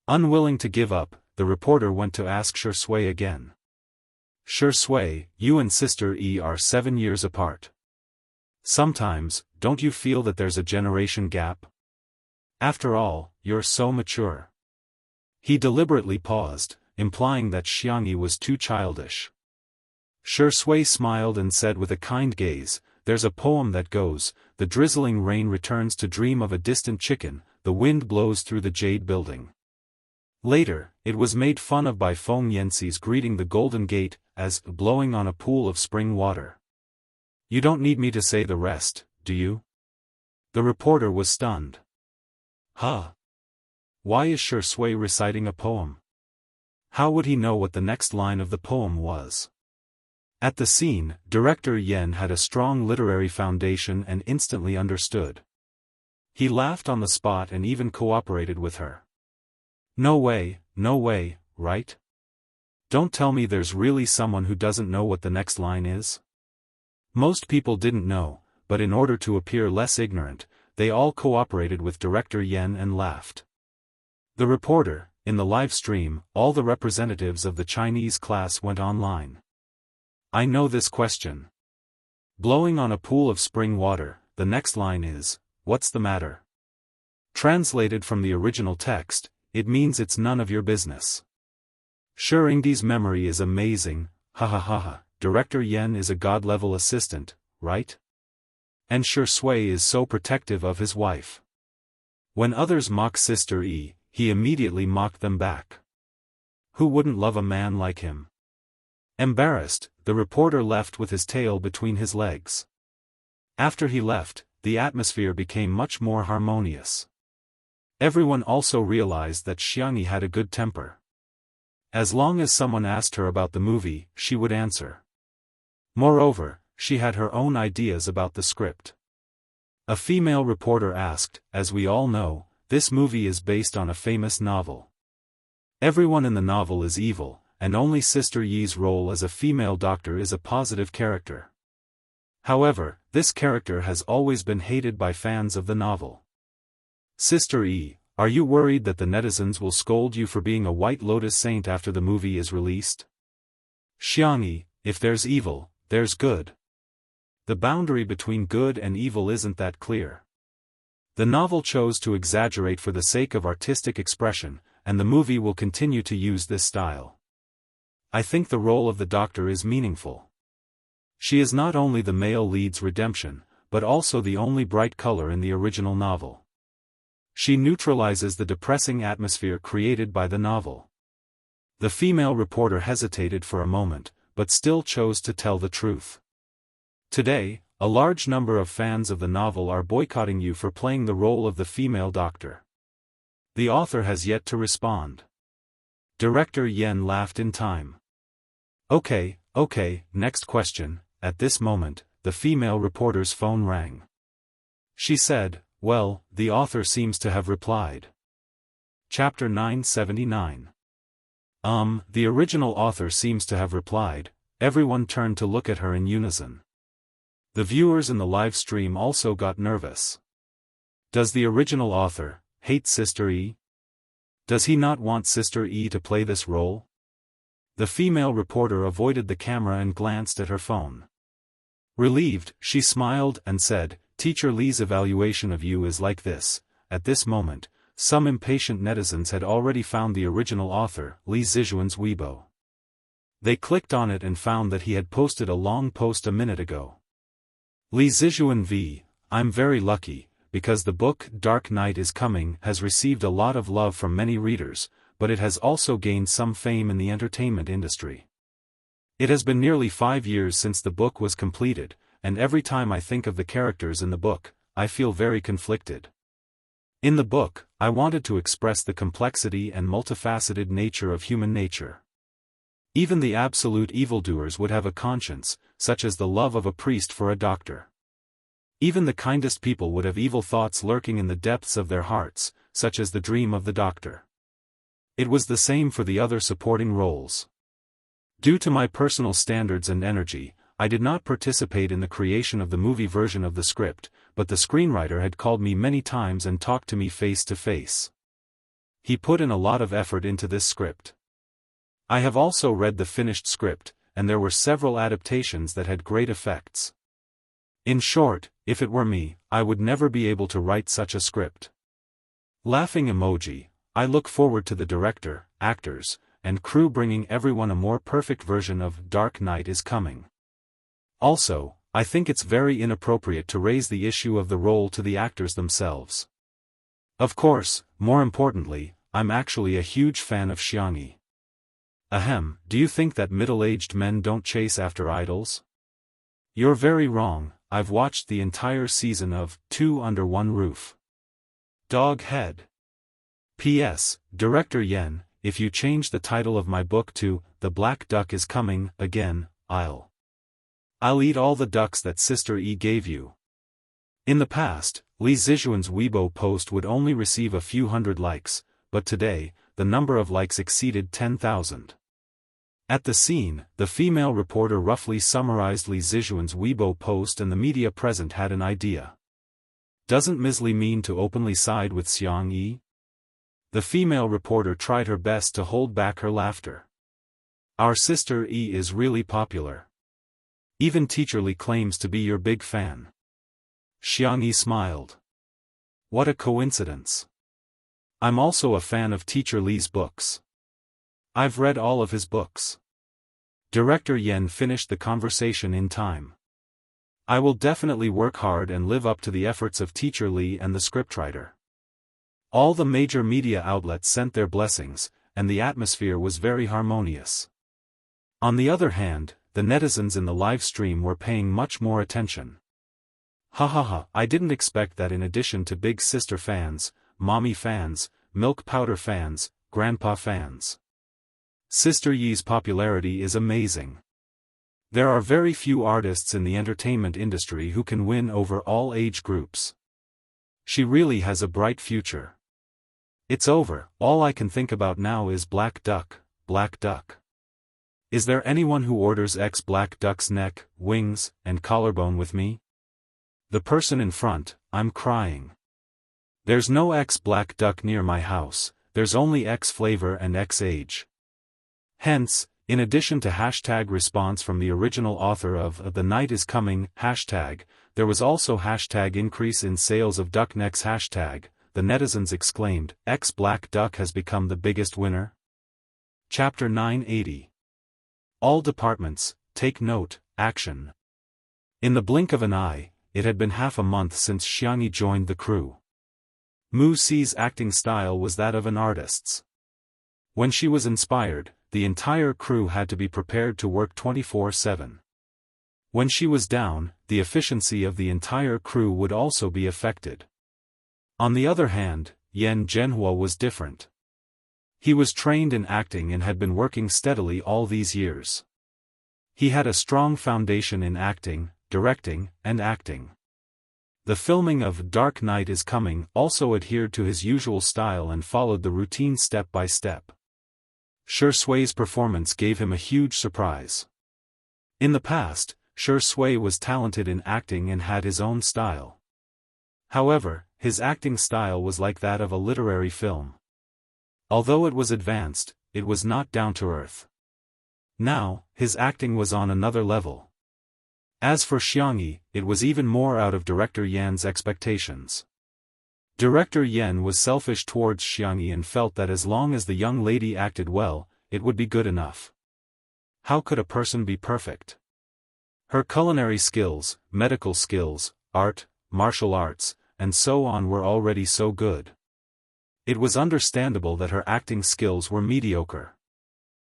Speaker 1: Unwilling to give up, the reporter went to ask Shui again. Shui, you and Sister E are 7 years apart. Sometimes, don't you feel that there's a generation gap? After all, you're so mature. He deliberately paused, implying that Xiangyi was too childish. Shui smiled and said with a kind gaze, there's a poem that goes, the drizzling rain returns to dream of a distant chicken, the wind blows through the jade building. Later, it was made fun of by Feng Yanxi's greeting the Golden Gate as blowing on a pool of spring water. You don't need me to say the rest, do you? The reporter was stunned. Huh? Why is Shui reciting a poem? How would he know what the next line of the poem was? At the scene, Director Yen had a strong literary foundation and instantly understood. He laughed on the spot and even cooperated with her. No way, right? Don't tell me there's really someone who doesn't know what the next line is? Most people didn't know, but in order to appear less ignorant, they all cooperated with Director Yen and laughed. The reporter, in the live stream, all the representatives of the Chinese class went online. I know this question. Blowing on a pool of spring water, the next line is, what's the matter? Translated from the original text, it means it's none of your business. Sure, Ingdi's memory is amazing, ha ha ha ha, Director Yen is a god-level assistant, right? And Shui is so protective of his wife. When others mock Sister E, he immediately mocked them back. Who wouldn't love a man like him? Embarrassed, the reporter left with his tail between his legs. After he left, the atmosphere became much more harmonious. Everyone also realized that Xiangyi had a good temper. As long as someone asked her about the movie, she would answer. Moreover, she had her own ideas about the script. A female reporter asked, as we all know, this movie is based on a famous novel. Everyone in the novel is evil, and only Sister Yi's role as a female doctor is a positive character. However, this character has always been hated by fans of the novel. Sister E, are you worried that the netizens will scold you for being a White Lotus saint after the movie is released? Xiangyi, if there's evil, there's good. The boundary between good and evil isn't that clear. The novel chose to exaggerate for the sake of artistic expression, and the movie will continue to use this style. I think the role of the Doctor is meaningful. She is not only the male lead's redemption, but also the only bright color in the original novel. She neutralizes the depressing atmosphere created by the novel. The female reporter hesitated for a moment, but still chose to tell the truth. Today, a large number of fans of the novel are boycotting you for playing the role of the female Doctor. The author has yet to respond. Director Yen laughed in time. Okay, next question. At this moment, the female reporter's phone rang. She said, well, the author seems to have replied. Chapter 979. The original author seems to have replied. Everyone turned to look at her in unison. The viewers in the live stream also got nervous. Does the original author hate Sister E? Does he not want Sister E to play this role? The female reporter avoided the camera and glanced at her phone. Relieved, she smiled and said, Teacher Lee's evaluation of you is like this. At this moment, some impatient netizens had already found the original author, Li Zijuan's Weibo. They clicked on it and found that he had posted a long post a minute ago. Li Zijuan v. I'm very lucky, because the book Dark Knight is Coming has received a lot of love from many readers, but it has also gained some fame in the entertainment industry. It has been nearly 5 years since the book was completed, and every time I think of the characters in the book, I feel very conflicted. In the book, I wanted to express the complexity and multifaceted nature of human nature. Even the absolute evildoers would have a conscience, such as the love of a priest for a doctor. Even the kindest people would have evil thoughts lurking in the depths of their hearts, such as the dream of the doctor. It was the same for the other supporting roles. Due to my personal standards and energy, I did not participate in the creation of the movie version of the script, but the screenwriter had called me many times and talked to me face to face. He put in a lot of effort into this script. I have also read the finished script, and there were several adaptations that had great effects. In short, if it were me, I would never be able to write such a script. Laughing emoji. I look forward to the director, actors, and crew bringing everyone a more perfect version of Dark Knight is Coming. Also, I think it's very inappropriate to raise the issue of the role to the actors themselves. Of course, more importantly, I'm actually a huge fan of Xianxia. Ahem, do you think that middle-aged men don't chase after idols? You're very wrong. I've watched the entire season of Two Under One Roof. Dog head. P.S. Director Yen, if you change the title of my book to The Black Duck is Coming Again, I'll eat all the ducks that Sister E gave you. In the past, Li Zijuan's Weibo post would only receive a few hundred likes, but today, the number of likes exceeded 10,000. At the scene, the female reporter roughly summarized Li Zijuan's Weibo post and the media present had an idea. Doesn't Ms. Li mean to openly side with Xianxia? The female reporter tried her best to hold back her laughter. Our Sister E is really popular. Even Teacher Li claims to be your big fan. Xianxia smiled. What a coincidence. I'm also a fan of Teacher Li's books. I've read all of his books. Director Yen finished the conversation in time. I will definitely work hard and live up to the efforts of Teacher Li and the scriptwriter. All the major media outlets sent their blessings, and the atmosphere was very harmonious. On the other hand, the netizens in the live stream were paying much more attention. I didn't expect that in addition to Big Sister fans, Mommy fans, Milk Powder fans, Grandpa fans. Sister Yi's popularity is amazing. There are very few artists in the entertainment industry who can win over all age groups. She really has a bright future. It's over, all I can think about now is Black Duck, Black Duck. Is there anyone who orders X Black Duck's neck, wings, and collarbone with me? The person in front, I'm crying. There's no X Black Duck near my house, there's only X flavor and X age. Hence, in addition to hashtag response from the original author of The Night is Coming, hashtag, there was also hashtag increase in sales of duck necks hashtag, the netizens exclaimed, Black Duck has become the biggest winner? Chapter 980. All departments, take note, action. In the blink of an eye, it had been half a month since Xianxia joined the crew. Mu Si's acting style was that of an artist's. When she was inspired, the entire crew had to be prepared to work 24/7. When she was down, the efficiency of the entire crew would also be affected. On the other hand, Yan Zhenhua was different. He was trained in acting and had been working steadily all these years. He had a strong foundation in acting, directing, and acting. The filming of Dark Knight is Coming also adhered to his usual style and followed the routine step by step. Sui's performance gave him a huge surprise. In the past, Sui was talented in acting and had his own style. However, his acting style was like that of a literary film. Although it was advanced, it was not down to earth. Now, his acting was on another level. As for Xianxia, it was even more out of Director Yan's expectations. Director Yan was selfish towards Xianxia and felt that as long as the young lady acted well, it would be good enough. How could a person be perfect? Her culinary skills, medical skills, art, martial arts, and so on were already so good. It was understandable that her acting skills were mediocre.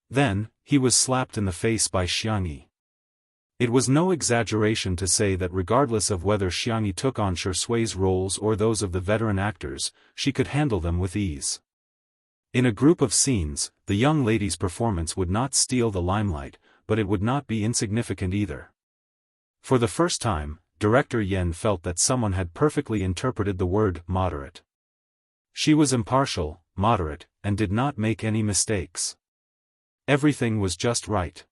Speaker 1: Then, he was slapped in the face by Xianxia. It was no exaggeration to say that regardless of whether Xianxia took on Sui's roles or those of the veteran actors, she could handle them with ease. In a group of scenes, the young lady's performance would not steal the limelight, but it would not be insignificant either. For the first time, Director Yan felt that someone had perfectly interpreted the word moderate. She was impartial, moderate, and did not make any mistakes. Everything was just right.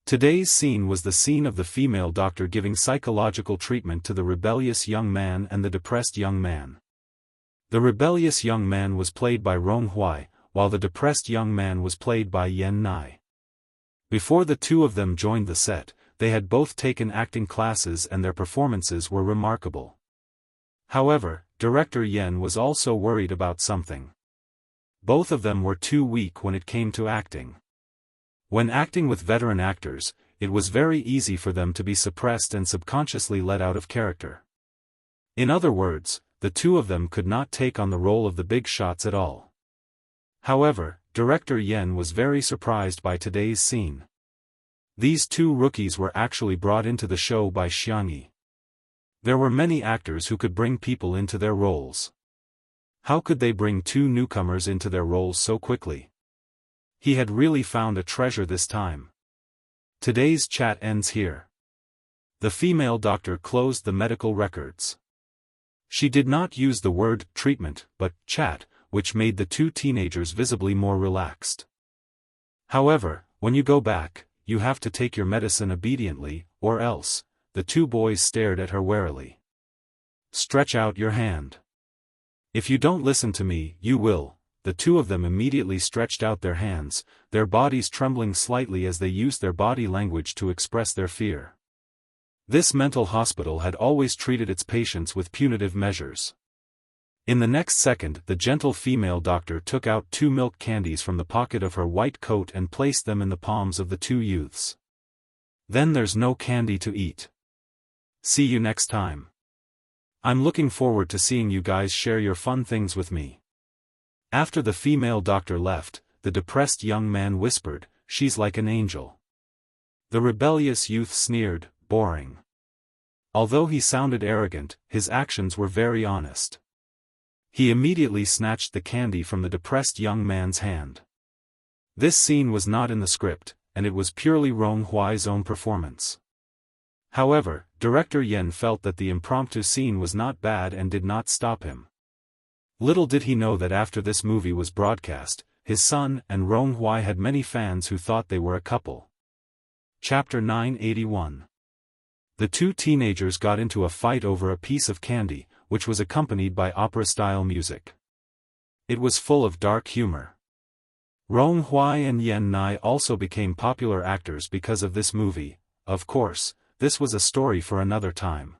Speaker 1: Today's scene was the scene of the female doctor giving psychological treatment to the rebellious young man and the depressed young man. The rebellious young man was played by Rong Hui, while the depressed young man was played by Yan Nai. Before the two of them joined the set, they had both taken acting classes and their performances were remarkable. However, Director Yan was also worried about something. Both of them were too weak when it came to acting. When acting with veteran actors, it was very easy for them to be suppressed and subconsciously let out of character. In other words, the two of them could not take on the role of the big shots at all. However, Director Yan was very surprised by today's scene. These two rookies were actually brought into the show by Xianxia. There were many actors who could bring people into their roles. How could they bring two newcomers into their roles so quickly? He had really found a treasure this time. Today's chat ends here. The female doctor closed the medical records. She did not use the word treatment, but chat, which made the two teenagers visibly more relaxed. However, when you go back, you have to take your medicine obediently, or else. The two boys stared at her warily. Stretch out your hand. If you don't listen to me, you will. The two of them immediately stretched out their hands, their bodies trembling slightly as they used their body language to express their fear. This mental hospital had always treated its patients with punitive measures. In the next second, the gentle female doctor took out 2 milk candies from the pocket of her white coat and placed them in the palms of the two youths. Then there's no candy to eat. See you next time. I'm looking forward to seeing you guys share your fun things with me. After the female doctor left, the depressed young man whispered, "She's like an angel." The rebellious youth sneered, "Boring." Although he sounded arrogant, his actions were very honest. He immediately snatched the candy from the depressed young man's hand. This scene was not in the script, and it was purely Rong Hui's own performance. However, Director Yan felt that the impromptu scene was not bad and did not stop him. Little did he know that after this movie was broadcast, his son and Rong Hui had many fans who thought they were a couple. Chapter 981. The two teenagers got into a fight over a piece of candy, which was accompanied by opera-style music. It was full of dark humor. Rong Hui and Yan Nai also became popular actors because of this movie. Of course, this was a story for another time.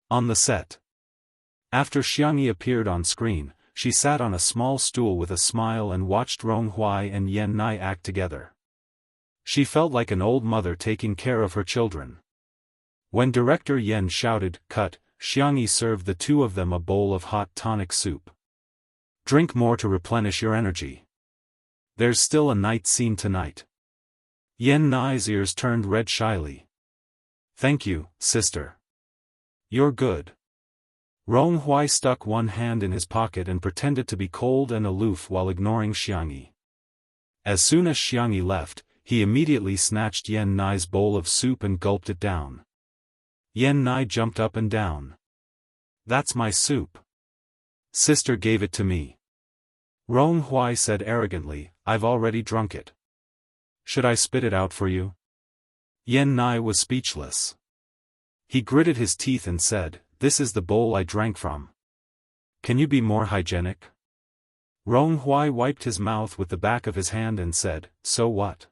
Speaker 1: On the set, After Xiangyi appeared on screen, she sat on a small stool with a smile and watched Ronghuai and Yan Nai act together. She felt like an old mother taking care of her children. When director Yan shouted, "Cut," Xiangyi served the two of them a bowl of hot tonic soup. "Drink more to replenish your energy. There's still a night scene tonight." Yan Nai's ears turned red shyly. "Thank you, sister. You're good." Ronghuai stuck one hand in his pocket and pretended to be cold and aloof while ignoring Xiangyi. As soon as Xiangyi left, he immediately snatched Yan Nai's bowl of soup and gulped it down. Yan Nai jumped up and down. "That's my soup. Sister gave it to me." Ronghuai said arrogantly, "I've already drunk it. Should I spit it out for you?" Yan Nai was speechless. He gritted his teeth and said, "This is the bowl I drank from. Can you be more hygienic?" Ronghuai wiped his mouth with the back of his hand and said, "So what?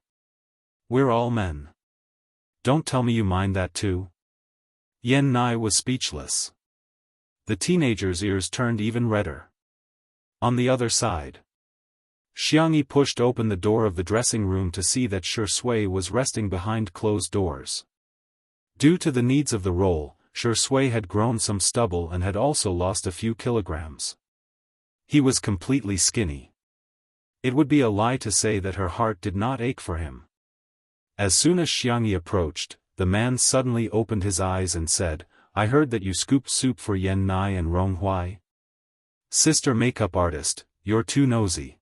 Speaker 1: We're all men. Don't tell me you mind that too." Yan Nai was speechless. The teenager's ears turned even redder. On the other side, Xiangyi pushed open the door of the dressing room to see that Shui was resting behind closed doors. Due to the needs of the role, Shui had grown some stubble and had also lost a few kilograms. He was completely skinny. It would be a lie to say that her heart did not ache for him. As soon as Xiangyi approached, the man suddenly opened his eyes and said, "I heard that you scooped soup for Yan Nai and Ronghuai. Sister makeup artist, you're too nosy."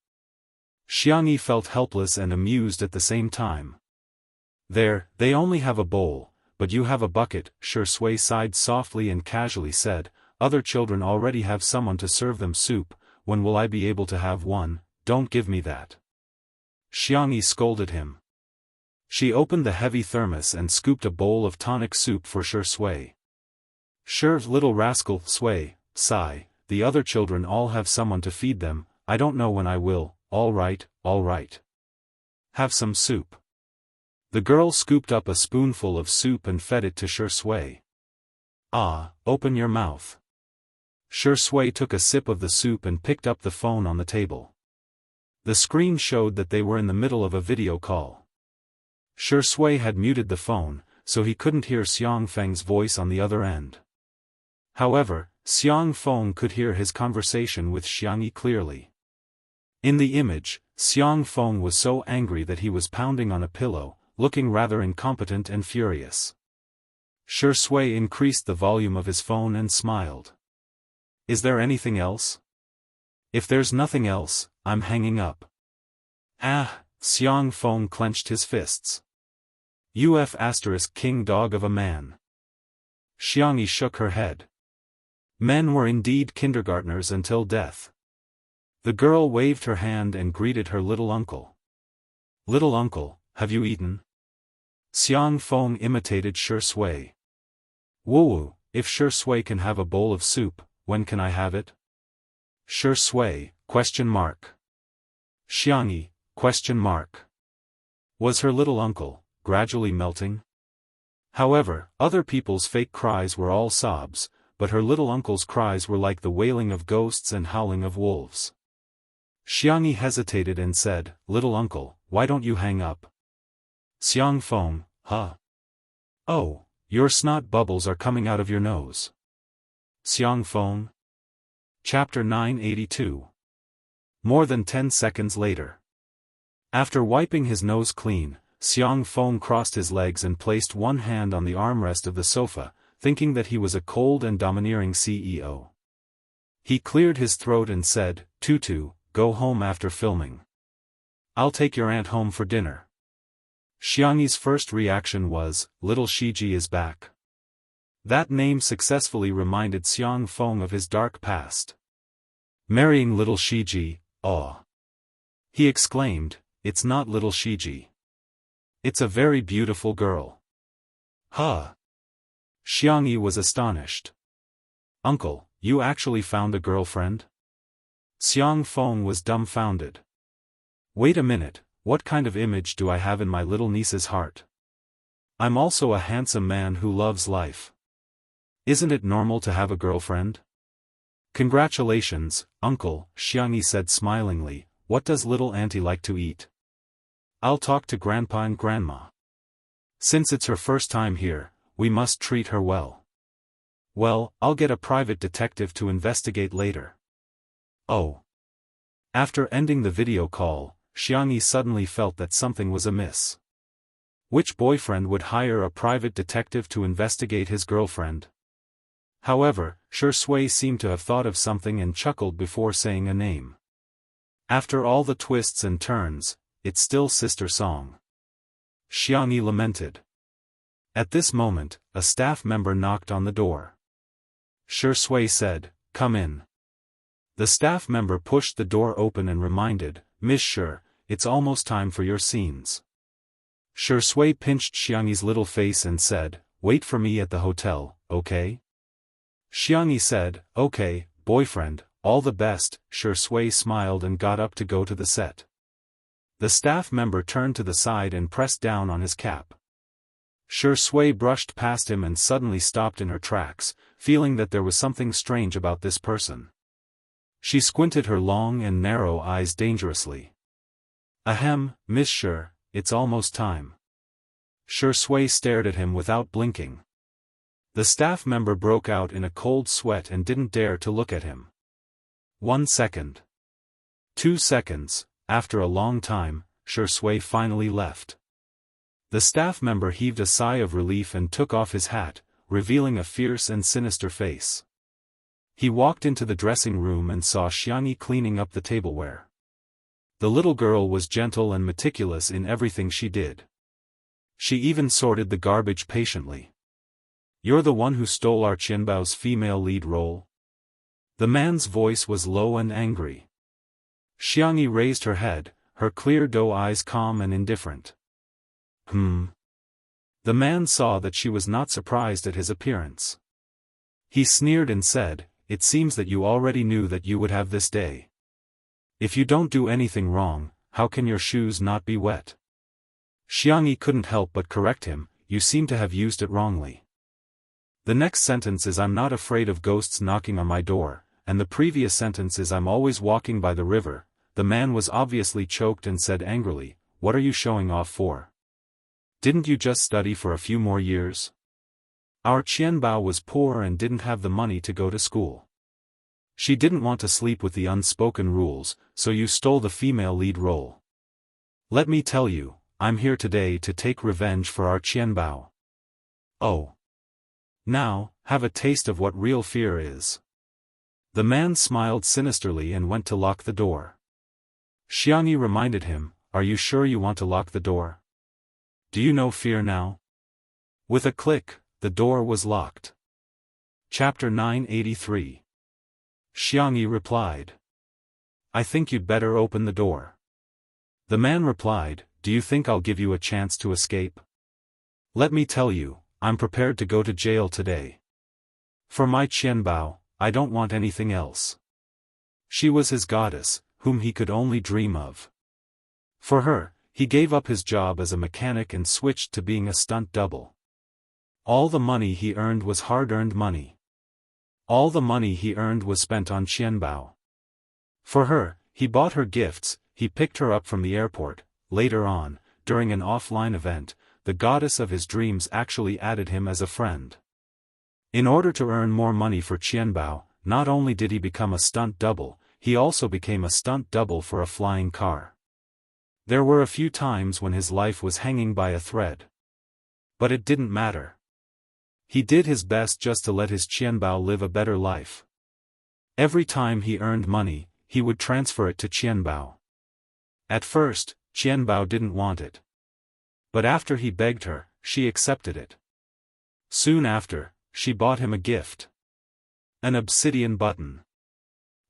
Speaker 1: Xiangyi felt helpless and amused at the same time. "There, they only have a bowl, but you have a bucket," Shui sighed softly and casually said, "Other children already have someone to serve them soup, when will I be able to have one? Don't give me that." Xiangyi scolded him. She opened the heavy thermos and scooped a bowl of tonic soup for Shui. "Sure, little rascal, Sui, sigh, the other children all have someone to feed them, I don't know when I will, all right. Have some soup." The girl scooped up a spoonful of soup and fed it to Shui. "Ah, open your mouth." Shui took a sip of the soup and picked up the phone on the table. The screen showed that they were in the middle of a video call. Shui had muted the phone, so he couldn't hear Xiang Feng's voice on the other end. However, Xiang Feng could hear his conversation with Xiangyi clearly. In the image, Xiang Feng was so angry that he was pounding on a pillow, looking rather incompetent and furious. Shui increased the volume of his phone and smiled. "Is there anything else? If there's nothing else, I'm hanging up." "Ah," Xiang Feng clenched his fists. **King dog of a man." Xiangyi shook her head. Men were indeed kindergartners until death. The girl waved her hand and greeted her little uncle. "Little uncle, have you eaten?" Xiang Feng imitated Shui. "Woo, if Shui can have a bowl of soup, when can I have it?" Shui, ? Xiangyi, ? Was her little uncle gradually melting? However, other people's fake cries were all sobs, but her little uncle's cries were like the wailing of ghosts and howling of wolves. Xiangyi hesitated and said, "Little uncle, why don't you hang up?" Xiang Feng, huh? "Oh, your snot bubbles are coming out of your nose." Xiang Feng. Chapter 982. More than 10 seconds later. After wiping his nose clean, Xiang Feng crossed his legs and placed one hand on the armrest of the sofa, thinking that he was a cold and domineering CEO. He cleared his throat and said, "Tutu, go home after filming. I'll take your aunt home for dinner." Xiangyi's first reaction was, "Little Shiji is back." That name successfully reminded Xiang Feng of his dark past. "Marrying little Shiji, aw." He exclaimed, "It's not little Shiji. It's a very beautiful girl." "Huh?" Xiangyi was astonished. "Uncle, you actually found a girlfriend?" Xiang Feng was dumbfounded. "Wait a minute, what kind of image do I have in my little niece's heart? I'm also a handsome man who loves life. Isn't it normal to have a girlfriend?" Congratulations, Uncle, Xianxia said smilingly. What does little auntie like to eat? I'll talk to Grandpa and Grandma. Since it's her first time here, we must treat her well. Well, I'll get a private detective to investigate later. Oh. After ending the video call, Xianxia suddenly felt that something was amiss. Which boyfriend would hire a private detective to investigate his girlfriend? However, Shui seemed to have thought of something and chuckled before saying a name. After all the twists and turns, it's still Sister Song. Xianxia lamented. At this moment, a staff member knocked on the door. Shui said, "Come in." The staff member pushed the door open and reminded, "Miss Shi, it's almost time for your scenes." Shui pinched Xianxia's little face and said, "Wait for me at the hotel, okay?" Xianxia said, "Okay, boyfriend, all the best." Shui smiled and got up to go to the set. The staff member turned to the side and pressed down on his cap. Shui brushed past him and suddenly stopped in her tracks, feeling that there was something strange about this person. She squinted her long and narrow eyes dangerously. "Ahem, Miss Shi, it's almost time." Shui stared at him without blinking. The staff member broke out in a cold sweat and didn't dare to look at him. 1 second. 2 seconds, after a long time, Shui finally left. The staff member heaved a sigh of relief and took off his hat, revealing a fierce and sinister face. He walked into the dressing room and saw Xianxia cleaning up the tableware. The little girl was gentle and meticulous in everything she did. She even sorted the garbage patiently. "You're the one who stole our Qianbao's female lead role?" The man's voice was low and angry. Xianxia raised her head, her clear doe eyes calm and indifferent. The man saw that she was not surprised at his appearance. He sneered and said, "It seems that you already knew that you would have this day. If you don't do anything wrong, how can your shoes not be wet?" Xianxia couldn't help but correct him, "You seem to have used it wrongly. The next sentence is I'm not afraid of ghosts knocking on my door, and the previous sentence is I'm always walking by the river." The man was obviously choked and said angrily, "What are you showing off for? Didn't you just study for a few more years? Our Qianbao was poor and didn't have the money to go to school. She didn't want to sleep with the unspoken rules, so you stole the female lead role. Let me tell you, I'm here today to take revenge for our Qianbao. Oh. Now, have a taste of what real fear is." The man smiled sinisterly and went to lock the door. Xianxia reminded him, "Are you sure you want to lock the door? Do you know fear now?" With a click, the door was locked. Chapter 983. Xianxia replied, "I think you'd better open the door." The man replied, "Do you think I'll give you a chance to escape? Let me tell you, I'm prepared to go to jail today. For my Qianbao, I don't want anything else. She was his goddess, whom he could only dream of. For her, he gave up his job as a mechanic and switched to being a stunt double. All the money he earned was hard-earned money. All the money he earned was spent on Qianbao. For her, he bought her gifts, he picked her up from the airport. Later on, during an offline event, the goddess of his dreams actually added him as a friend. In order to earn more money for Qianbao, not only did he become a stunt double, he also became a stunt double for a flying car. There were a few times when his life was hanging by a thread. But it didn't matter. He did his best just to let his Qianbao live a better life. Every time he earned money, he would transfer it to Qianbao. At first, Qianbao didn't want it. But after he begged her, she accepted it. Soon after, she bought him a gift. An obsidian button.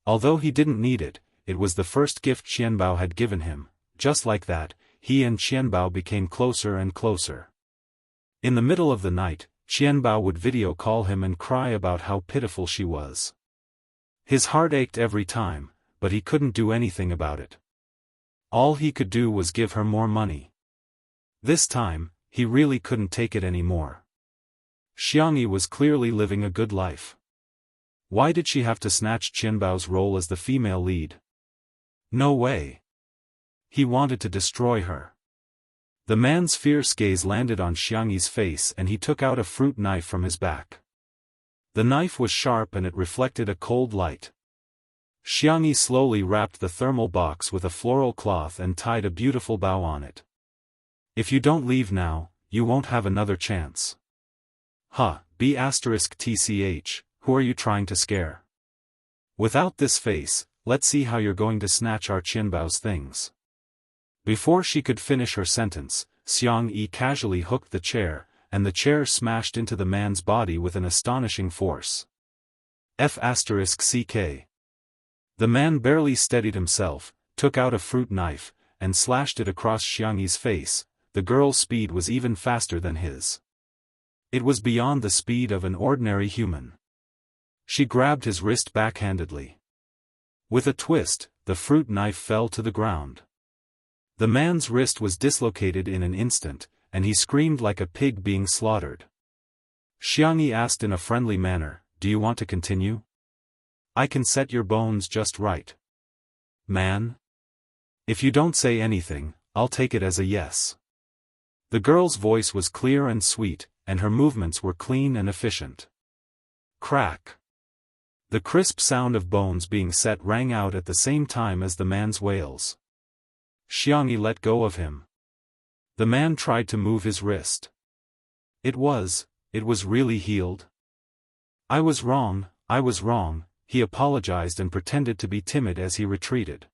Speaker 1: Although he didn't need it, it was the first gift Qianbao had given him. Just like that, he and Qianbao became closer and closer. In the middle of the night, Qianbao would video call him and cry about how pitiful she was. His heart ached every time, but he couldn't do anything about it. All he could do was give her more money. This time, he really couldn't take it anymore. Xianxia was clearly living a good life. Why did she have to snatch Qianbao's role as the female lead? No way. He wanted to destroy her. The man's fierce gaze landed on Xiangyi's face and he took out a fruit knife from his back. The knife was sharp and it reflected a cold light. Xiangyi slowly wrapped the thermal box with a floral cloth and tied a beautiful bow on it. If you don't leave now, you won't have another chance. B*TCH, who are you trying to scare? Without this face, let's see how you're going to snatch our Qianbao's things. Before she could finish her sentence, Xiangyi casually hooked the chair, and the chair smashed into the man's body with an astonishing force. F*CK. The man barely steadied himself, took out a fruit knife, and slashed it across Xiangyi's face. The girl's speed was even faster than his. It was beyond the speed of an ordinary human. She grabbed his wrist backhandedly. With a twist, the fruit knife fell to the ground. The man's wrist was dislocated in an instant, and he screamed like a pig being slaughtered. Xiangyi asked in a friendly manner, "Do you want to continue? I can set your bones just right. Man? If you don't say anything, I'll take it as a yes." The girl's voice was clear and sweet, and her movements were clean and efficient. Crack. The crisp sound of bones being set rang out at the same time as the man's wails. Xiangyi let go of him. The man tried to move his wrist. It was really healed. I was wrong, he apologized and pretended to be timid as he retreated.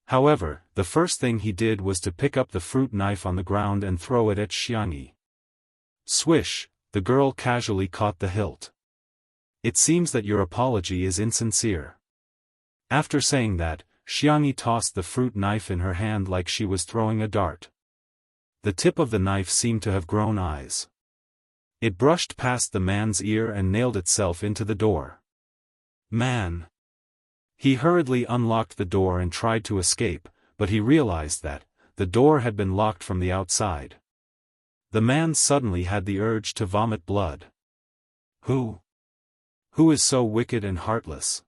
Speaker 1: However, the first thing he did was to pick up the fruit knife on the ground and throw it at Xiangyi. Swish, the girl casually caught the hilt. It seems that your apology is insincere. After saying that, Xiangyi tossed the fruit knife in her hand like she was throwing a dart. The tip of the knife seemed to have grown eyes. It brushed past the man's ear and nailed itself into the door. Man! He hurriedly unlocked the door and tried to escape, but he realized that the door had been locked from the outside. The man suddenly had the urge to vomit blood. Who is so wicked and heartless?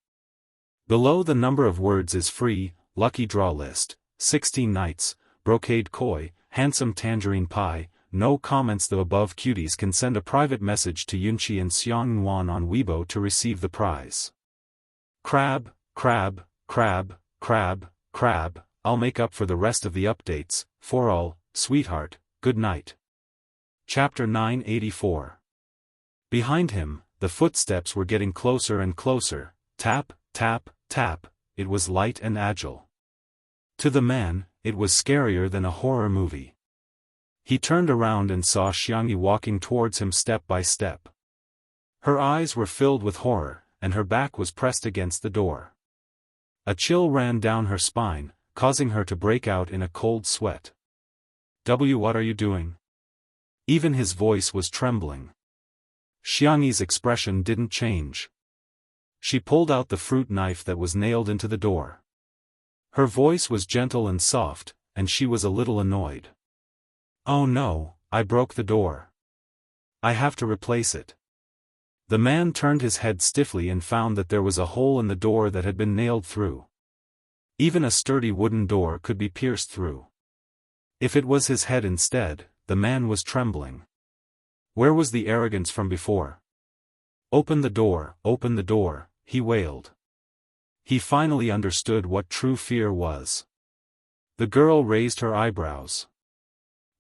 Speaker 1: Below the number of words is free, lucky draw list, 16 knights, brocade koi, handsome tangerine pie. No comments. The above cuties can send a private message to Yunqi and Xiangyuan on Weibo to receive the prize. Crab, crab, crab, crab, crab, I'll make up for the rest of the updates, for all, sweetheart, good night. Chapter 984. Behind him, the footsteps were getting closer and closer, tap, tap, tap, it was light and agile. To the man, it was scarier than a horror movie. He turned around and saw Xiangyi walking towards him step by step. Her eyes were filled with horror, and her back was pressed against the door. A chill ran down her spine, causing her to break out in a cold sweat. What are you doing? Even his voice was trembling. Xiangyi's expression didn't change. She pulled out the fruit knife that was nailed into the door. Her voice was gentle and soft, and she was a little annoyed. Oh no, I broke the door. I have to replace it. The man turned his head stiffly and found that there was a hole in the door that had been nailed through. Even a sturdy wooden door could be pierced through. If it was his head instead, the man was trembling. Where was the arrogance from before? Open the door, he wailed. He finally understood what true fear was. The girl raised her eyebrows.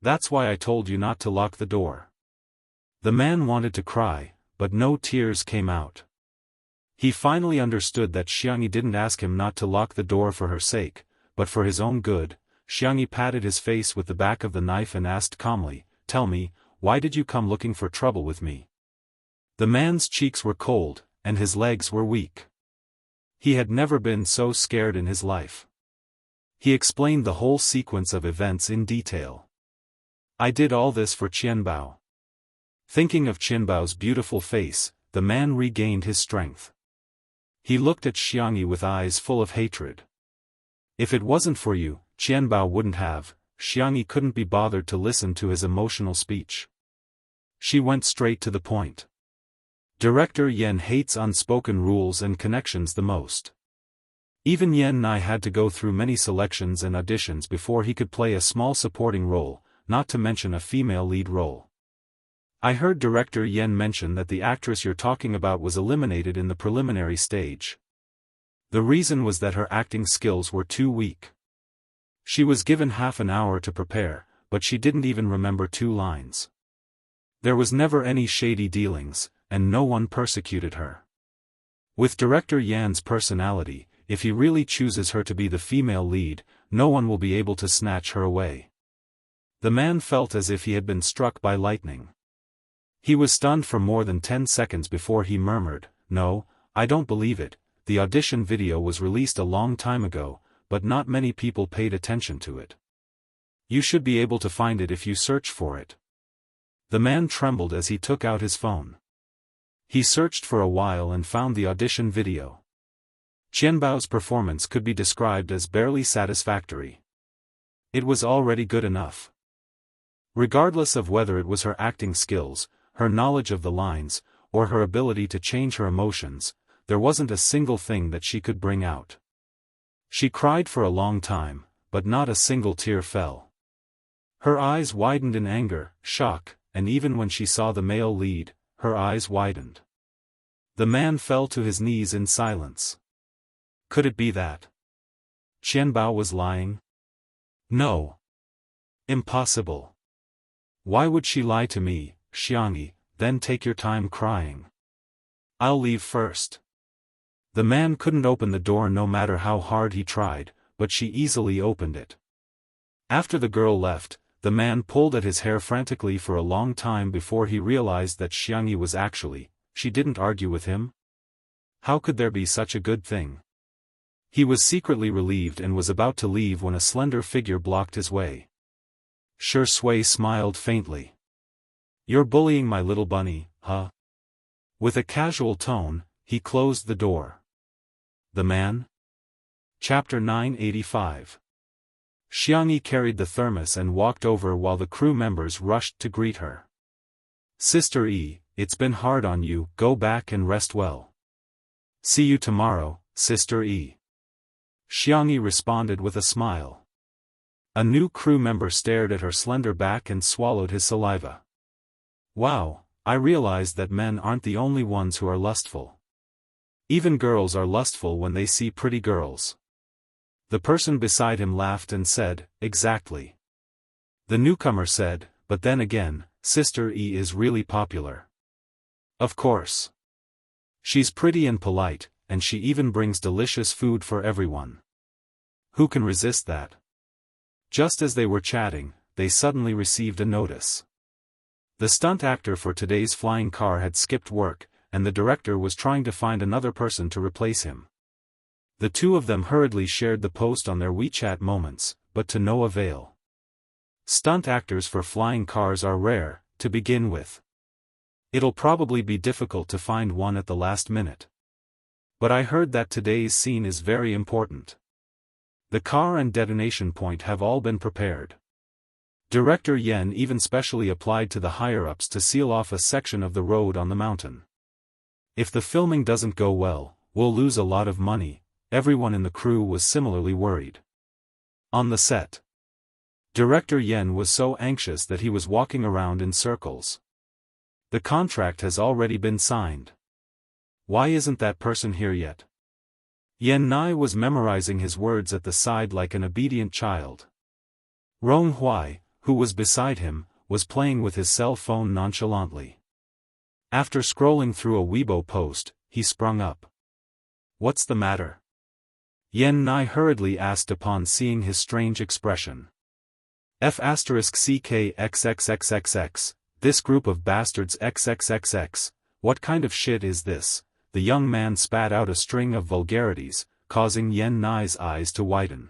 Speaker 1: That's why I told you not to lock the door. The man wanted to cry, but no tears came out. He finally understood that Xiangyi didn't ask him not to lock the door for her sake, but for his own good. Xiangyi patted his face with the back of the knife and asked calmly, "Tell me, why did you come looking for trouble with me?" The man's cheeks were cold, and his legs were weak. He had never been so scared in his life. He explained the whole sequence of events in detail. I did all this for Qianbao. Thinking of Qianbao's beautiful face, the man regained his strength. He looked at Xiangyi with eyes full of hatred. If it wasn't for you, Qianbao wouldn't have. Xiangyi couldn't be bothered to listen to his emotional speech. She went straight to the point. Director Yen hates unspoken rules and connections the most. Even Yen Nai had to go through many selections and auditions before he could play a small supporting role, not to mention a female lead role. I heard Director Yen mention that the actress you're talking about was eliminated in the preliminary stage. The reason was that her acting skills were too weak. She was given half an hour to prepare, but she didn't even remember 2 lines. There was never any shady dealings, and no one persecuted her. With Director Yan's personality, if he really chooses her to be the female lead, no one will be able to snatch her away. The man felt as if he had been struck by lightning. He was stunned for more than 10 seconds before he murmured, "No, I don't believe it. The audition video was released a long time ago, but not many people paid attention to it. You should be able to find it if you search for it." The man trembled as he took out his phone. He searched for a while and found the audition video. Qianbao's performance could be described as barely satisfactory. It was already good enough. Regardless of whether it was her acting skills, her knowledge of the lines, or her ability to change her emotions, there wasn't a single thing that she could bring out. She cried for a long time, but not a single tear fell. Her eyes widened in anger, shock, and even when she saw the male lead, her eyes widened. The man fell to his knees in silence. Could it be that Qianbao was lying? No. Impossible. Why would she lie to me, Xianxia, then take your time crying? I'll leave first. The man couldn't open the door no matter how hard he tried, but she easily opened it. After the girl left, the man pulled at his hair frantically for a long time before he realized that Xianxia was she didn't argue with him? How could there be such a good thing? He was secretly relieved and was about to leave when a slender figure blocked his way. Shi Sui smiled faintly. "You're bullying my little bunny, huh?" With a casual tone, he closed the door. The man? Chapter 985. Xianxia carried the thermos and walked over while the crew members rushed to greet her. "Sister E, it's been hard on you, go back and rest well. See you tomorrow, Sister E." Xianxia responded with a smile. A new crew member stared at her slender back and swallowed his saliva. "Wow, I realized that men aren't the only ones who are lustful. Even girls are lustful when they see pretty girls." The person beside him laughed and said, "Exactly." The newcomer said, "But then again, Sister E is really popular." "Of course. She's pretty and polite, and she even brings delicious food for everyone. Who can resist that?" Just as they were chatting, they suddenly received a notice. The stunt actor for today's flying car had skipped work, and the director was trying to find another person to replace him. The two of them hurriedly shared the post on their WeChat moments, but to no avail. Stunt actors for flying cars are rare, to begin with. It'll probably be difficult to find one at the last minute. But I heard that today's scene is very important. The car and detonation point have all been prepared. Director Yen even specially applied to the higher-ups to seal off a section of the road on the mountain. If the filming doesn't go well, we'll lose a lot of money. Everyone in the crew was similarly worried. On the set, Director Yen was so anxious that he was walking around in circles. The contract has already been signed. Why isn't that person here yet? Yen Nai was memorizing his words at the side like an obedient child. Rong Huai, who was beside him, was playing with his cell phone nonchalantly. After scrolling through a Weibo post, he sprung up. "What's the matter?" Yen Nai hurriedly asked upon seeing his strange expression. "*CKXXXXX, this group of bastards XXXX, what kind of shit is this?" The young man spat out a string of vulgarities, causing Yen Nai's eyes to widen.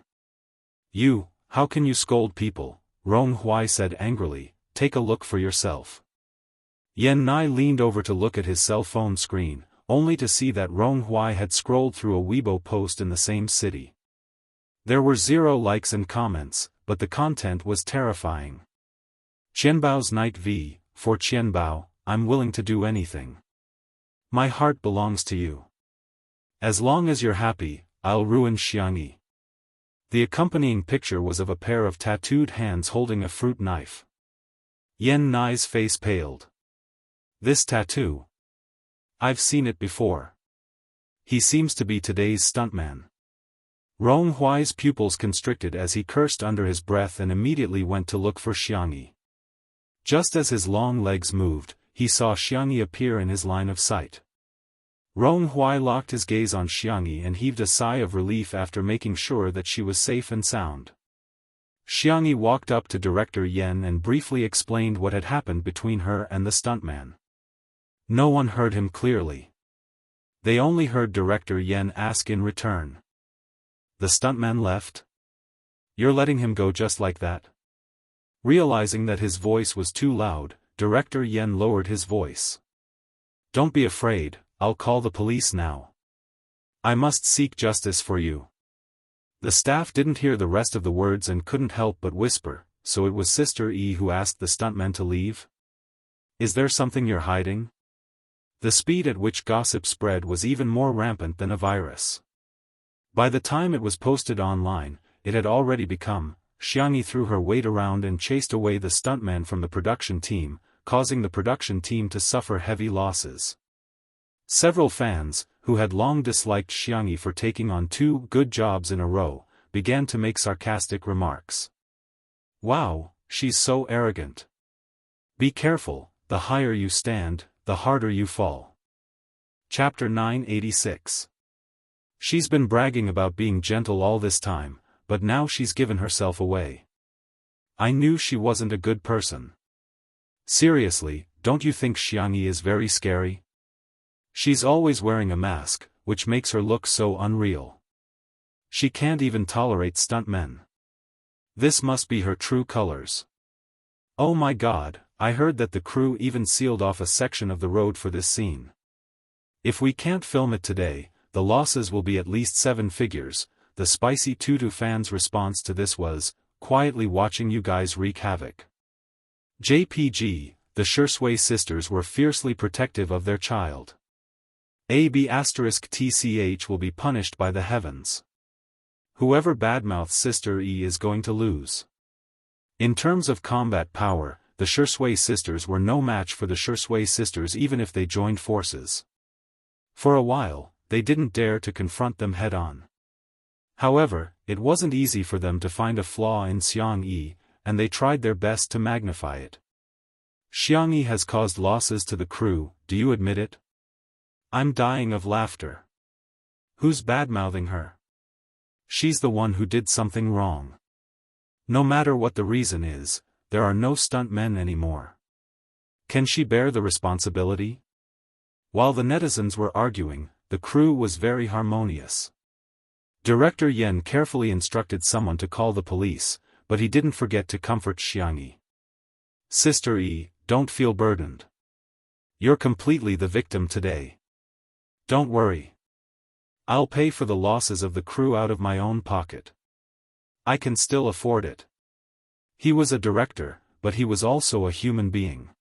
Speaker 1: "You, how can you scold people?" Rong Huai said angrily, "Take a look for yourself." Yen Nai leaned over to look at his cell phone screen, only to see that Rong Huai had scrolled through a Weibo post in the same city. There were 0 likes and comments, but the content was terrifying. "Qianbao's Night V, for Qianbao, I'm willing to do anything. My heart belongs to you. As long as you're happy, I'll ruin Xiangyi. The accompanying picture was of a pair of tattooed hands holding a fruit knife. Yan Nai's face paled. This tattoo? I've seen it before. He seems to be today's stuntman. Rong Huai's pupils constricted as he cursed under his breath and immediately went to look for Xiangyi. Just as his long legs moved, he saw Xiangyi appear in his line of sight. Rong Huai locked his gaze on Xiangyi and heaved a sigh of relief after making sure that she was safe and sound. Xiangyi walked up to Director Yen and briefly explained what had happened between her and the stuntman. No one heard him clearly. They only heard Director Yen ask in return. The stuntman left? You're letting him go just like that? Realizing that his voice was too loud, Director Yen lowered his voice. Don't be afraid, I'll call the police now. I must seek justice for you. The staff didn't hear the rest of the words and couldn't help but whisper, so it was Sister Yi who asked the stuntman to leave? Is there something you're hiding? The speed at which gossip spread was even more rampant than a virus. By the time it was posted online, it had already become, Xiangyi threw her weight around and chased away the stuntman from the production team, causing the production team to suffer heavy losses. Several fans, who had long disliked Xiangyi for taking on 2 good jobs in a row, began to make sarcastic remarks. Wow, she's so arrogant. Be careful, the higher you stand, the harder you fall. Chapter 986. She's been bragging about being gentle all this time, but now she's given herself away. I knew she wasn't a good person. Seriously, don't you think Xiangyi is very scary? She's always wearing a mask, which makes her look so unreal. She can't even tolerate stuntmen. This must be her true colors. Oh my god, I heard that the crew even sealed off a section of the road for this scene. If we can't film it today, the losses will be at least 7 figures. The Spicy Tutu fans' response to this was, quietly watching you guys wreak havoc. JPG, the Shui sisters were fiercely protective of their child. AB*TCH will be punished by the heavens. Whoever badmouths Sister E is going to lose. In terms of combat power, the Shui sisters were no match for the Shui sisters even if they joined forces. For a while, they didn't dare to confront them head-on. However, it wasn't easy for them to find a flaw in Xiangyi, and they tried their best to magnify it. Xiangyi has caused losses to the crew, do you admit it? I'm dying of laughter. Who's badmouthing her? She's the one who did something wrong. No matter what the reason is, there are no stuntmen anymore. Can she bear the responsibility? While the netizens were arguing, the crew was very harmonious. Director Yen carefully instructed someone to call the police, but he didn't forget to comfort Xiangyi. Sister E, don't feel burdened. You're completely the victim today. Don't worry. I'll pay for the losses of the crew out of my own pocket. I can still afford it. He was a director, but he was also a human being.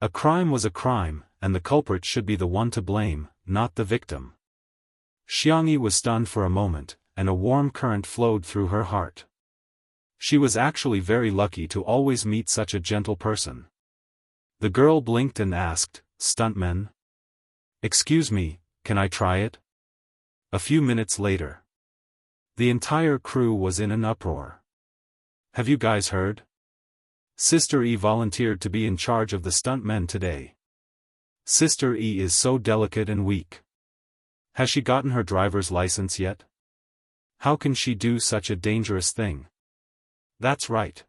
Speaker 1: A crime was a crime, and the culprit should be the one to blame, not the victim. Xiangyi was stunned for a moment, and a warm current flowed through her heart. She was actually very lucky to always meet such a gentle person. The girl blinked and asked, "Stuntmen? Excuse me, can I try it?" A few minutes later. The entire crew was in an uproar. Have you guys heard? Sister E volunteered to be in charge of the stuntmen today. Sister E is so delicate and weak. Has she gotten her driver's license yet? How can she do such a dangerous thing? That's right.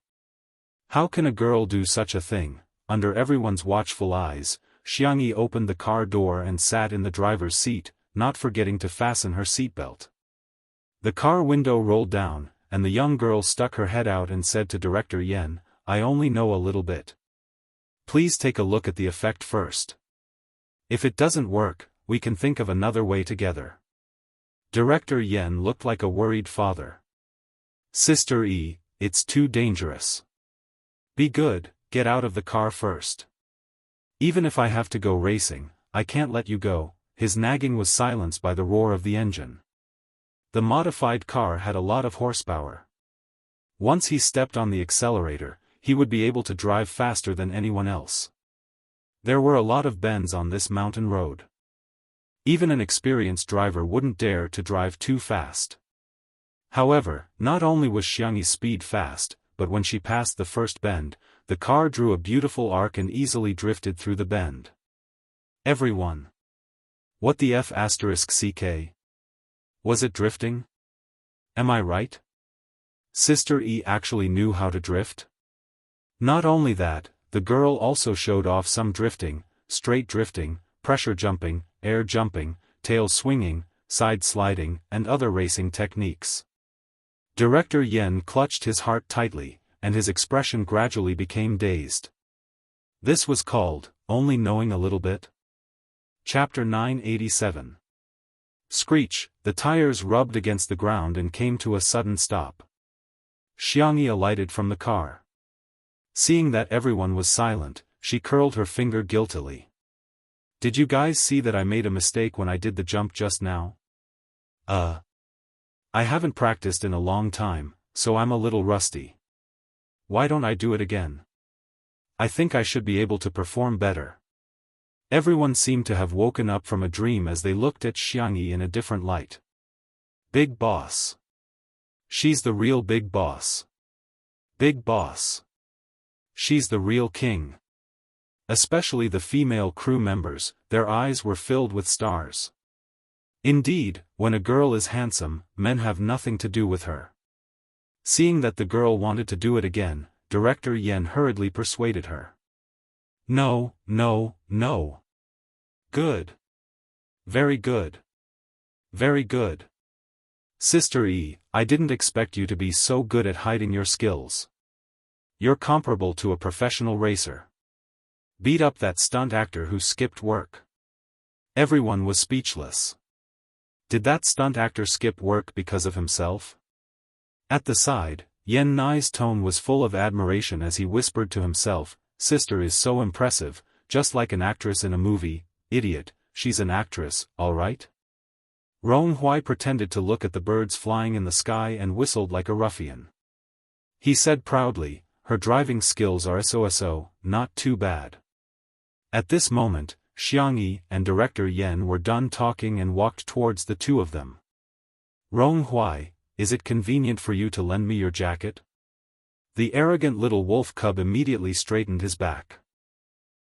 Speaker 1: How can a girl do such a thing? Under everyone's watchful eyes, Xiangyi opened the car door and sat in the driver's seat, not forgetting to fasten her seatbelt. The car window rolled down, and the young girl stuck her head out and said to Director Yen, "I only know a little bit. Please take a look at the effect first. If it doesn't work, we can think of another way together." Director Yen looked like a worried father. Sister E, it's too dangerous. Be good, get out of the car first. Even if I have to go racing, I can't let you go." His nagging was silenced by the roar of the engine. The modified car had a lot of horsepower. Once he stepped on the accelerator, he would be able to drive faster than anyone else. There were a lot of bends on this mountain road. Even an experienced driver wouldn't dare to drive too fast. However, not only was Xianxi's speed fast, but when she passed the first bend, the car drew a beautiful arc and easily drifted through the bend. Everyone. What the F***ck? Was it drifting? Am I right? Sister E actually knew how to drift? Not only that, the girl also showed off some drifting, straight drifting, pressure jumping, air jumping, tail swinging, side sliding, and other racing techniques. Director Yen clutched his heart tightly, and his expression gradually became dazed. This was called, only knowing a little bit? Chapter 987. Screech, the tires rubbed against the ground and came to a sudden stop. Xianxia alighted from the car. Seeing that everyone was silent, she curled her finger guiltily. Did you guys see that I made a mistake when I did the jump just now? I haven't practiced in a long time, so I'm a little rusty. Why don't I do it again? I think I should be able to perform better. Everyone seemed to have woken up from a dream as they looked at Xianxia in a different light. Big boss. She's the real big boss. Big boss. She's the real king. Especially the female crew members, their eyes were filled with stars. Indeed, when a girl is handsome, men have nothing to do with her. Seeing that the girl wanted to do it again, Director Yen hurriedly persuaded her. No, no, no. Good. Very good. Very good. Sister E, I didn't expect you to be so good at hiding your skills. You're comparable to a professional racer. Beat up that stunt actor who skipped work. Everyone was speechless. Did that stunt actor skip work because of himself? At the side, Yen Nai's tone was full of admiration as he whispered to himself, Sister is so impressive, just like an actress in a movie. Idiot, she's an actress, alright? Rong Hui pretended to look at the birds flying in the sky and whistled like a ruffian. He said proudly, her driving skills are so, not too bad. At this moment, Xianxia and Director Yen were done talking and walked towards the two of them. Rong Hui, is it convenient for you to lend me your jacket? The arrogant little wolf cub immediately straightened his back.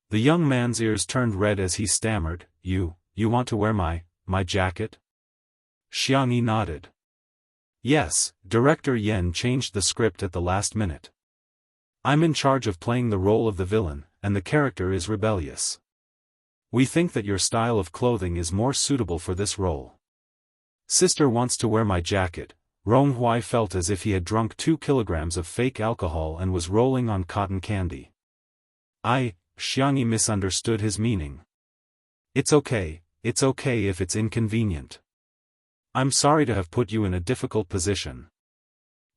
Speaker 1: The young man's ears turned red as he stammered, You want to wear my jacket? Xianxia nodded. Yes, Director Yen changed the script at the last minute. I'm in charge of playing the role of the villain, and the character is rebellious. We think that your style of clothing is more suitable for this role. Sister wants to wear my jacket. Rong Hui felt as if he had drunk 2 kilograms of fake alcohol and was rolling on cotton candy. Xianxia misunderstood his meaning. It's okay if it's inconvenient. I'm sorry to have put you in a difficult position.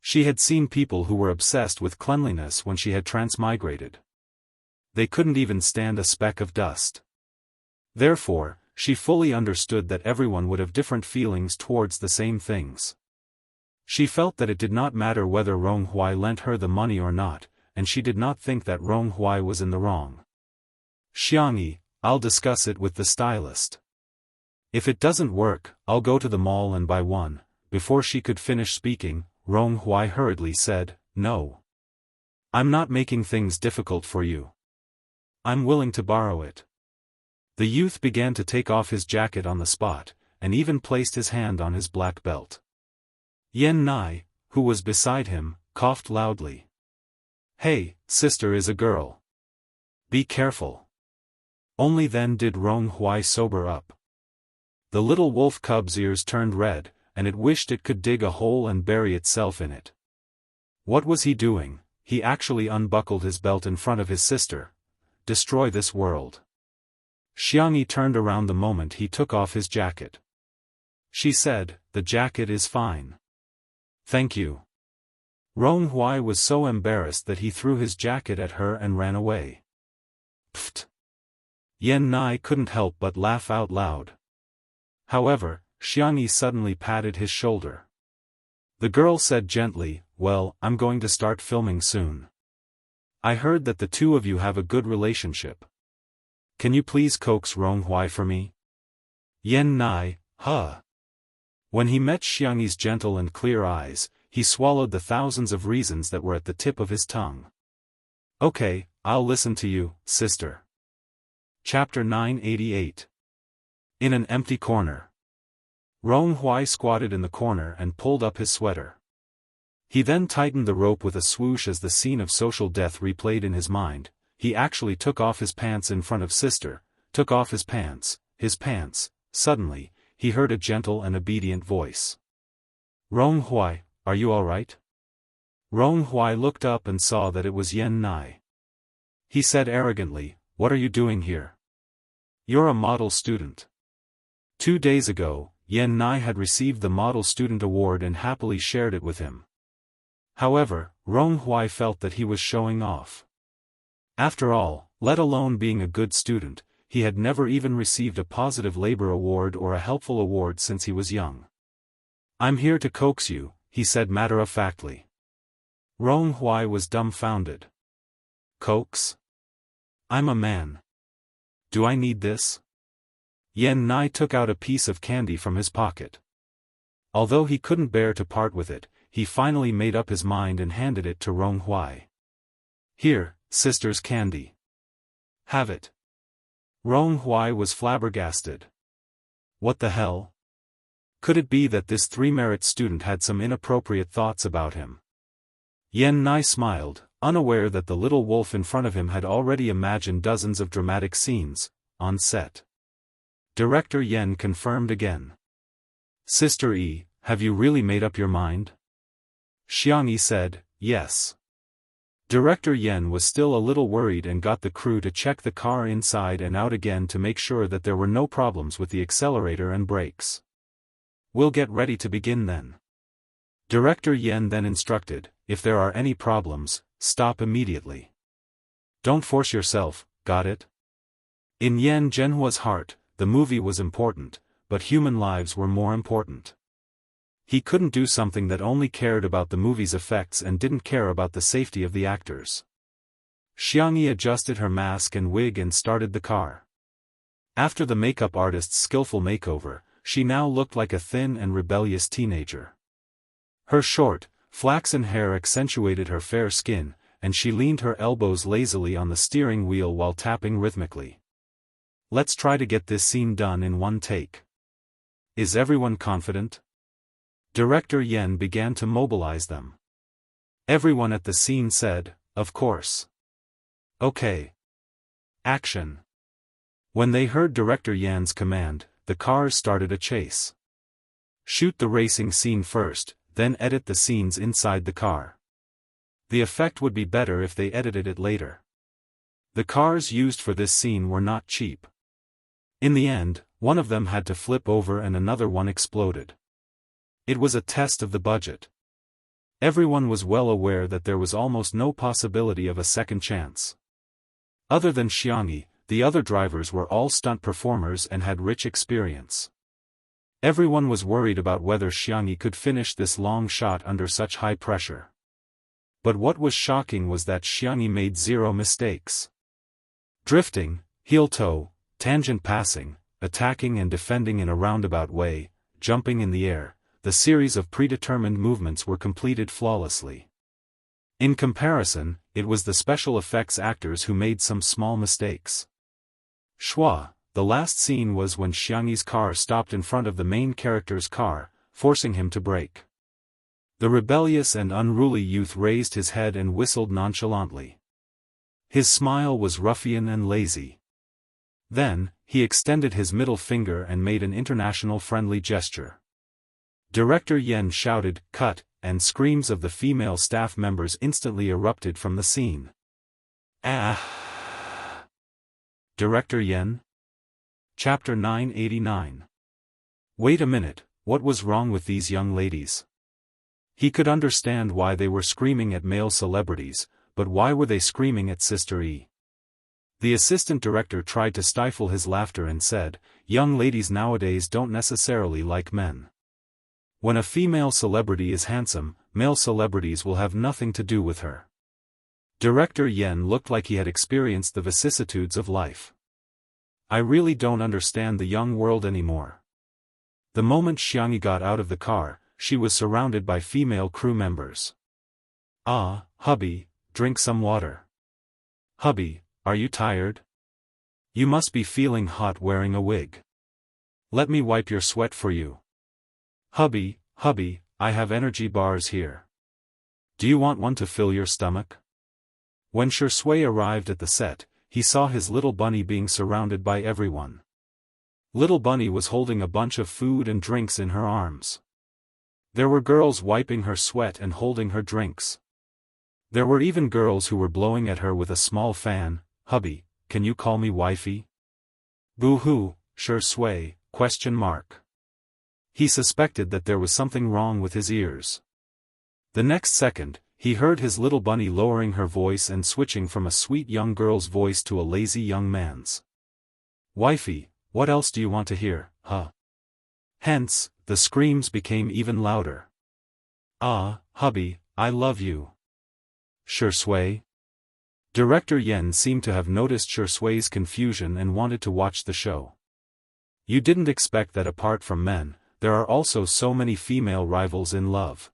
Speaker 1: She had seen people who were obsessed with cleanliness when she had transmigrated. They couldn't even stand a speck of dust. Therefore, she fully understood that everyone would have different feelings towards the same things. She felt that it did not matter whether Rong Hui lent her the money or not, and she did not think that Rong Hui was in the wrong. Xianxia, I'll discuss it with the stylist. If it doesn't work, I'll go to the mall and buy one. Before she could finish speaking, Rong Hui hurriedly said, No. I'm not making things difficult for you. I'm willing to borrow it. The youth began to take off his jacket on the spot, and even placed his hand on his black belt. Yen Nai, who was beside him, coughed loudly. Hey, sister is a girl. Be careful. Only then did Rong Hui sober up. The little wolf cub's ears turned red, and it wished it could dig a hole and bury itself in it. What was he doing? He actually unbuckled his belt in front of his sister. Destroy this world. Xianxia turned around the moment he took off his jacket. She said, The jacket is fine. Thank you. Rong Hui was so embarrassed that he threw his jacket at her and ran away. Pfft. Yan Nai couldn't help but laugh out loud. However, Xiangyi suddenly patted his shoulder. The girl said gently, "Well, I'm going to start filming soon. I heard that the two of you have a good relationship. Can you please coax Ronghui for me?" Yan Nai, huh? When he met Xiangyi's gentle and clear eyes, he swallowed the thousands of reasons that were at the tip of his tongue. "Okay, I'll listen to you, sister." Chapter 988. In an empty corner. Ronghui squatted in the corner and pulled up his sweater. He then tightened the rope with a swoosh as the scene of social death replayed in his mind. He actually took off his pants in front of sister, took off his pants. Suddenly, he heard a gentle and obedient voice. "Ronghui, are you alright?" Ronghui looked up and saw that it was Yan Nai. He said arrogantly, "What are you doing here? You're a model student." 2 days ago, Yan Nai had received the Model Student Award and happily shared it with him. However, Ronghui felt that he was showing off. After all, let alone being a good student, he had never even received a positive labor award or a helpful award since he was young. "I'm here to coax you," he said matter-of-factly. Ronghui was dumbfounded. "Coax? I'm a man. Do I need this?" Yan Nai took out a piece of candy from his pocket. Although he couldn't bear to part with it, he finally made up his mind and handed it to Ronghui. "Here, sister's candy. Have it." Ronghui was flabbergasted. What the hell? Could it be that this 3-merit student had some inappropriate thoughts about him? Yan Nai smiled, unaware that the little wolf in front of him had already imagined dozens of dramatic scenes, on set. Director Yen confirmed again. "Sister E, have you really made up your mind?" Xiangyi said, "Yes." Director Yen was still a little worried and got the crew to check the car inside and out again to make sure that there were no problems with the accelerator and brakes. "We'll get ready to begin then." Director Yen then instructed, "If there are any problems, stop immediately. Don't force yourself, got it?" In Yan Zhenhua's heart, the movie was important, but human lives were more important. He couldn't do something that only cared about the movie's effects and didn't care about the safety of the actors. Xiangyi adjusted her mask and wig and started the car. After the makeup artist's skillful makeover, she now looked like a thin and rebellious teenager. Her short, flaxen hair accentuated her fair skin, and she leaned her elbows lazily on the steering wheel while tapping rhythmically. "Let's try to get this scene done in one take. Is everyone confident?" Director Yen began to mobilize them. Everyone at the scene said, "Of course." "Okay. Action." When they heard Director Yan's command, the cars started a chase. Shoot the racing scene first, then edit the scenes inside the car. The effect would be better if they edited it later. The cars used for this scene were not cheap. In the end, one of them had to flip over and another one exploded. It was a test of the budget. Everyone was well aware that there was almost no possibility of a second chance. Other than Xiangyi, the other drivers were all stunt performers and had rich experience. Everyone was worried about whether Xiangyi could finish this long shot under such high pressure. But what was shocking was that Xiangyi made 0 mistakes. Drifting, heel toe, tangent passing, attacking and defending in a roundabout way, jumping in the air, the series of predetermined movements were completed flawlessly. In comparison, it was the special effects actors who made some small mistakes. Schwa, the last scene was when Xiangyi's car stopped in front of the main character's car, forcing him to brake. The rebellious and unruly youth raised his head and whistled nonchalantly. His smile was ruffian and lazy. Then, he extended his middle finger and made an international friendly gesture. Director Yen shouted, "Cut," and screams of the female staff members instantly erupted from the scene. Ah! Director Yen? Chapter 989. Wait a minute, what was wrong with these young ladies? He could understand why they were screaming at male celebrities, but why were they screaming at Sister E? The assistant director tried to stifle his laughter and said, young ladies nowadays don't necessarily like men. When a female celebrity is handsome, male celebrities will have nothing to do with her. Director Yen looked like he had experienced the vicissitudes of life. I really don't understand the young world anymore. The moment Xianxia got out of the car, she was surrounded by female crew members. Ah, hubby, drink some water. Hubby, are you tired? You must be feeling hot wearing a wig. Let me wipe your sweat for you. Hubby, I have energy bars here. Do you want one to fill your stomach? When Shui arrived at the set, he saw his little bunny being surrounded by everyone. Little bunny was holding a bunch of food and drinks in her arms. There were girls wiping her sweat and holding her drinks. There were even girls who were blowing at her with a small fan. Hubby, can you call me wifey? Boo-hoo, Shui, ? He suspected that there was something wrong with his ears. The next second, he heard his little bunny lowering her voice and switching from a sweet young girl's voice to a lazy young man's. Wifey, what else do you want to hear, huh? Hence, the screams became even louder. Ah, hubby, I love you. Shui? Director Yen seemed to have noticed Shui's confusion and wanted to watch the show. You didn't expect that apart from men, there are also so many female rivals in love.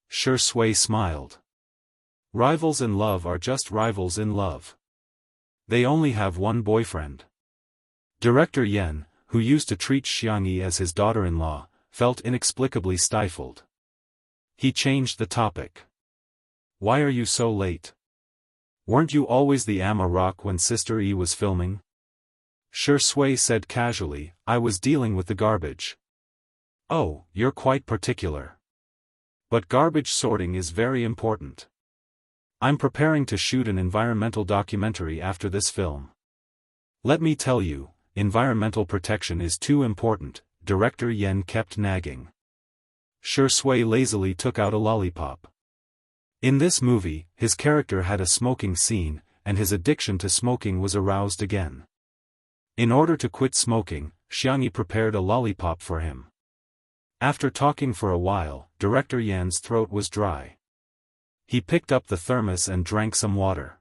Speaker 1: Shui smiled. Rivals in love are just rivals in love. They only have one boyfriend. Director Yen, who used to treat Xianxia as his daughter-in-law, felt inexplicably stifled. He changed the topic. Why are you so late? Weren't you always the rock when Sister E was filming? Shui said casually, I was dealing with the garbage. Oh, you're quite particular. But garbage sorting is very important. I'm preparing to shoot an environmental documentary after this film. Let me tell you, environmental protection is too important, Director Yen kept nagging. Shui lazily took out a lollipop. In this movie, his character had a smoking scene, and his addiction to smoking was aroused again. In order to quit smoking, Xianxia prepared a lollipop for him. After talking for a while, Director Yan's throat was dry. He picked up the thermos and drank some water.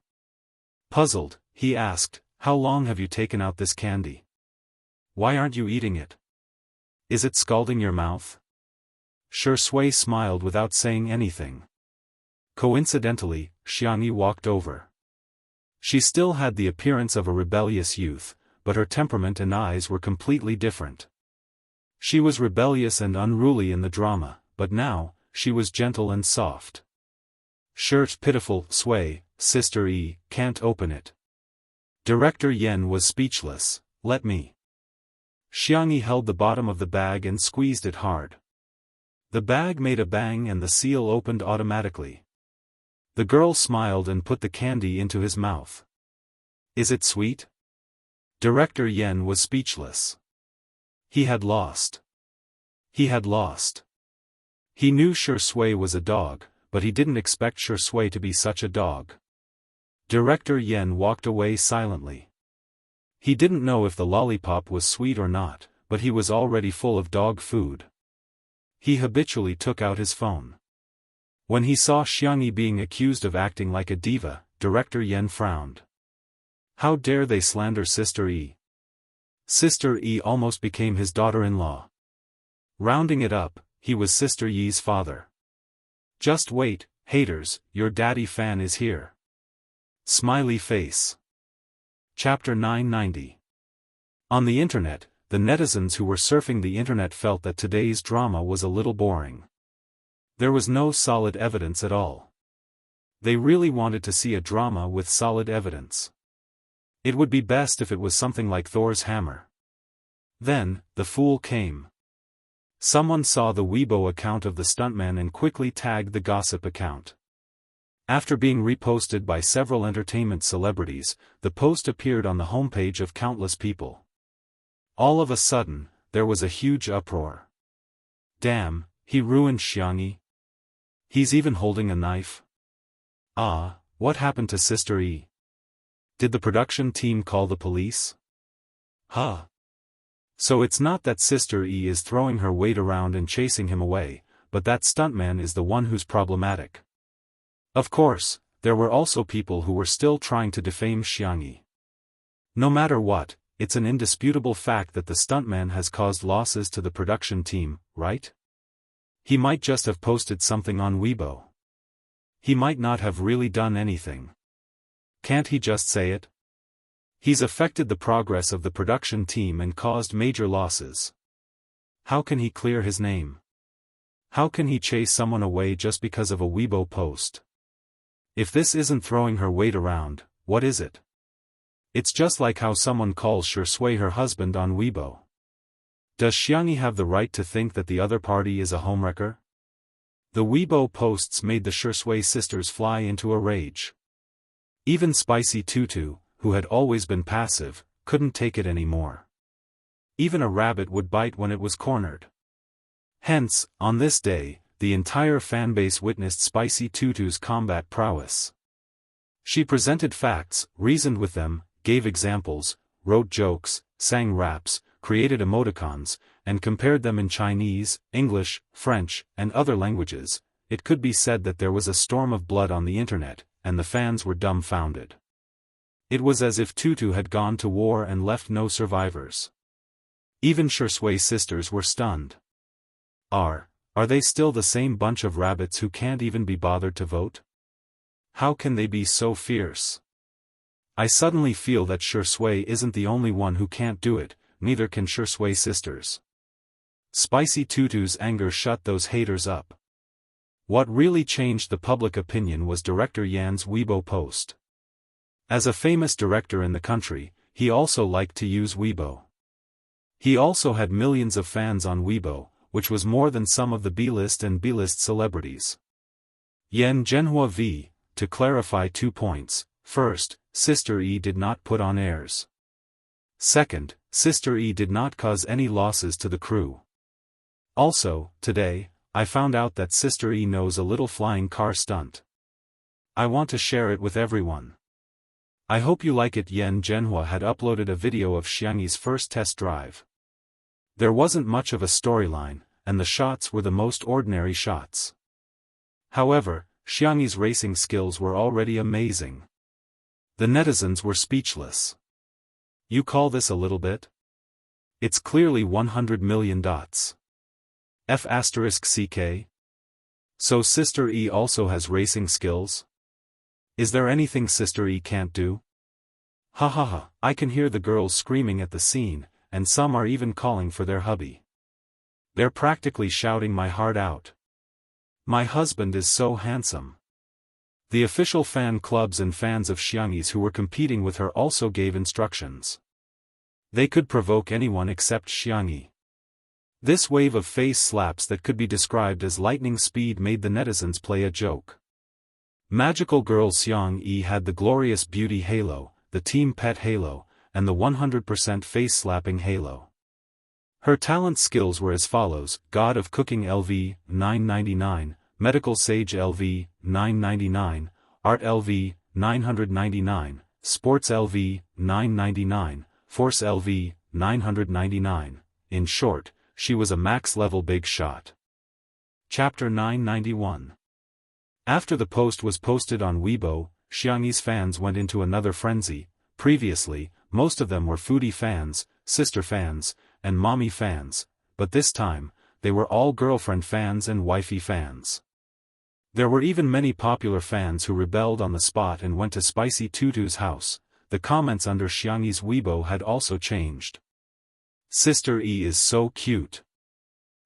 Speaker 1: Puzzled, he asked, how long have you taken out this candy? Why aren't you eating it? Is it scalding your mouth? Shui smiled without saying anything. Coincidentally, Xianxia walked over. She still had the appearance of a rebellious youth, but her temperament and eyes were completely different. She was rebellious and unruly in the drama, but now, she was gentle and soft. Pitiful, Sui, Sister E, can't open it. Director Yen was speechless, let me. Xianxia held the bottom of the bag and squeezed it hard. The bag made a bang and the seal opened automatically. The girl smiled and put the candy into his mouth. Is it sweet? Director Yen was speechless. He had lost. He had lost. He knew Shui was a dog, but he didn't expect Shui to be such a dog. Director Yen walked away silently. He didn't know if the lollipop was sweet or not, but he was already full of dog food. He habitually took out his phone. When he saw Xianxia being accused of acting like a diva, Director Yen frowned. How dare they slander Sister E? Sister E almost became his daughter-in-law. Rounding it up, he was Sister Yi's father. Just wait, haters, your daddy fan is here. Smiley face. Chapter 990. On the internet, the netizens who were surfing the internet felt that today's drama was a little boring. There was no solid evidence at all. They really wanted to see a drama with solid evidence. It would be best if it was something like Thor's hammer. Then, the fool came. Someone saw the Weibo account of the stuntman and quickly tagged the gossip account. After being reposted by several entertainment celebrities, the post appeared on the homepage of countless people. All of a sudden, there was a huge uproar. Damn, he ruined Xianxia. He's even holding a knife. Ah, what happened to Sister E? Did the production team call the police? Huh. So it's not that Sister E is throwing her weight around and chasing him away, but that stuntman is the one who's problematic. Of course, there were also people who were still trying to defame Xianxia. No matter what, it's an indisputable fact that the stuntman has caused losses to the production team, right? He might just have posted something on Weibo. He might not have really done anything. Can't he just say it? He's affected the progress of the production team and caused major losses. How can he clear his name? How can he chase someone away just because of a Weibo post? If this isn't throwing her weight around, what is it? It's just like how someone calls Shui her husband on Weibo. Does Xianxia have the right to think that the other party is a homewrecker? The Weibo posts made the Shui sisters fly into a rage. Even Spicy Tutu, who had always been passive, couldn't take it anymore. Even a rabbit would bite when it was cornered. Hence, on this day, the entire fanbase witnessed Spicy Tutu's combat prowess. She presented facts, reasoned with them, gave examples, wrote jokes, sang raps, created emoticons, and compared them in Chinese, English, French, and other languages. It could be said that there was a storm of blood on the internet, and the fans were dumbfounded. It was as if Tutu had gone to war and left no survivors. Even Shui sisters were stunned. Are they still the same bunch of rabbits who can't even be bothered to vote? How can they be so fierce? I suddenly feel that Shui isn't the only one who can't do it, neither can Shui sisters. Spicy Tutu's anger shut those haters up. What really changed the public opinion was director Yan's Weibo post. As a famous director in the country, he also liked to use Weibo. He also had millions of fans on Weibo, which was more than some of the B-list and B-list celebrities. Yan Zhenhua v. To clarify 2 points, first, Sister E did not put on airs. Second, Sister E did not cause any losses to the crew. Also, today, I found out that Sister E knows a little flying car stunt. I want to share it with everyone. I hope you like it. Yan Zhenhua had uploaded a video of Xianxia's first test drive. There wasn't much of a storyline, and the shots were the most ordinary shots. However, Xianxia's racing skills were already amazing. The netizens were speechless. You call this a little bit? It's clearly 100 million dots. F***CK? So Sister E also has racing skills? Is there anything Sister E can't do? Ha ha ha, I can hear the girls screaming at the scene, and some are even calling for their hubby. They're practically shouting my heart out. My husband is so handsome. The official fan clubs and fans of Xianxia's who were competing with her also gave instructions. They could provoke anyone except Xianxia. This wave of face slaps that could be described as lightning speed made the netizens play a joke. Magical girl Xianxia had the glorious beauty halo, the team pet halo, and the 100% face slapping halo. Her talent skills were as follows: God of Cooking LV, 999, Medical Sage LV, 999, Art LV, 999, Sports LV, 999, Force LV, 999. In short, she was a max-level big shot. Chapter 991. After the post was posted on Weibo, Xianxia's fans went into another frenzy. Previously, most of them were foodie fans, sister fans, and mommy fans, but this time, they were all girlfriend fans and wifey fans. There were even many popular fans who rebelled on the spot and went to Spicy Tutu's house. The comments under Xianxia's Weibo had also changed. Sister E is so cute.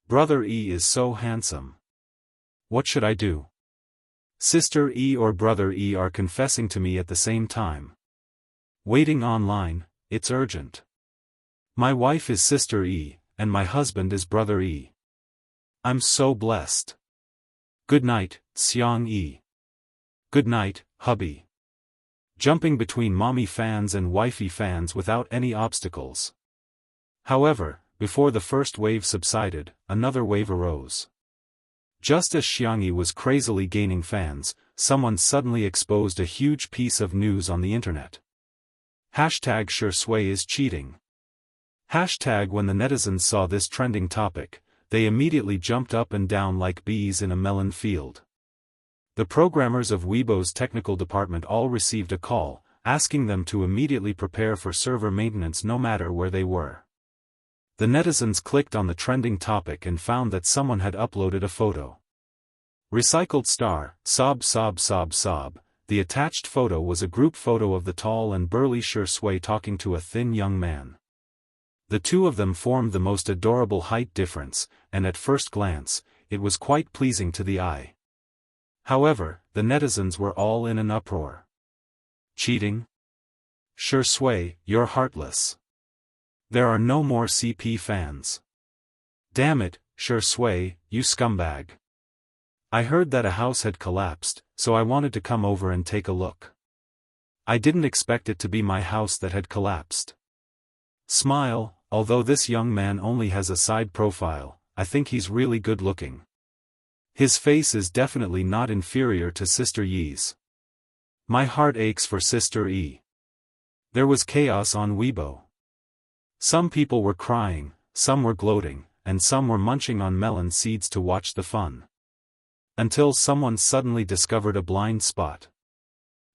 Speaker 1: Brother E is so handsome. What should I do? Sister E or Brother E are confessing to me at the same time. Waiting online, it's urgent. My wife is Sister E, and my husband is Brother E. I'm so blessed. Good night, Xianxia. Good night, hubby. Jumping between mommy fans and wifey fans without any obstacles. However, before the first wave subsided, another wave arose. Just as Xianxia was crazily gaining fans, someone suddenly exposed a huge piece of news on the internet. Hashtag #SureSway is cheating. Hashtag when the netizens saw this trending topic, they immediately jumped up and down like bees in a melon field. The programmers of Weibo's technical department all received a call, asking them to immediately prepare for server maintenance no matter where they were. The netizens clicked on the trending topic and found that someone had uploaded a photo. Recycled star, sob sob sob sob. The attached photo was a group photo of the tall and burly #SureSway talking to a thin young man. The two of them formed the most adorable height difference, and at first glance, it was quite pleasing to the eye. However, the netizens were all in an uproar. Cheating? #SureSway, you're heartless. There are no more CP fans. Damn it, #SureSway, you scumbag. I heard that a house had collapsed, so I wanted to come over and take a look. I didn't expect it to be my house that had collapsed. Smile, although this young man only has a side profile, I think he's really good looking. His face is definitely not inferior to Sister Yi's. My heart aches for Sister E. There was chaos on Weibo. Some people were crying, some were gloating, and some were munching on melon seeds to watch the fun. Until someone suddenly discovered a blind spot.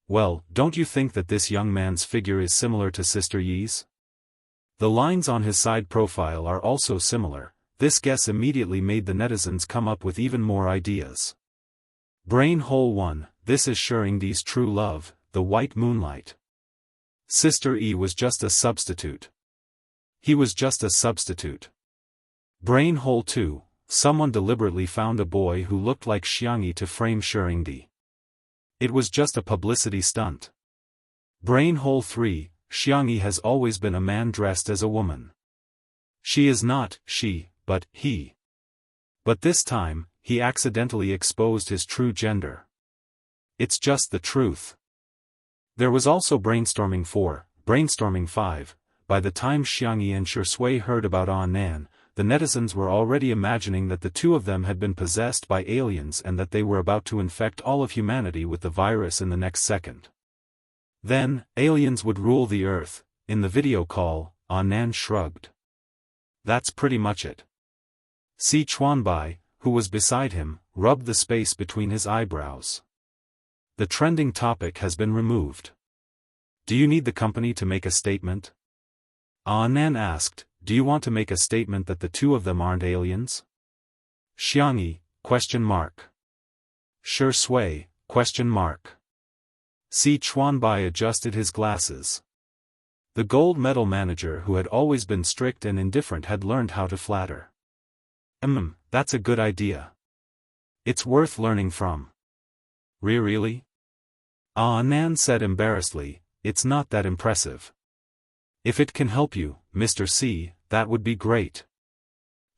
Speaker 1: Well, don't you think that this young man's figure is similar to Sister Yi's? The lines on his side profile are also similar. This guess immediately made the netizens come up with even more ideas. Brain hole 1, this is Shuri's true love, the white moonlight. Sister E was just a substitute. He was just a substitute. Brain hole 2, someone deliberately found a boy who looked like Xianxia to frame Shuri. It was just a publicity stunt. Brain hole 3, Xianxia has always been a man dressed as a woman. She is not she, but he. But this time, he accidentally exposed his true gender. It's just the truth. There was also brainstorming 4, brainstorming 5. By the time Xianxia and #SureSway heard about Nan, the netizens were already imagining that the two of them had been possessed by aliens and that they were about to infect all of humanity with the virus in the next second. Then, aliens would rule the earth. In the video call, Nan shrugged. That's pretty much it. Si Chuanbai, who was beside him, rubbed the space between his eyebrows. The trending topic has been removed. Do you need the company to make a statement? Nan asked, do you want to make a statement that the two of them aren't aliens? Xianxia, ? #SureSway, ? Si Chuanbai adjusted his glasses. The gold medal manager who had always been strict and indifferent had learned how to flatter. That's a good idea. It's worth learning from. Really? Nan said embarrassedly, it's not that impressive. If it can help you, Mr. C, that would be great.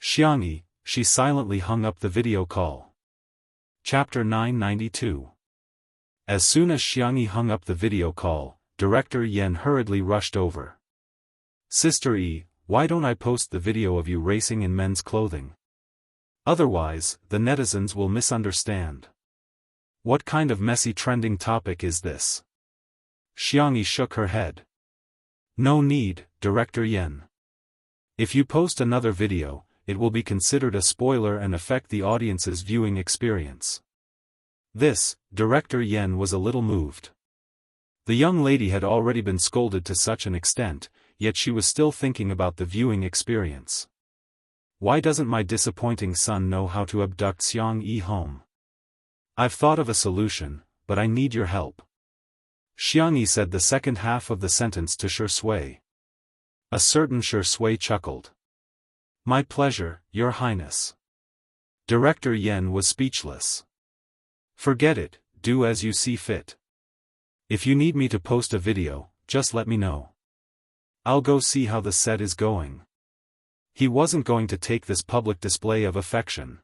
Speaker 1: Xianxia, she silently hung up the video call. Chapter 992. As soon as Xianxia hung up the video call, Director Yen hurriedly rushed over. Sister E, why don't I post the video of you racing in men's clothing? Otherwise, the netizens will misunderstand. What kind of messy trending topic is this? Xianxia shook her head. No need, Director Yen. If you post another video, it will be considered a spoiler and affect the audience's viewing experience. This, Director Yen was a little moved. The young lady had already been scolded to such an extent, yet she was still thinking about the viewing experience. Why doesn't my disappointing son know how to abduct Xianxia home? I've thought of a solution, but I need your help. Xianxia said the second half of the sentence to #SureSway. A certain #SureSway chuckled. My pleasure, Your Highness. Director Yen was speechless. Forget it, do as you see fit. If you need me to post a video, just let me know. I'll go see how the set is going. He wasn't going to take this public display of affection.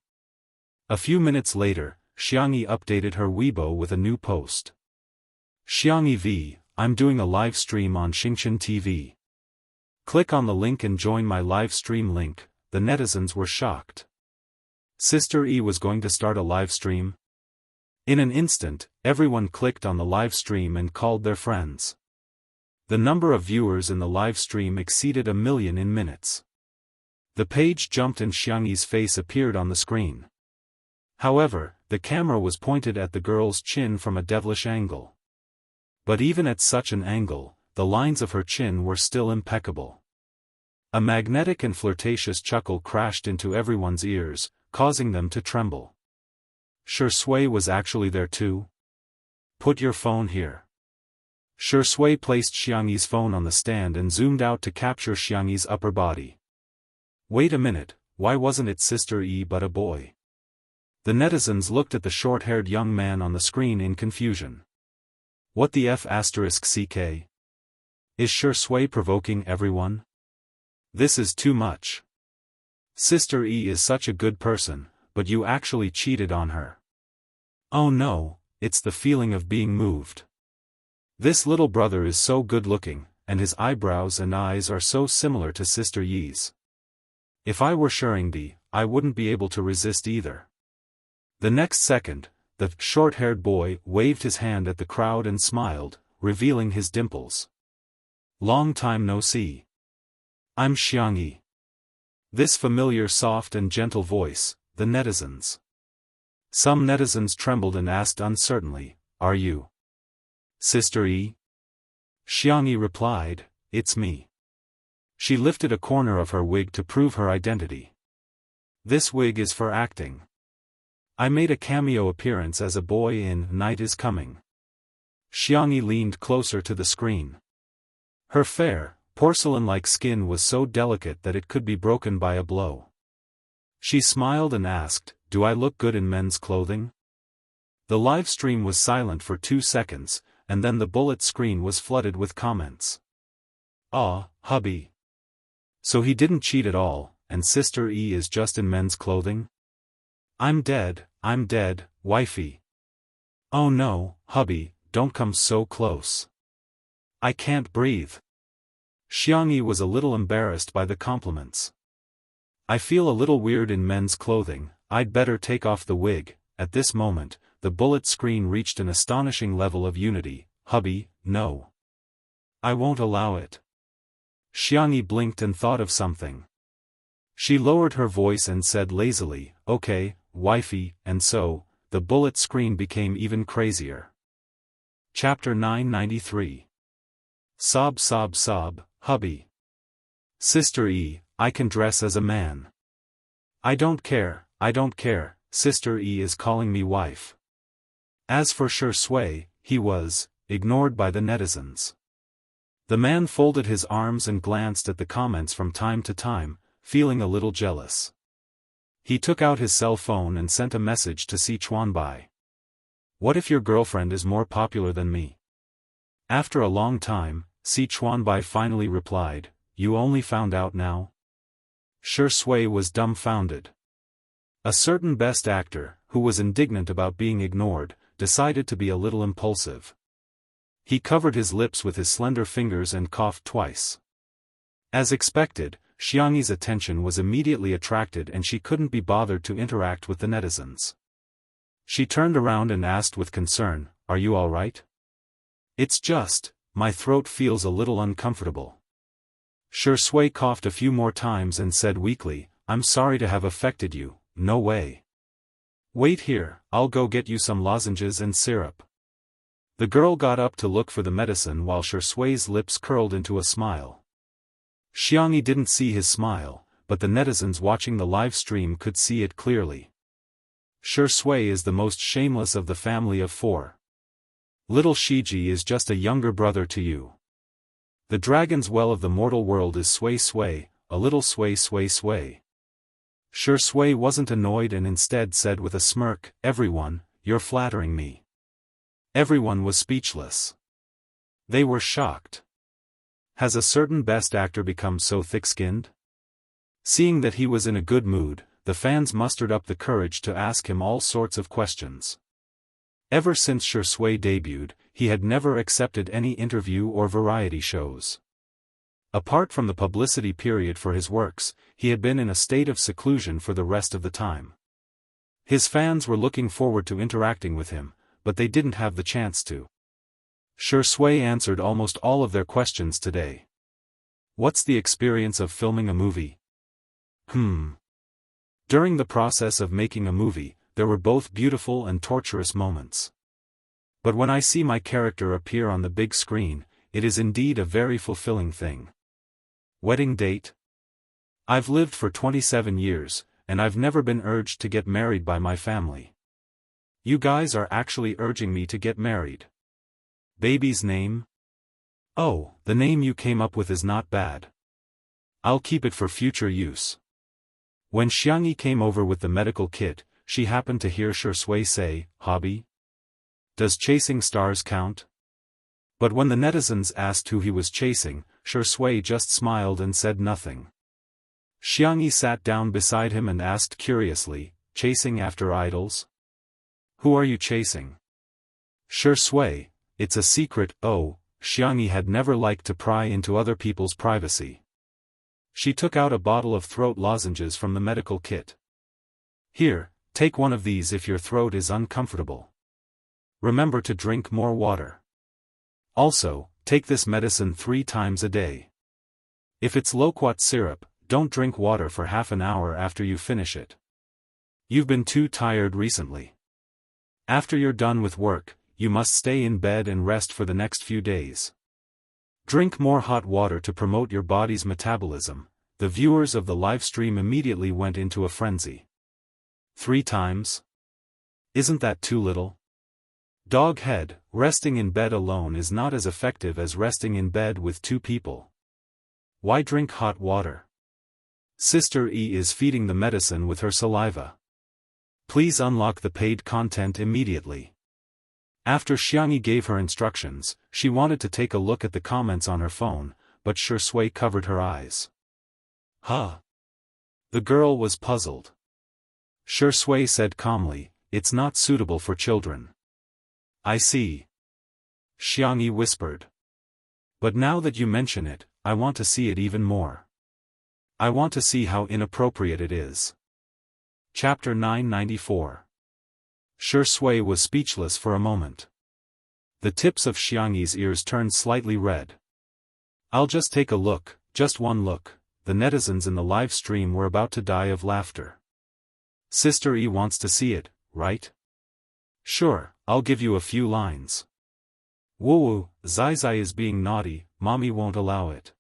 Speaker 1: A few minutes later, Xianxia updated her Weibo with a new post. Xianxia V, I'm doing a live stream on Xingchen TV. Click on the link and join my live stream link. The netizens were shocked. Sister E was going to start a live stream? In an instant, everyone clicked on the live stream and called their friends. The number of viewers in the live stream exceeded 1 million in minutes. The page jumped and Xiangyi's face appeared on the screen. However, the camera was pointed at the girl's chin from a devilish angle. But even at such an angle, the lines of her chin were still impeccable. A magnetic and flirtatious chuckle crashed into everyone's ears, causing them to tremble. Shui was actually there too? Put your phone here. Shui placed Xiangyi's phone on the stand and zoomed out to capture Xiangyi's upper body. Wait a minute, why wasn't it Sister E but a boy? The netizens looked at the short-haired young man on the screen in confusion. What the F***CK? Is Shui provoking everyone? This is too much. Sister E is such a good person, but you actually cheated on her. Oh no, it's the feeling of being moved. This little brother is so good-looking, and his eyebrows and eyes are so similar to Sister Yi's. If I were Shuringdi, I wouldn't be able to resist either. The next second, the short-haired boy waved his hand at the crowd and smiled, revealing his dimples. Long time no see. I'm Xiangyi. This familiar soft and gentle voice, the netizens. Some netizens trembled and asked uncertainly, are you Sister E? Xiangyi replied, it's me. She lifted a corner of her wig to prove her identity. This wig is for acting. I made a cameo appearance as a boy in Night is Coming. Xiangyi leaned closer to the screen. Her fair, porcelain-like skin was so delicate that it could be broken by a blow. She smiled and asked, do I look good in men's clothing? The live stream was silent for 2 seconds, and then the bullet screen was flooded with comments. Aw, hubby. So he didn't cheat at all, and Sister E is just in men's clothing? I'm dead, wifey. Oh no, hubby, don't come so close. I can't breathe. Xiangyi was a little embarrassed by the compliments. I feel a little weird in men's clothing, I'd better take off the wig. At this moment, the bullet screen reached an astonishing level of unity. Hubby, no. I won't allow it. Xiangyi blinked and thought of something. She lowered her voice and said lazily, okay, wifey, and so, the bullet screen became even crazier. Chapter 993. Sob, hubby. Sister E, I can dress as a man. I don't care, Sister E is calling me wife. As for Shui, he was ignored by the netizens. The man folded his arms and glanced at the comments from time to time, feeling a little jealous. He took out his cell phone and sent a message to Si Chuanbai. What if your girlfriend is more popular than me? After a long time, Si Chuanbai finally replied, you only found out now? Shui was dumbfounded. A certain best actor, who was indignant about being ignored, decided to be a little impulsive. He covered his lips with his slender fingers and coughed twice. As expected, Xiangyi's attention was immediately attracted and she couldn't be bothered to interact with the netizens. She turned around and asked with concern, are you all right? It's just, my throat feels a little uncomfortable. Shui coughed a few more times and said weakly, I'm sorry to have affected you, no way. Wait here, I'll go get you some lozenges and syrup. The girl got up to look for the medicine while Shui's lips curled into a smile. Xiangyi didn't see his smile, but the netizens watching the live stream could see it clearly. Shui is the most shameless of the family of 4. Little Shiji is just a younger brother to you. The dragon's well of the mortal world is Sui, a little Sui. Shui wasn't annoyed and instead said with a smirk, everyone, you're flattering me. Everyone was speechless. They were shocked. Has a certain best actor become so thick-skinned? Seeing that he was in a good mood, the fans mustered up the courage to ask him all sorts of questions. Ever since Shui debuted, he had never accepted any interview or variety shows. Apart from the publicity period for his works, he had been in a state of seclusion for the rest of the time. His fans were looking forward to interacting with him, but they didn't have the chance to. Shui answered almost all of their questions today. What's the experience of filming a movie? During the process of making a movie, there were both beautiful and torturous moments. But when I see my character appear on the big screen, it is indeed a very fulfilling thing. Wedding date? I've lived for 27 years, and I've never been urged to get married by my family. You guys are actually urging me to get married. Baby's name? Oh, the name you came up with is not bad. I'll keep it for future use. When Xiangyi came over with the medical kit, she happened to hear Shui say, hobby? Does chasing stars count? But when the netizens asked who he was chasing, Shui just smiled and said nothing. Xiangyi sat down beside him and asked curiously, chasing after idols? Who are you chasing? Shui, it's a secret. Oh, Xiangyi had never liked to pry into other people's privacy. She took out a bottle of throat lozenges from the medical kit. Here, take one of these if your throat is uncomfortable. Remember to drink more water. Also, take this medicine 3 times a day. If it's loquat syrup, don't drink water for half an hour after you finish it. You've been too tired recently. After you're done with work, you must stay in bed and rest for the next few days. Drink more hot water to promote your body's metabolism. The viewers of the live stream immediately went into a frenzy. 3 times? Isn't that too little? Dog head, resting in bed alone is not as effective as resting in bed with 2 people. Why drink hot water? Sister E is feeding the medicine with her saliva. Please unlock the paid content immediately. After Xiangyi gave her instructions, she wanted to take a look at the comments on her phone, but Shui covered her eyes. Huh? The girl was puzzled. Shui said calmly, it's not suitable for children. I see. Xiangyi whispered. But now that you mention it, I want to see it even more. I want to see how inappropriate it is. Chapter 994. Shui was speechless for a moment. The tips of Xiangyi's ears turned slightly red. I'll just take a look, just one look. The netizens in the live stream were about to die of laughter. Sister E wants to see it, right? Sure, I'll give you a few lines. Woo, Zai is being naughty, mommy won't allow it.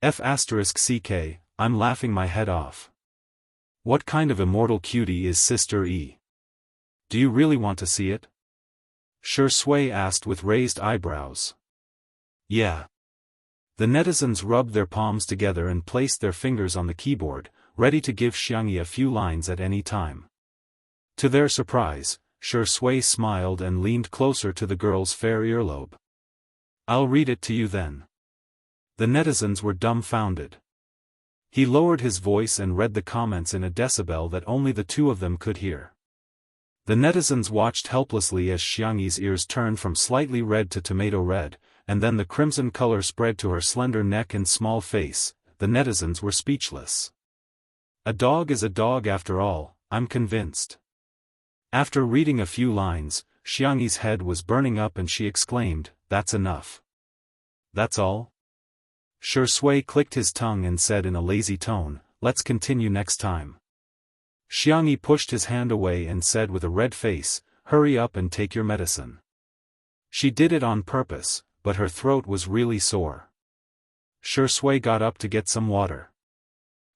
Speaker 1: F***ck, I'm laughing my head off. What kind of immortal cutie is Sister E? Do you really want to see it? Shui asked with raised eyebrows. Yeah. The netizens rubbed their palms together and placed their fingers on the keyboard, ready to give Xiangyi a few lines at any time. To their surprise, Shui smiled and leaned closer to the girl's fair earlobe. I'll read it to you then. The netizens were dumbfounded. He lowered his voice and read the comments in a decibel that only the 2 of them could hear. The netizens watched helplessly as Xiangyi's ears turned from slightly red to tomato red, and then the crimson color spread to her slender neck and small face. The netizens were speechless. A dog is a dog after all, I'm convinced. After reading a few lines, Xiangyi's head was burning up and she exclaimed, that's enough. That's all? Shui clicked his tongue and said in a lazy tone, let's continue next time. Xiangyi pushed his hand away and said with a red face, hurry up and take your medicine. She did it on purpose, but her throat was really sore. Shui got up to get some water.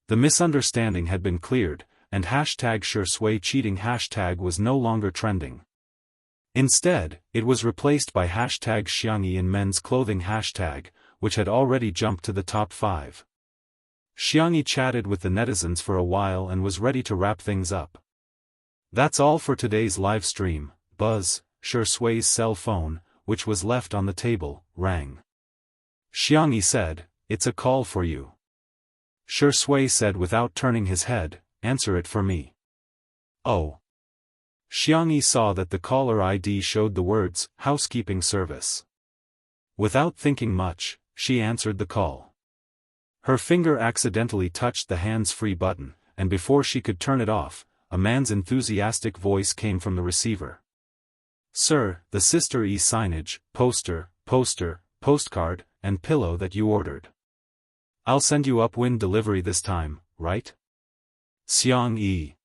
Speaker 1: The misunderstanding had been cleared, and #Shui cheating hashtag was no longer trending. Instead, it was replaced by #Xiangyi in men's clothing hashtag, which had already jumped to the top 5. Xiangyi chatted with the netizens for a while and was ready to wrap things up. That's all for today's live stream. Buzz, Shui's cell phone, which was left on the table, rang. Xiangyi said, it's a call for you. Shui said without turning his head, answer it for me. Oh. Xiangyi saw that the caller ID showed the words, housekeeping service. Without thinking much, she answered the call. Her finger accidentally touched the hands-free button, and before she could turn it off, a man's enthusiastic voice came from the receiver. Sir, the Sister E signage, poster, postcard, and pillow that you ordered. I'll send you upwind delivery this time, right? Xiang Yi.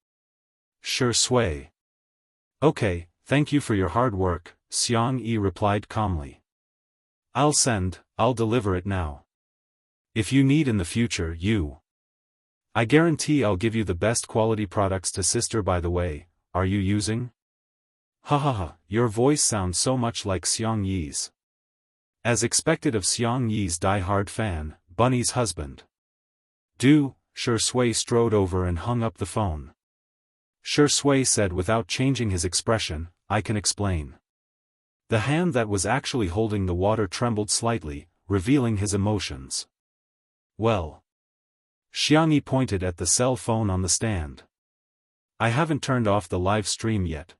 Speaker 1: Sure Sui. Okay, thank you for your hard work, Xiang Yi replied calmly. I'll deliver it now. If you need in the future, I guarantee I'll give you the best quality products to Sister. By the way, are you using? Ha, your voice sounds so much like Xiang Yi's. As expected of Xiang Yi's die-hard fan, Bunny's husband. Sure Sui strode over and hung up the phone. Sure Sui said without changing his expression, I can explain. The hand that was actually holding the water trembled slightly, revealing his emotions. Well. Xiang Yi pointed at the cell phone on the stand. I haven't turned off the live stream yet.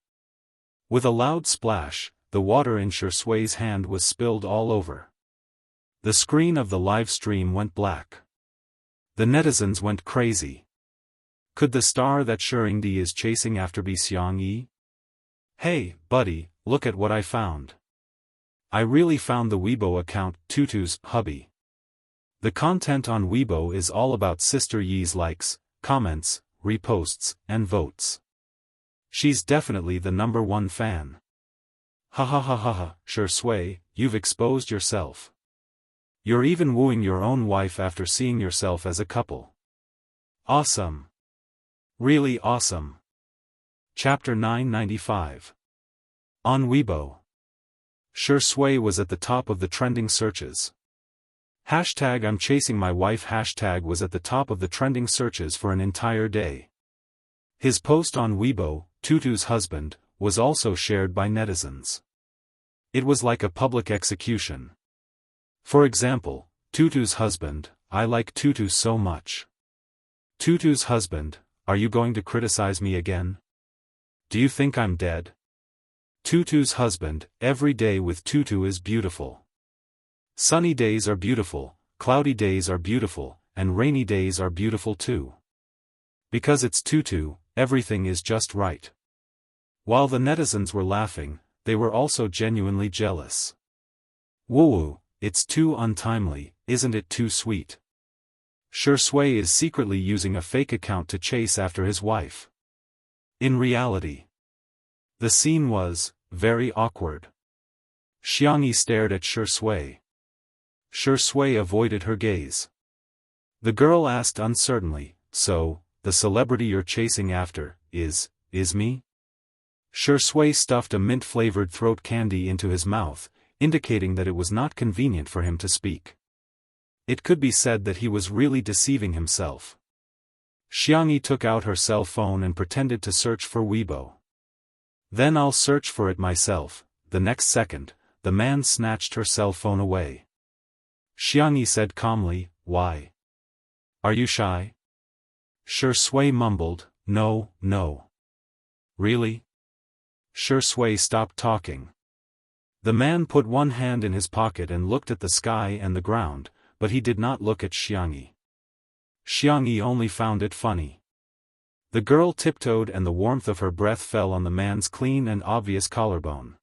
Speaker 1: With a loud splash, the water in Sure Sui's hand was spilled all over. The screen of the live stream went black. The netizens went crazy. Could the star that Shuringdi is chasing after be Xiang Yi? Hey, buddy, look at what I found. I really found the Weibo account, Tutu's hubby. The content on Weibo is all about Sister Yi's likes, comments, reposts, and votes. She's definitely the #1 fan. Ha, Sure Sui, you've exposed yourself. You're even wooing your own wife after seeing yourself as a couple. Awesome. Really awesome. Chapter 995. On Weibo. Sure Sui was at the top of the trending searches. #I'm chasing my wife # was at the top of the trending searches for an entire day. His post on Weibo, Tutu's husband, was also shared by netizens. It was like a public execution. For example, Tutu's husband, I like Tutu so much. Tutu's husband, are you going to criticize me again? Do you think I'm dead? Tutu's husband, every day with Tutu is beautiful. Sunny days are beautiful, cloudy days are beautiful, and rainy days are beautiful too. Because it's Tutu, everything is just right. While the netizens were laughing, they were also genuinely jealous. Woo, it's too untimely, isn't it too sweet? Sure Sui is secretly using a fake account to chase after his wife. In reality, the scene was very awkward. Xiang Yi stared at Sure Sui. Sure Sui avoided her gaze. The girl asked uncertainly, so, the celebrity you're chasing after, is me? Sure Sui stuffed a mint-flavored throat candy into his mouth, indicating that it was not convenient for him to speak. It could be said that he was really deceiving himself. Xiang Yi took out her cell phone and pretended to search for Weibo. Then I'll search for it myself. The next second, the man snatched her cell phone away. Xiang Yi said calmly, why? Are you shy? Sure Sui mumbled, no. Really? Sure Sui stopped talking. The man put one hand in his pocket and looked at the sky and the ground, but he did not look at Xiang Yi. Xiang Yi only found it funny. The girl tiptoed and the warmth of her breath fell on the man's clean and obvious collarbone.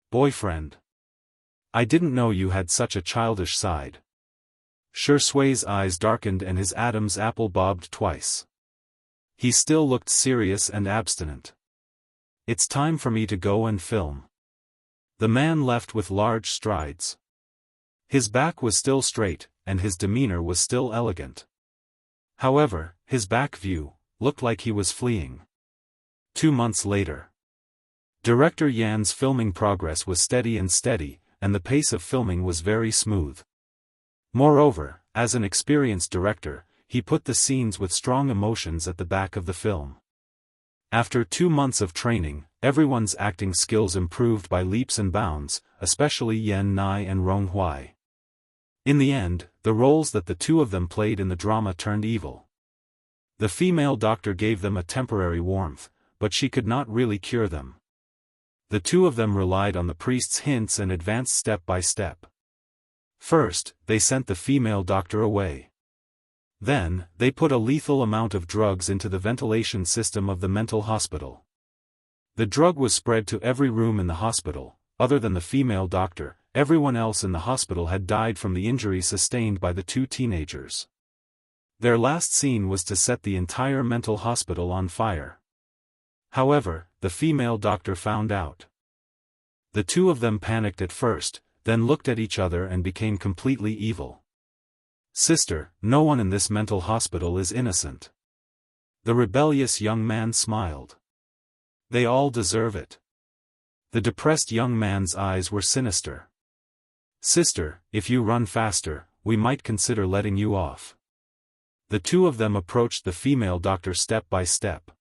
Speaker 1: Boyfriend. I didn't know you had such a childish side. Sure Sui's eyes darkened and his Adam's apple bobbed twice. He still looked serious and abstinent. It's time for me to go and film. The man left with large strides. His back was still straight, and his demeanor was still elegant. However, his back view looked like he was fleeing. 2 months later. Director Yan's filming progress was steady, and the pace of filming was very smooth. Moreover, as an experienced director, he put the scenes with strong emotions at the back of the film. After 2 months of training, everyone's acting skills improved by leaps and bounds, especially Yan Nai and Rong Hui. In the end, the roles that the two of them played in the drama turned evil. The female doctor gave them a temporary warmth, but she could not really cure them. The two of them relied on the priest's hints and advanced step by step. First, they sent the female doctor away. Then, they put a lethal amount of drugs into the ventilation system of the mental hospital. The drug was spread to every room in the hospital. Other than the female doctor, everyone else in the hospital had died from the injuries sustained by the two teenagers. Their last scene was to set the entire mental hospital on fire. However, the female doctor found out. The two of them panicked at first, then looked at each other and became completely evil. "Sister, no one in this mental hospital is innocent." The rebellious young man smiled. "They all deserve it." The depressed young man's eyes were sinister. "Sister, if you run faster, we might consider letting you off." The two of them approached the female doctor step by step.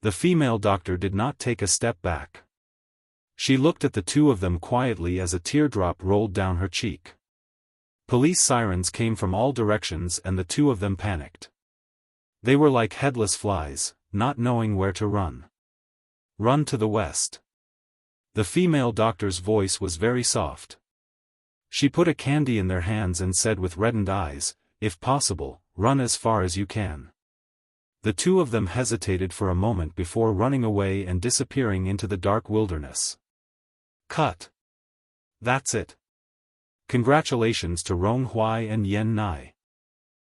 Speaker 1: The female doctor did not take a step back. She looked at the two of them quietly as a teardrop rolled down her cheek. Police sirens came from all directions and the two of them panicked. They were like headless flies, not knowing where to run. "Run to the west." The female doctor's voice was very soft. She put a candy in their hands and said with reddened eyes, "If possible, run as far as you can." The two of them hesitated for a moment before running away and disappearing into the dark wilderness. Cut. That's it. Congratulations to Rong Huai and Yen Nai.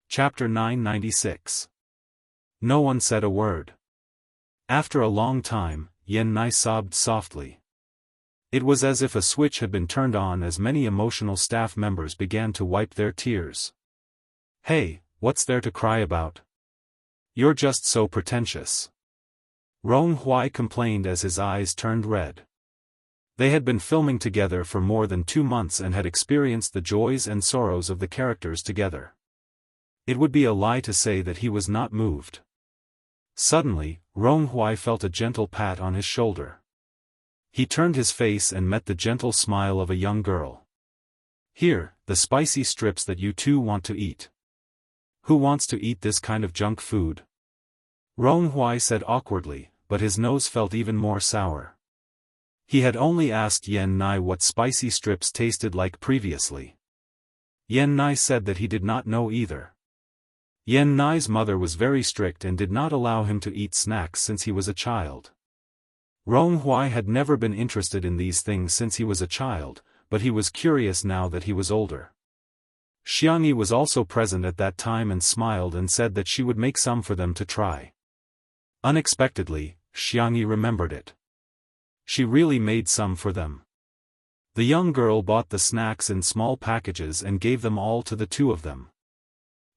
Speaker 1: Chapter 996. No one said a word. After a long time, Yen Nai sobbed softly. It was as if a switch had been turned on as many emotional staff members began to wipe their tears. "Hey, what's there to cry about? You're just so pretentious." Rong Huai complained as his eyes turned red. They had been filming together for more than 2 months and had experienced the joys and sorrows of the characters together. It would be a lie to say that he was not moved. Suddenly, Rong Huai felt a gentle pat on his shoulder. He turned his face and met the gentle smile of a young girl. "Here, the spicy strips that you two want to eat." "Who wants to eat this kind of junk food?" Rong Huai said awkwardly, but his nose felt even more sour. He had only asked Yen Nai what spicy strips tasted like previously. Yen Nai said that he did not know either. Yen Nai's mother was very strict and did not allow him to eat snacks since he was a child. Rong Huai had never been interested in these things since he was a child, but he was curious now that he was older. Xiangyi was also present at that time and smiled and said that she would make some for them to try. Unexpectedly, Xiangyi remembered it. She really made some for them. The young girl bought the snacks in small packages and gave them all to the two of them.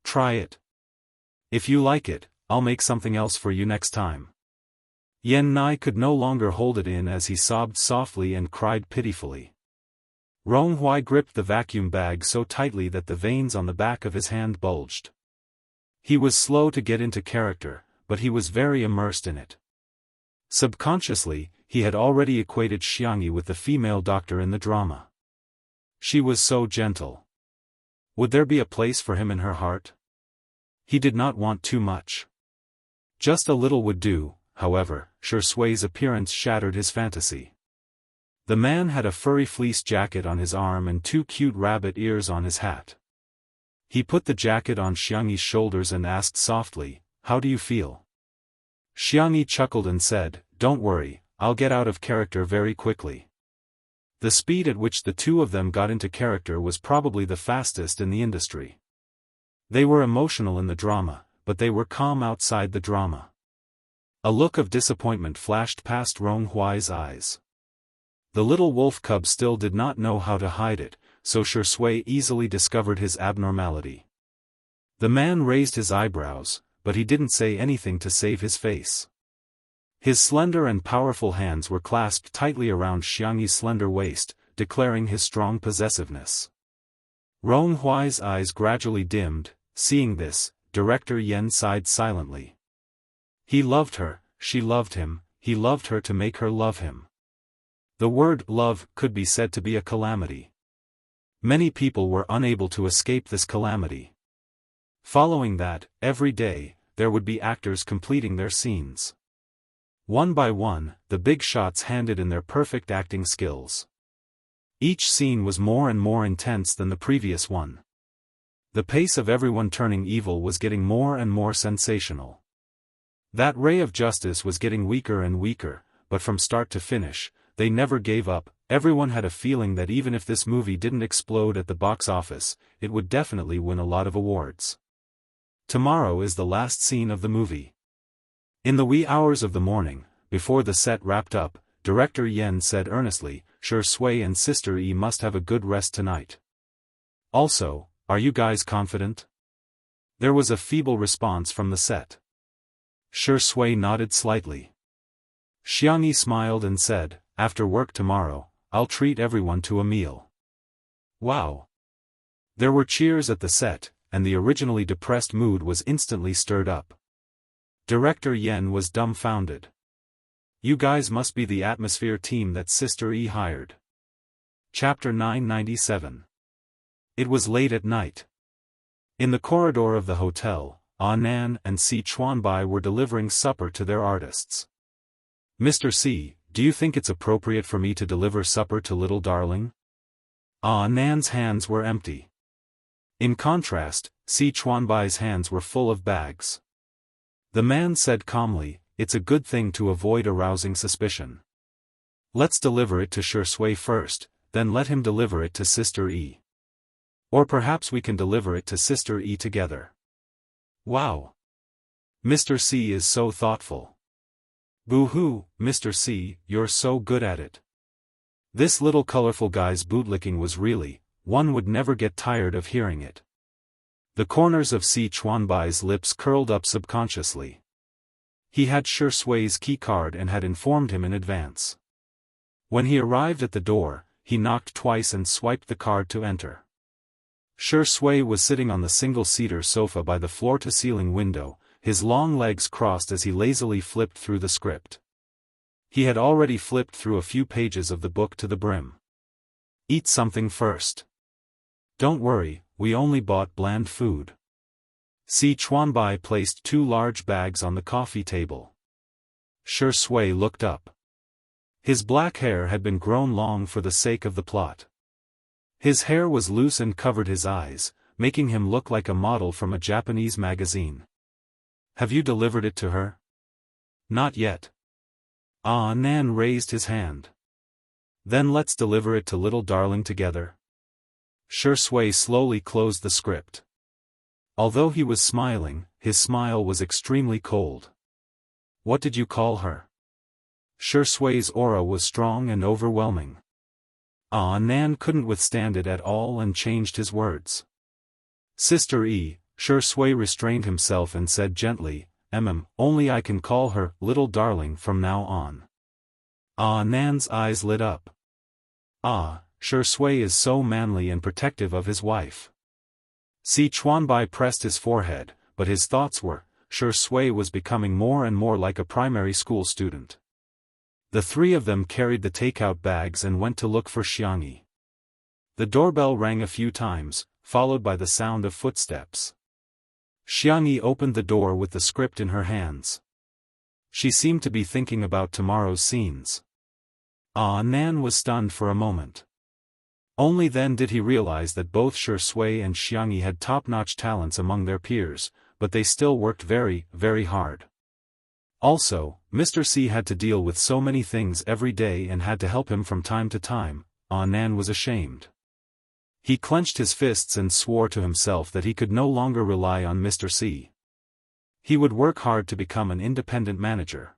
Speaker 1: "Try it. If you like it, I'll make something else for you next time." Yen Nai could no longer hold it in as he sobbed softly and cried pitifully. Rong Huai gripped the vacuum bag so tightly that the veins on the back of his hand bulged. He was slow to get into character, but he was very immersed in it. Subconsciously, he had already equated Xiangyi with the female doctor in the drama. She was so gentle. Would there be a place for him in her heart? He did not want too much. Just a little would do. However, Shui's appearance shattered his fantasy. The man had a furry fleece jacket on his arm and 2 cute rabbit ears on his hat. He put the jacket on Xiangyi's shoulders and asked softly, "How do you feel?" Xiangyi chuckled and said, "Don't worry, I'll get out of character very quickly." The speed at which the two of them got into character was probably the fastest in the industry. They were emotional in the drama, but they were calm outside the drama. A look of disappointment flashed past Rong Huai's eyes. The little wolf cub still did not know how to hide it, so Shui easily discovered his abnormality. The man raised his eyebrows, but he didn't say anything to save his face. His slender and powerful hands were clasped tightly around Xiangyi's slender waist, declaring his strong possessiveness. Rong Huai's eyes gradually dimmed. Seeing this, Director Yen sighed silently. He loved her, she loved him, he loved her to make her love him. The word love could be said to be a calamity. Many people were unable to escape this calamity. Following that, every day, there would be actors completing their scenes. One by one, the big shots handed in their perfect acting skills. Each scene was more and more intense than the previous one. The pace of everyone turning evil was getting more and more sensational. That ray of justice was getting weaker and weaker, but from start to finish, they never gave up. Everyone had a feeling that even if this movie didn't explode at the box office, it would definitely win a lot of awards. Tomorrow is the last scene of the movie. In the wee hours of the morning, before the set wrapped up, Director Yen said earnestly, "Sure Sui and Sister E must have a good rest tonight. Also, are you guys confident?" There was a feeble response from the set. Sure Sui nodded slightly. Xianxia smiled and said, "After work tomorrow, I'll treat everyone to a meal." Wow! There were cheers at the set, and the originally depressed mood was instantly stirred up. Director Yen was dumbfounded. "You guys must be the atmosphere team that Sister E hired." Chapter 997. It was late at night. In the corridor of the hotel, Nan and Si Chuanbai were delivering supper to their artists. "Mr. Si, do you think it's appropriate for me to deliver supper to little darling?" Nan's hands were empty. In contrast, Si Chuanbai's hands were full of bags. The man said calmly, "It's a good thing to avoid arousing suspicion. Let's deliver it to Sure Sui first, then let him deliver it to Sister E. Or perhaps we can deliver it to Sister E together." Wow! Mr. C is so thoughtful. Boo-hoo, Mr. C, you're so good at it. This little colorful guy's bootlicking was really, one would never get tired of hearing it. The corners of Si Chuanbai's lips curled up subconsciously. He had Sure Sui's keycard and had informed him in advance. When he arrived at the door, he knocked twice and swiped the card to enter. Sure Sui was sitting on the single-seater sofa by the floor-to-ceiling window, his long legs crossed as he lazily flipped through the script. He had already flipped through a few pages of the book to the brim. "Eat something first." "Don't worry, we only bought bland food." Si Chuanbai placed 2 large bags on the coffee table. Sure Sui looked up. His black hair had been grown long for the sake of the plot. His hair was loose and covered his eyes, making him look like a model from a Japanese magazine. "Have you delivered it to her?" "Not yet." Nan raised his hand. "Then let's deliver it to little darling together." Sure Sui slowly closed the script. Although he was smiling, his smile was extremely cold. "What did you call her?" Sure Sui's aura was strong and overwhelming. Nan couldn't withstand it at all and changed his words. "Sister E." Sure Sui restrained himself and said gently, "Only I can call her little darling from now on." Nan's eyes lit up. Sure Sui is so manly and protective of his wife. Si Chuanbai pressed his forehead, but his thoughts were, Sure Sui was becoming more and more like a primary school student. The 3 of them carried the takeout bags and went to look for Xianxia. The doorbell rang a few times, followed by the sound of footsteps. Xianxia opened the door with the script in her hands. She seemed to be thinking about tomorrow's scenes. Nan was stunned for a moment. Only then did he realize that both Sure Sui and Xianxia had top-notch talents among their peers, but they still worked very, very hard. Also, Mr. C had to deal with so many things every day and had to help him from time to time. Nan was ashamed. He clenched his fists and swore to himself that he could no longer rely on Mr. C. He would work hard to become an independent manager.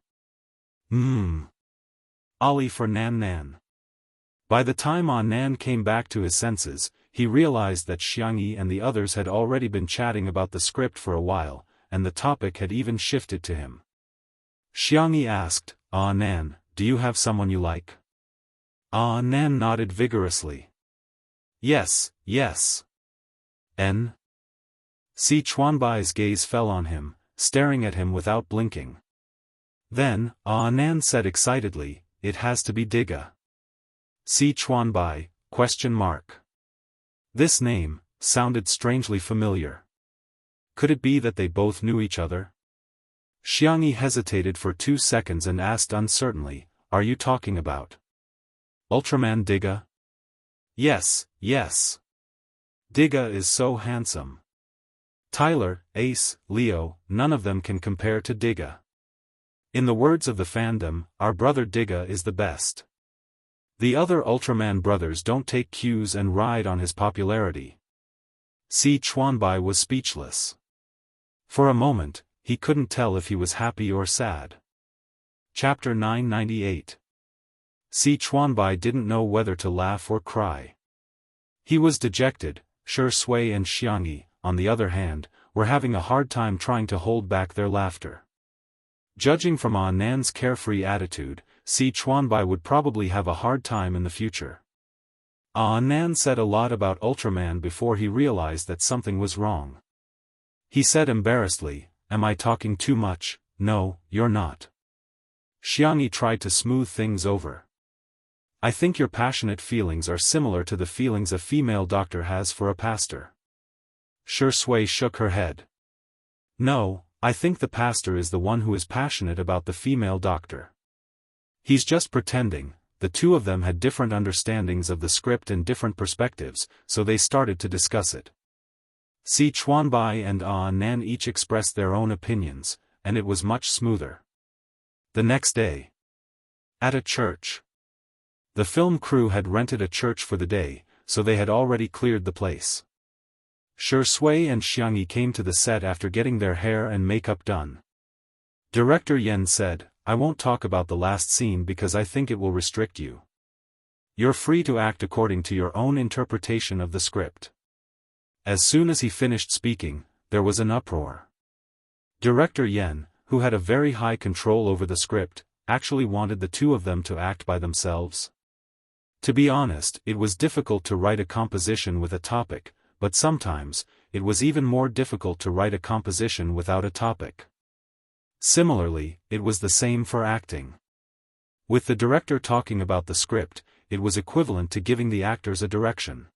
Speaker 1: Ali for Nan. By the time Nan came back to his senses, he realized that Xianxia and the others had already been chatting about the script for a while, and the topic had even shifted to him. Xianxia asked, Nan, do you have someone you like?" Nan nodded vigorously. Yes. Si Chuanbai's gaze fell on him, staring at him without blinking. Then, Nan said excitedly, "It has to be Diga." Si Chuanbai, ? This name sounded strangely familiar. Could it be that they both knew each other? Xianxia hesitated for 2 seconds and asked uncertainly, "Are you talking about Ultraman Diga?" Yes. Diga is so handsome. Tyler, Ace, Leo, none of them can compare to Diga. In the words of the fandom, our brother Digga is the best. The other Ultraman brothers don't take cues and ride on his popularity. Si Chuanbai was speechless. For a moment, he couldn't tell if he was happy or sad. Chapter 998. Si Chuanbai didn't know whether to laugh or cry. He was dejected. Shui and Xiangyi, on the other hand, were having a hard time trying to hold back their laughter. Judging from Nan's carefree attitude, Si Chuanbai would probably have a hard time in the future. Nan said a lot about Ultraman before he realized that something was wrong. He said embarrassedly, "Am I talking too much?" "No, you're not." Xiangyi tried to smooth things over. "I think your passionate feelings are similar to the feelings a female doctor has for a pastor." Shui shook her head. "No, I think the pastor is the one who is passionate about the female doctor. He's just pretending." The two of them had different understandings of the script and different perspectives, so they started to discuss it. Si Chuanbai and Nan each expressed their own opinions, and it was much smoother. The next day. At a church. The film crew had rented a church for the day, so they had already cleared the place. Shui and Xiangyi came to the set after getting their hair and makeup done. Director Yen said, "I won't talk about the last scene because I think it will restrict you. You're free to act according to your own interpretation of the script." As soon as he finished speaking, there was an uproar. Director Yen, who had a very high control over the script, actually wanted the two of them to act by themselves. To be honest, it was difficult to write a composition with a topic, but sometimes, it was even more difficult to write a composition without a topic. Similarly, it was the same for acting. With the director talking about the script, it was equivalent to giving the actors a direction.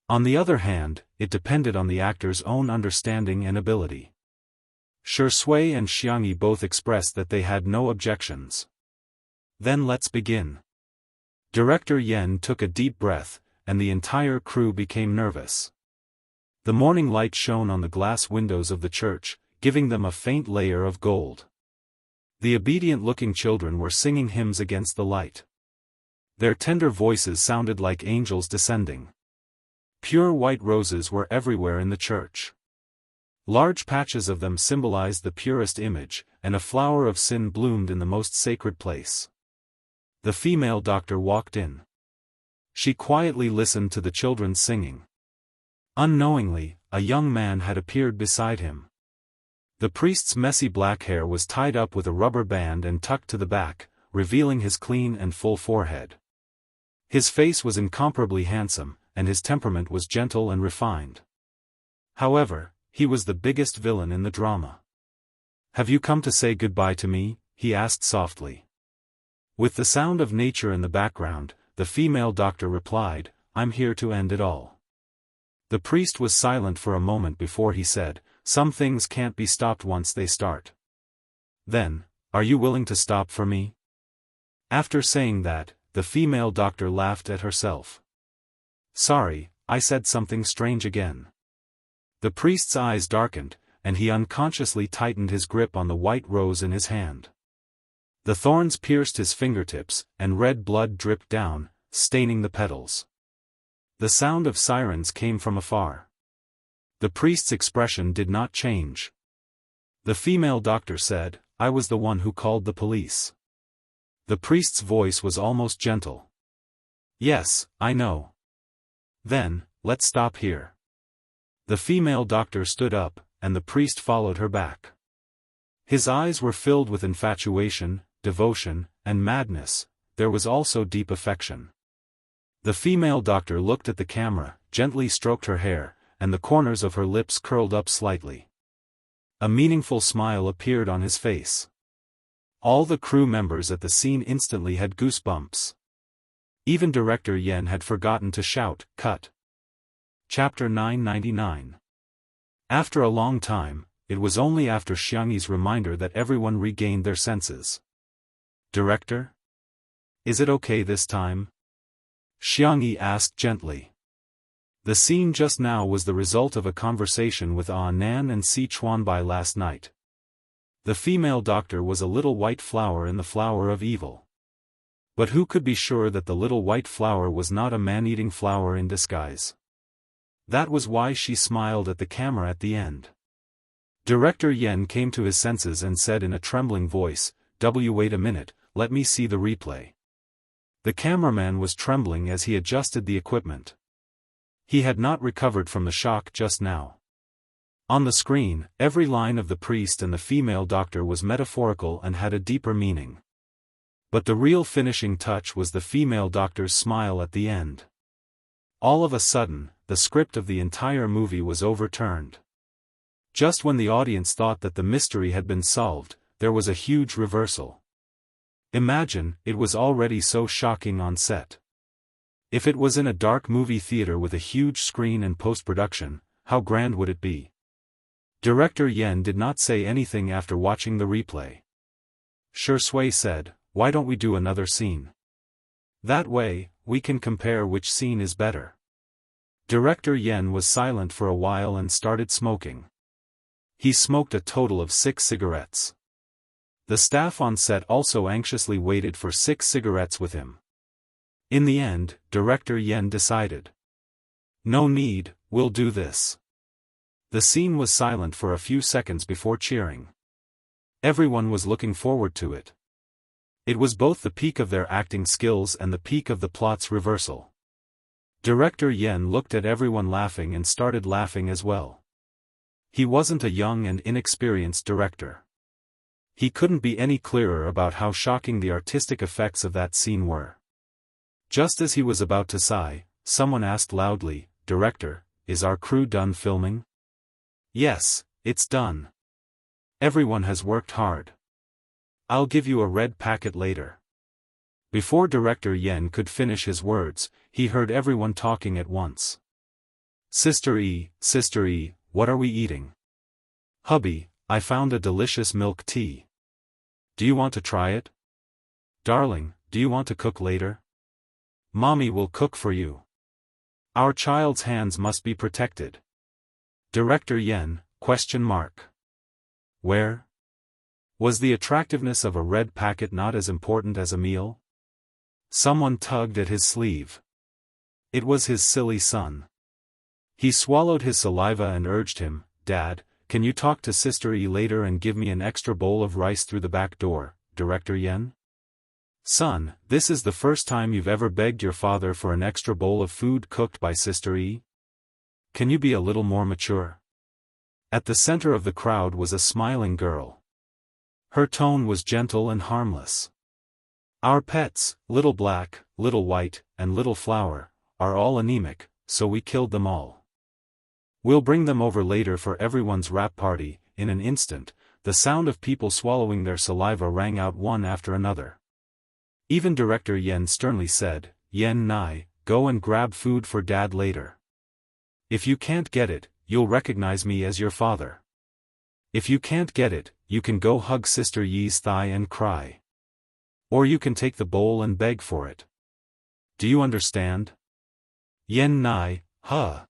Speaker 1: On the other hand, it depended on the actor's own understanding and ability. Shui and Xiangyi both expressed that they had no objections. "Then let's begin." Director Yen took a deep breath, and the entire crew became nervous. The morning light shone on the glass windows of the church, giving them a faint layer of gold. The obedient-looking children were singing hymns against the light. Their tender voices sounded like angels descending. Pure white roses were everywhere in the church. Large patches of them symbolized the purest image, and a flower of sin bloomed in the most sacred place. The female doctor walked in. She quietly listened to the children singing. Unknowingly, a young man had appeared beside him. The priest's messy black hair was tied up with a rubber band and tucked to the back, revealing his clean and full forehead. His face was incomparably handsome, and his temperament was gentle and refined. However, he was the biggest villain in the drama. "Have you come to say goodbye to me?" he asked softly. With the sound of nature in the background, the female doctor replied, "I'm here to end it all." The priest was silent for a moment before he said, "Some things can't be stopped once they start." "Then, are you willing to stop for me?" After saying that, the female doctor laughed at herself. "Sorry, I said something strange again." The priest's eyes darkened, and he unconsciously tightened his grip on the white rose in his hand. The thorns pierced his fingertips, and red blood dripped down, staining the petals. The sound of sirens came from afar. The priest's expression did not change. The female doctor said, "I was the one who called the police." The priest's voice was almost gentle. "Yes, I know." "Then, let's stop here." The female doctor stood up, and the priest followed her back. His eyes were filled with infatuation, devotion, and madness. There was also deep affection. The female doctor looked at the camera, gently stroked her hair, and the corners of her lips curled up slightly. A meaningful smile appeared on his face. All the crew members at the scene instantly had goosebumps. Even Director Yen had forgotten to shout, "Cut." Chapter 999. After a long time, it was only after Xiangyi's reminder that everyone regained their senses. "Director? Is it okay this time?" Xiangyi asked gently. The scene just now was the result of a conversation with Nan and Si Chuanbai last night. The female doctor was a little white flower in the flower of evil. But who could be sure that the little white flower was not a man-eating flower in disguise? That was why she smiled at the camera at the end. Director Yen came to his senses and said in a trembling voice, Wait a minute, let me see the replay. The cameraman was trembling as he adjusted the equipment. He had not recovered from the shock just now. On the screen, every line of the priest and the female doctor was metaphorical and had a deeper meaning. But the real finishing touch was the female doctor's smile at the end. All of a sudden, the script of the entire movie was overturned. Just when the audience thought that the mystery had been solved, there was a huge reversal. Imagine, it was already so shocking on set. If it was in a dark movie theater with a huge screen and post-production, how grand would it be? Director Yen did not say anything after watching the replay. Shui said, why don't we do another scene? That way, we can compare which scene is better. Director Yen was silent for a while and started smoking. He smoked a total of 6 cigarettes. The staff on set also anxiously waited for 6 cigarettes with him. In the end, Director Yen decided. No need, we'll do this. The scene was silent for a few seconds before cheering. Everyone was looking forward to it. It was both the peak of their acting skills and the peak of the plot's reversal. Director Yen looked at everyone laughing and started laughing as well. He wasn't a young and inexperienced director. He couldn't be any clearer about how shocking the artistic effects of that scene were. Just as he was about to sigh, someone asked loudly, Director, is our crew done filming? Yes, it's done. Everyone has worked hard. I'll give you a red packet later. Before Director Yen could finish his words, he heard everyone talking at once. Sister E, what are we eating? Hubby, I found a delicious milk tea. Do you want to try it? Darling, do you want to cook later? Mommy will cook for you. Our child's hands must be protected. Director Yen, ? Where? Was the attractiveness of a red packet not as important as a meal? Someone tugged at his sleeve. It was his silly son. He swallowed his saliva and urged him, Dad, can you talk to Sister E later and give me an extra bowl of rice through the back door, Director Yen? Son, this is the first time you've ever begged your father for an extra bowl of food cooked by Sister E? Can you be a little more mature? At the center of the crowd was a smiling girl. Her tone was gentle and harmless. Our pets, Little Black, Little White, and Little Flower, are all anemic, so we killed them all. We'll bring them over later for everyone's wrap party. In an instant, the sound of people swallowing their saliva rang out one after another. Even Director Yen sternly said, Yen Nai, go and grab food for Dad later. If you can't get it, you'll recognize me as your father. If you can't get it, you can go hug Sister Yi's thigh and cry. Or you can take the bowl and beg for it. Do you understand? Yen Nai, huh?